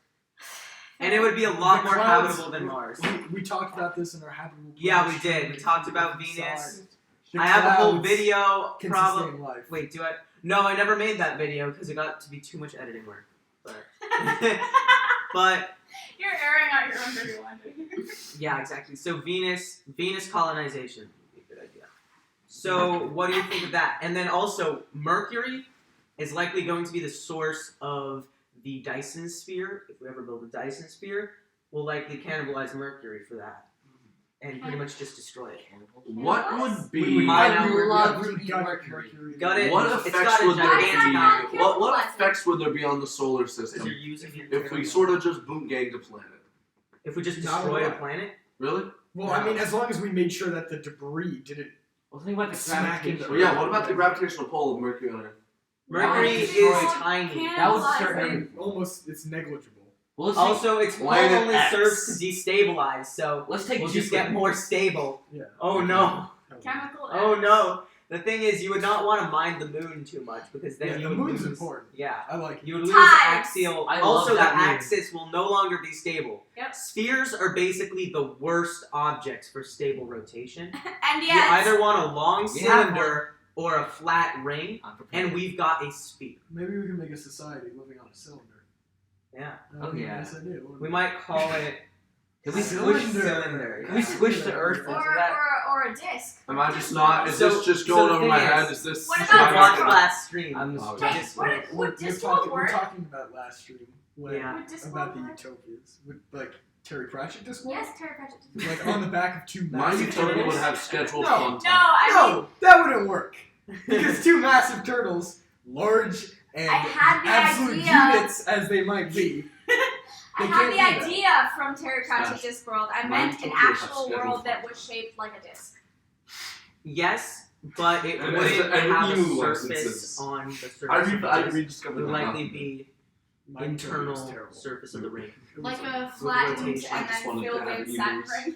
And it would be a lot The more clouds- habitable than Mars. We talked about this in our habitable. Yeah, planet we did. stream. We talked about Inside. Venus. The I have a whole clouds video can problem. sustain life. Wait, do I? No, I never made that video because it got to be too much editing work. But, but You're airing out your own dirty laundry. yeah, exactly. So Venus colonization would be a good idea. So what do you think of that? And then also Mercury is likely going to be the source of the Dyson sphere. If we ever build a Dyson sphere, we'll likely cannibalize Mercury for that, and pretty much just destroy it. What would be? We Mine I would love we to eat got Mercury. Got it. What It's effects got a would there gigantic be? power. What effects would there be on the solar Because system you're using it if we sort of just boot ganged a planet? if we just Not a destroy a lot. planet. Really? Well, I mean, as long as we made sure that the debris didn't. Well, think about the Smack into gravitation. Well, yeah. What about the gravitational pull of Mercury on Earth? Mercury Wow. is Destroy- tiny. That was Cannibalize certain. Almost, it's negligible. Well, let's take, Also, its pull Planet only X. serves to destabilize, so let's take we'll just Jupiter. get more stable. Yeah. Oh no. Chemical Oh X. no. The thing is, you would not want to mine the moon too much because then Yeah, you the would moon's lose. important. Yeah. I like it. You would lose Tides. axial. I Also, love that the moon. axis will no longer be stable. Yep. Spheres are basically the worst objects for stable rotation. And You yes, either want a long We have cylinder or a flat ring, I'm prepared. and we've got a sphere. Maybe we can make a society living on a cylinder. Yeah. That would be a yeah. nice idea, wouldn't We it? might call it. Can we Cylinder. squish Cylinder. Can we squish the Earth or, into that? or a disc. Am I just not? Is So- this just so going the over thing my is- head? Is this? What am about I Watch not Discworld? gonna- last stream. I'm Oh, just Wait, yes. what We're would Discworld talking, we're work? talking about last stream. When, Yeah. Would Discworld About the work? utopias. With, like, Terry Pratchett Discworld? Yes, Terry Pratchett. Like, on the back of two My massive utopia turtles? would have scheduled No. fun No, time. I mean, No, that wouldn't work. Because two massive turtles, large and I had the absolute idea. units as they might be, I They had can't the do that. idea from Terry Pratchett Smash. Discworld. I Mine meant totally an have actual scheduled world that fun. was shaped like a disc. Yes, but it And wouldn't it's- and have a emu surface licenses. on the surface. I of the disc. It rediscovered would that. likely be my utopia was internal terrible. surface of the ring. It was Like a- a flattened rotation. I and just then wanted to filled have in satin emus. ring.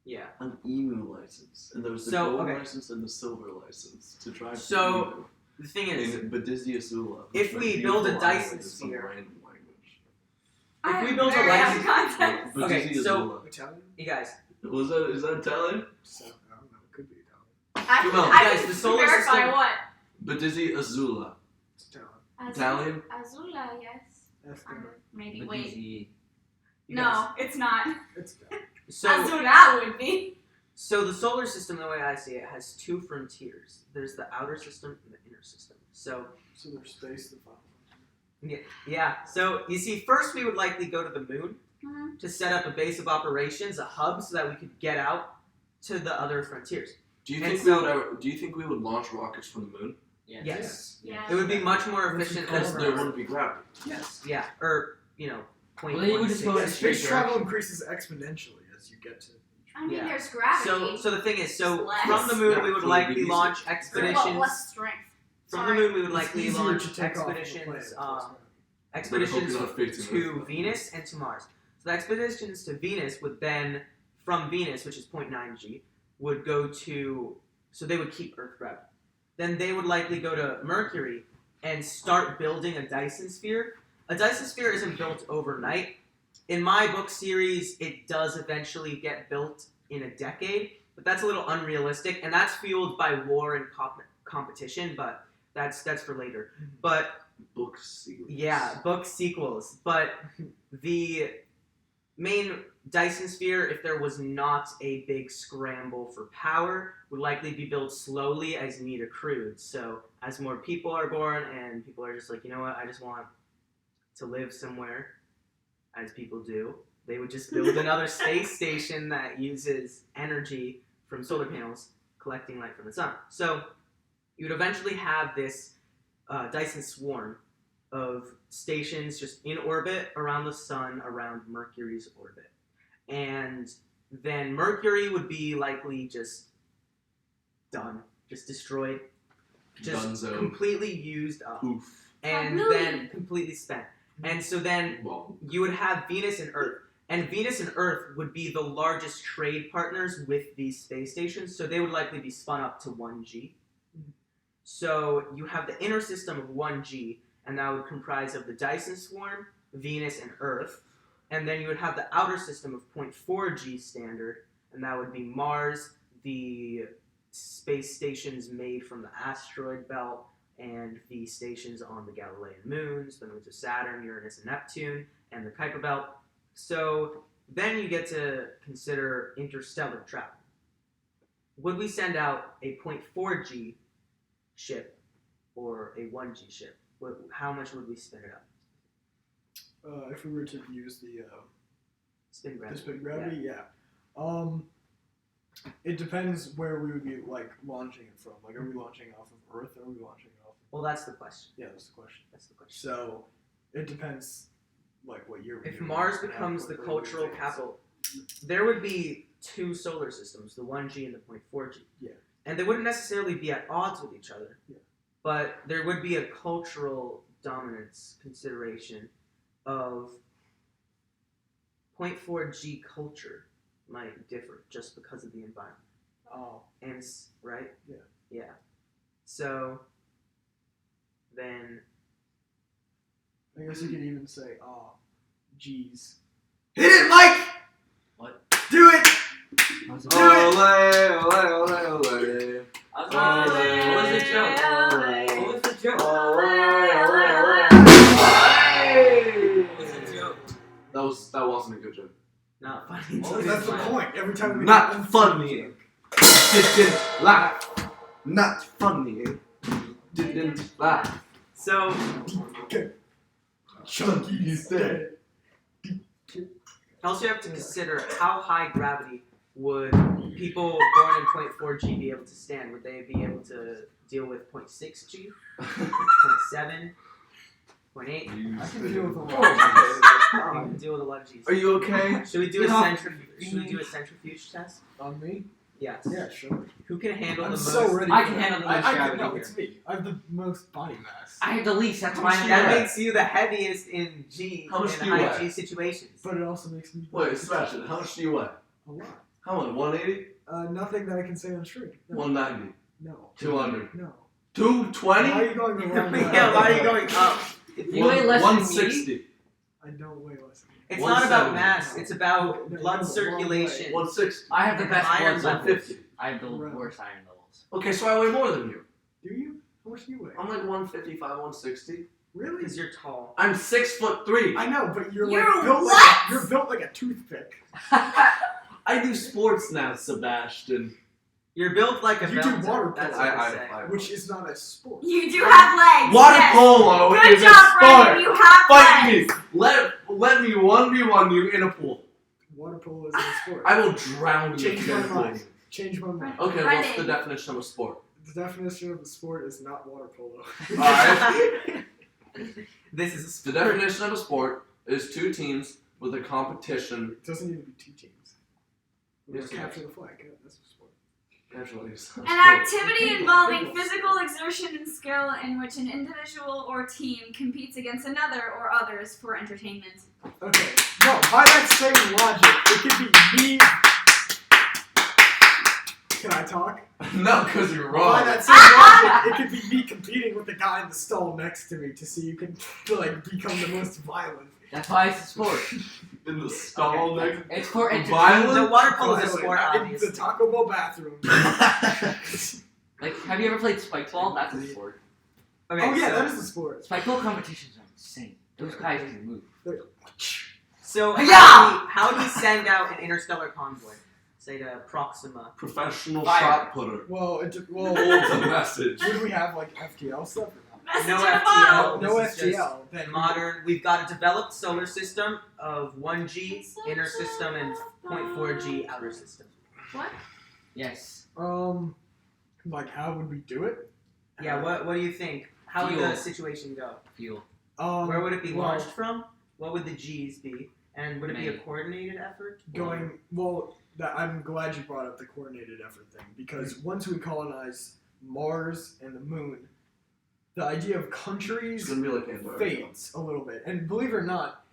Yeah. An emu license, and there was the So, gold okay. license and the silver license to drive. So, The thing the is, emu in Badizia Azula. if which we is build a beautiful Dyson island in some sphere- random language. I'm we build a very out of license- context. Okay, Badizia so- Azula. Italian? you guys, Was that is that Italian? So, I don't know. It could be Italian. I Come can, on, I guys, can the solar verify system- what? Badizia Azula. It's Italian. Italian? Azula, yes. That's Kind different. of. Maybe. But Wait. easy. you guys. No, it's not. It's Italian. So, Azula would be. so the solar system, the way I see it, has two frontiers. There's the outer system and the inner system. So, So there's space to follow. yeah. So, you see, first we would likely go to the moon Mhm. to set up a base of operations, a hub, so that we could get out to the other frontiers. Do you And think so- we would ever, do you think we would launch rockets from the moon? Yeah. Yes. Yeah. It would be much more What's efficient it than Because there wouldn't be gravity. Yes. yeah, or Well, then you would just go .16. in a Space straight travel direction. increases exponentially as you get to. I mean, Yeah. there's gravity. So the thing is, so Less. from the moon Yeah, we would so it'd likely be launch easier. expeditions less strength. From Sorry. the moon, we would It's likely easier launch to take off of a expeditions, planet, of course, yeah. expeditions But I hope you're not facing to Earth. Venus and to Mars. So the expeditions to Venus would then, from Venus, which is 0.9 G, would go to, so they would keep Earth gravity. Then they would likely go to Mercury and start building a Dyson sphere. A Dyson sphere isn't built overnight. In my book series, it does eventually get built in a decade, but that's a little unrealistic, and that's fueled by war and competition, but that's for later. But Book series. yeah, book sequels. But the main Dyson sphere, if there was not a big scramble for power, would likely be built slowly as need accrued. So as more people are born and people are just like, you know what, I just want to live somewhere, as people do, they would just build another space station that uses energy from solar panels collecting light from the sun. So you would eventually have this Dyson swarm of stations just in orbit around the sun, around Mercury's orbit. And then Mercury would be likely just done, just destroyed, just Dunzo. completely used up, Poof. and Kablooey. then completely spent. And so then Well, you would have Venus and Earth. And Venus and Earth would be the largest trade partners with these space stations, so they would likely be spun up to 1G. So you have the inner system of 1G, and that would comprise of the Dyson swarm, Venus, and Earth. And then you would have the outer system of 0.4G standard, and that would be Mars, the space stations made from the asteroid belt, and the stations on the Galilean moons, the moons of Saturn, Uranus, and Neptune, and the Kuiper belt. So then you get to consider interstellar travel. Would we send out a 0.4G ship or a 1G ship? How much would we spin it up? If we were to use the Spin gravity. spin gravity, yeah. It depends where we would be like launching it from. Like, are we launching off of Earth or are we launching off? Well, that's the question. Yeah, that's the question. That's the question. So it depends, like what year. If we're Mars doing, becomes how the quickly we cultural advance. capital, there would be two solar systems, the 1G and the 0.4G. Yeah. And they wouldn't necessarily be at odds with each other. Yeah. But there would be a cultural dominance consideration of 0.4G culture might differ just because of the environment. Oh, And right? Yeah. Yeah. So then I guess you could even say, geez. hit it, Mike! What? Do it! What Ole, ole, ole, ole. was the joke? Ole. What was the joke? Hey! What was the joke? That wasn't a good joke. not funny. What was That's the fine. point. Every time we Not get funny. Didn't laugh. Not funny. Didn't laugh. So Chunky's dead. also you have to consider how high gravity would people born in 0.4G be able to stand? Would they be able to deal with 0.6G, 0.7, 0.8? I can deal with a You lot. can deal with a lot of G's. Are you okay? Should we do a Get off centrifuge? Should we do a centrifuge test? On me? Yes. Yeah, sure. Who can handle I'm the so most? ready. I for can that. handle the most I gravity no, here. it's me. I have the most body mass. I have the least. That's why I'm That better. makes you the heaviest in G How much in do you high weigh? G situations. But it also makes me Wait, Sebastian, how much do you weigh? a lot. How much? 180? Nothing that I can say on stream. No. 190? No. 200? No. 220? Why are you going the wrong way? Yeah, why are you going up? You weigh less than me? 160. I don't weigh less than you. It's not about 170. mass. It's about No, you're blood going the wrong circulation. 160. I have the best Iron blood level. levels. 150. I have the Right. worst iron levels. Okay, so I weigh more than you. Do you? How much do you weigh? I'm like 155, 160. Really? Because you're tall. I'm 6'3". I know, but you're You're like built what? you're built like a toothpick. I do sports now, Sebastian. You're built like a You do mountain. water That's polo. what I I- say. I- Which is not a sport. You do have legs. Water yes. polo Good is job, a sport. Brandon. You have Fight legs. me. Let me 1v1 you in a pool. Water polo isn't a sport. I will drown you Change in my a pool. mind. Change my mind. Okay, Brendan. what's the definition of a sport? The definition of the sport is not water polo. Alright. This is The definition of a sport is two teams with a competition. It doesn't need to be two teams. We Yes, just it capture the flag. Yeah, that's a sport. Casually sounds An cool. activity involving physical exertion and skill in which an individual or team competes against another or others for entertainment. Okay. No, by that same logic, it could be me. Can I talk? No, because you're By wrong. that same logic, it could be me competing with the guy in the stall next to me to see who can like become the most violent. That's why it's a sport. In the stall next. It's for entertainment. Violent? The water polo is a Violent. sport, In obviously. the Taco Bell bathroom. Like, have you ever played spike ball? That's a sport. Okay, Oh yeah, so, that is the sport. Spike ball competitions are insane. Those guys can move. So Yeah! how do you send out an interstellar convoy? Say to Proxima. Professional Fire. shot putter. Well, Holds a message. would we have like FTL stuff or Message No in a FTL. bottle. not? No This is FTL. Then just modern. We've got a developed solar system of 1G inner system and 0.4G outer system. What? Yes. like how would we do it? Yeah. What do you think? How would Fuel. the situation go? Fuel. Where would it be well, launched from? What would the G's be? And would it be a Maine. coordinated effort? Going well. I'm glad you brought up the coordinated effort thing because once we colonize Mars and the Moon, the idea of It's countries gonna be like Antarctica. fades a little bit. And believe it or not,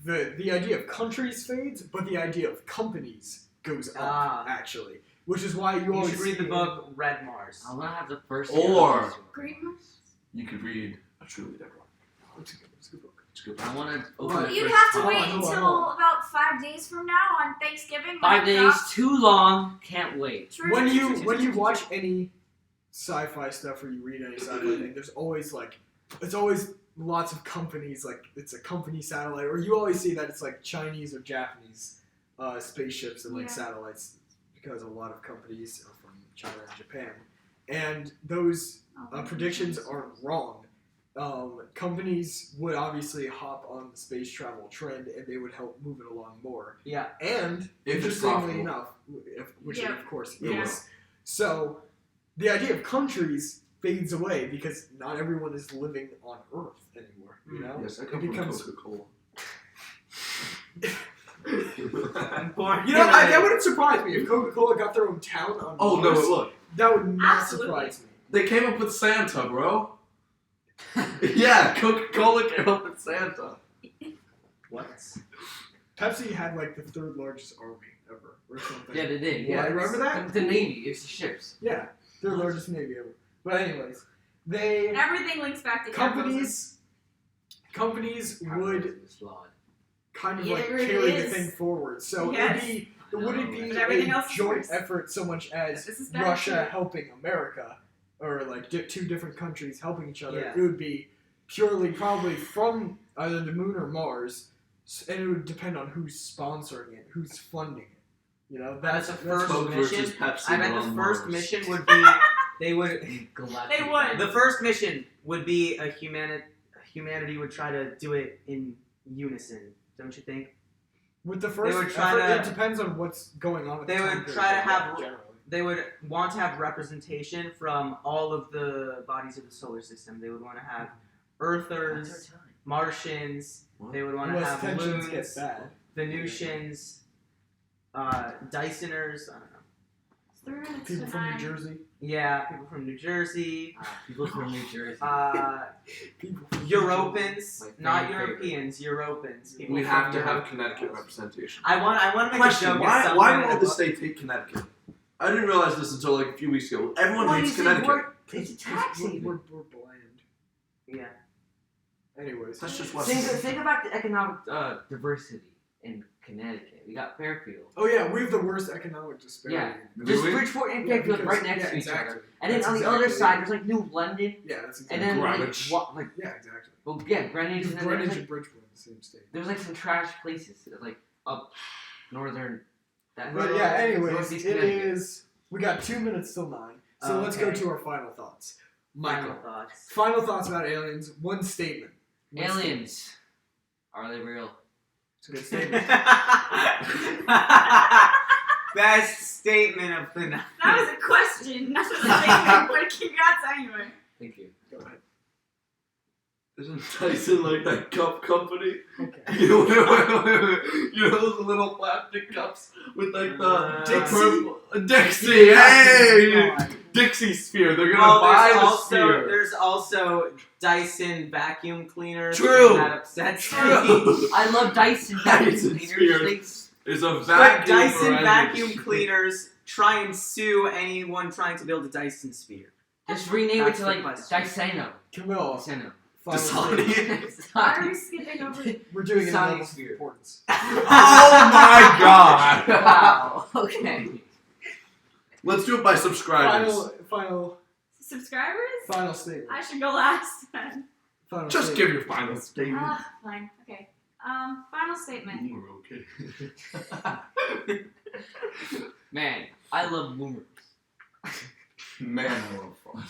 the idea of countries fades, but the idea of companies goes up Ah. actually. Which is why you You always should read the see- book Red Mars. I want to have the first. Or- Green Mars? You could read a truly different. It's a good book. It's a good. I want to Well, open the You'd first have to time. wait Hold on, until hold on. about 5 days from now on Thanksgiving. when 5 it days, drops. too long. Can't wait. True, When true, you true, when true, you true, watch true. any sci-fi stuff or you read any sci-fi thing, there's always it's always lots of companies, like it's a company satellite, or you always see that it's like Chinese or Japanese spaceships and like Yeah. satellites because a lot of companies are from China and Japan, and those Oh, predictions aren't wrong. Companies would obviously hop on the space travel trend and they would help move it along more. Yeah. And If it's interestingly profitable. enough, which Yeah. of course it Yeah. is, so the idea of countries fades away because not everyone is living on Earth anymore. You know, Yes, I it come from becomes. Coca-Cola. I'm born. You know, that wouldn't surprise me if Coca-Cola got their own town on Oh no! Mars. Look, That would not Absolutely. surprise me. they came up with Santa, bro. Yeah, Coca-Cola came up with Santa. What? Pepsi had like the third largest army ever, or something. Yeah, they did. Yeah, Yeah, remember that? The Navy. It's the ships. Yeah, third largest navy ever. But anyways, they Everything links back to capitalism. companies would Capitalism is flawed. kind of Yeah, like it really carry the is. thing forward. So Yes. it wouldn't be But everything a else is joint worse. effort so much as This is bad Russia too. helping America, or like two different countries helping each other. Yeah. It would be purely probably from either the moon or Mars, and it would depend on who's sponsoring it, who's funding it. You know, That's the first Coke mission. versus Pepsi. I bet on the first Mars. mission would be they would. Galactic. They would. The first mission would be humanity would try to do it in unison. Don't you think? with the first would try effort, to- it depends on what's going on. At They the would time period, try to but have- generally. They would want to have representation from all of the bodies of the solar system. They would want to have Earthers, What's our time? Martians. What? They would want to Unless have tensions get Loons, bad. Venusians, Dysoners. I don't know. 3 minutes People to from New 9. Jersey. Yeah, people from New Jersey. People from New Jersey. People from Europans, My not favorite. Europeans. Europans. People We from have to Europe. have Connecticut representation. I want to make a Question: joke. Why? at Why some do point all the about- states hate Connecticut? I didn't realize this until like a few weeks ago. Everyone Why hates is it Connecticut. work? It's a tax We're, haven. we're bland. Yeah. Anyways, That's just what. Think about the economic diversity in Connecticut. We got Fairfield. oh yeah, we have the worst economic disparity. Yeah. Do Just we? Bridgeport and Yeah, Fairfield because- right next yeah, to each exactly. other. And then That's on the other exactly side, it. there's like New London. Yeah, that's exactly. And then Greenwich. like yeah, exactly. well, yeah, Greenwich. And then Greenwich there's and like, Bridgeport in the same state. there was like some trash places like up northern. That But yeah, anyways, Northeast it Connecticut. is. We got 2 minutes till 9, so let's go Okay. to our final thoughts. Final Michael, thoughts. final thoughts about aliens. One statement. One statement. Aliens. Are they real? It's a good statement. Best statement of the night. That was a question, not a statement, but congrats anyway. Thank you. Go ahead. Isn't Tyson like that cup company? Okay. You know those little plastic cups with like the Dixie? purple Dixie. Hey, Dixie sphere. They're gonna buy the sphere. There's also Dyson vacuum cleaners. True. That upsets me. True. I love Dyson vacuum Dyson cleaners. There's a But vacuum. Dyson for any vacuum sphere. cleaners try and sue anyone trying to build a Dyson sphere. Just rename That's it to the like question. Dysano. Camille, Dysano. final Dasani. statement. Why are we skipping over? We're doing it in Sonic levels of sphere. importance. Oh my god. Wow. Okay. Let's do it by subscribers. Final Subscribers? statement. I should go last then. Final Just statement. give your final statement. Fine. Okay. Final statement. We're okay. Man, I love boomers. Man, I love fun.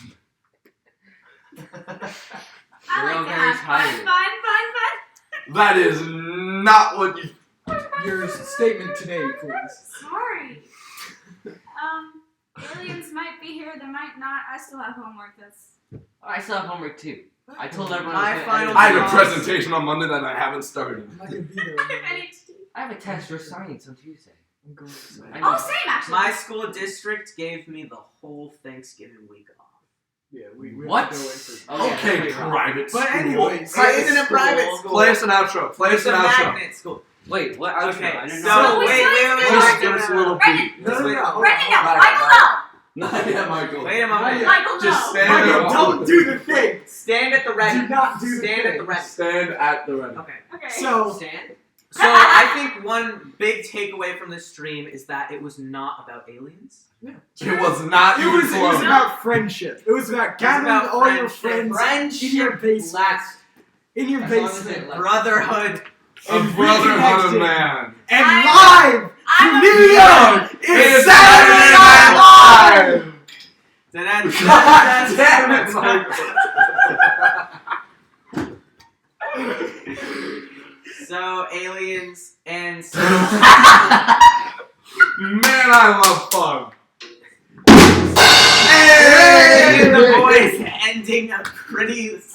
I We're all like to very have fun. tired. That is not what you. Your statement today, please. Sorry. Aliens might be here. They might not. I still have homework. That's. I still have homework too. I told everyone. My I was final gonna I have a Yes. presentation on Monday that I haven't started. I'm not gonna be there. I need to. I have a test for science on Tuesday. I'm going to I Oh, know. same actually. My school district gave me the whole Thanksgiving week off. Yeah, we What? have to go in for. Okay, wait, private But school. anyways, It's in a private school. Play us an outro. Play us It's an a outro. magnet school. Wait, what? outro? Okay, I didn't so know. we wait. still have to Just do give us a little Brendan, beat. No, no, no. hold on. Brendan, no. Right, Michael, right. no. Not yet, Michael. Wait a Not moment. yet. Michael, no. Just stand Michael, up. don't do the thing. Stand at the ready. Do not do the Stand at thing. the ready. Stand at the ready. Okay. Okay. So, Stan? So I think one big takeaway from this stream is that it was not about aliens. It was not it even was close. about friendship. It was about gathering about all your friendship. friends in your basement. Lasts In your As long as basement. it lasts. brotherhood. A brotherhood of reconnected. man. And I'm- live from New York is Saturday Night Live! Da-da-da-da-da. God damn it, Michael. So aliens and Man, I love fun. Hey, the boys ending a pretty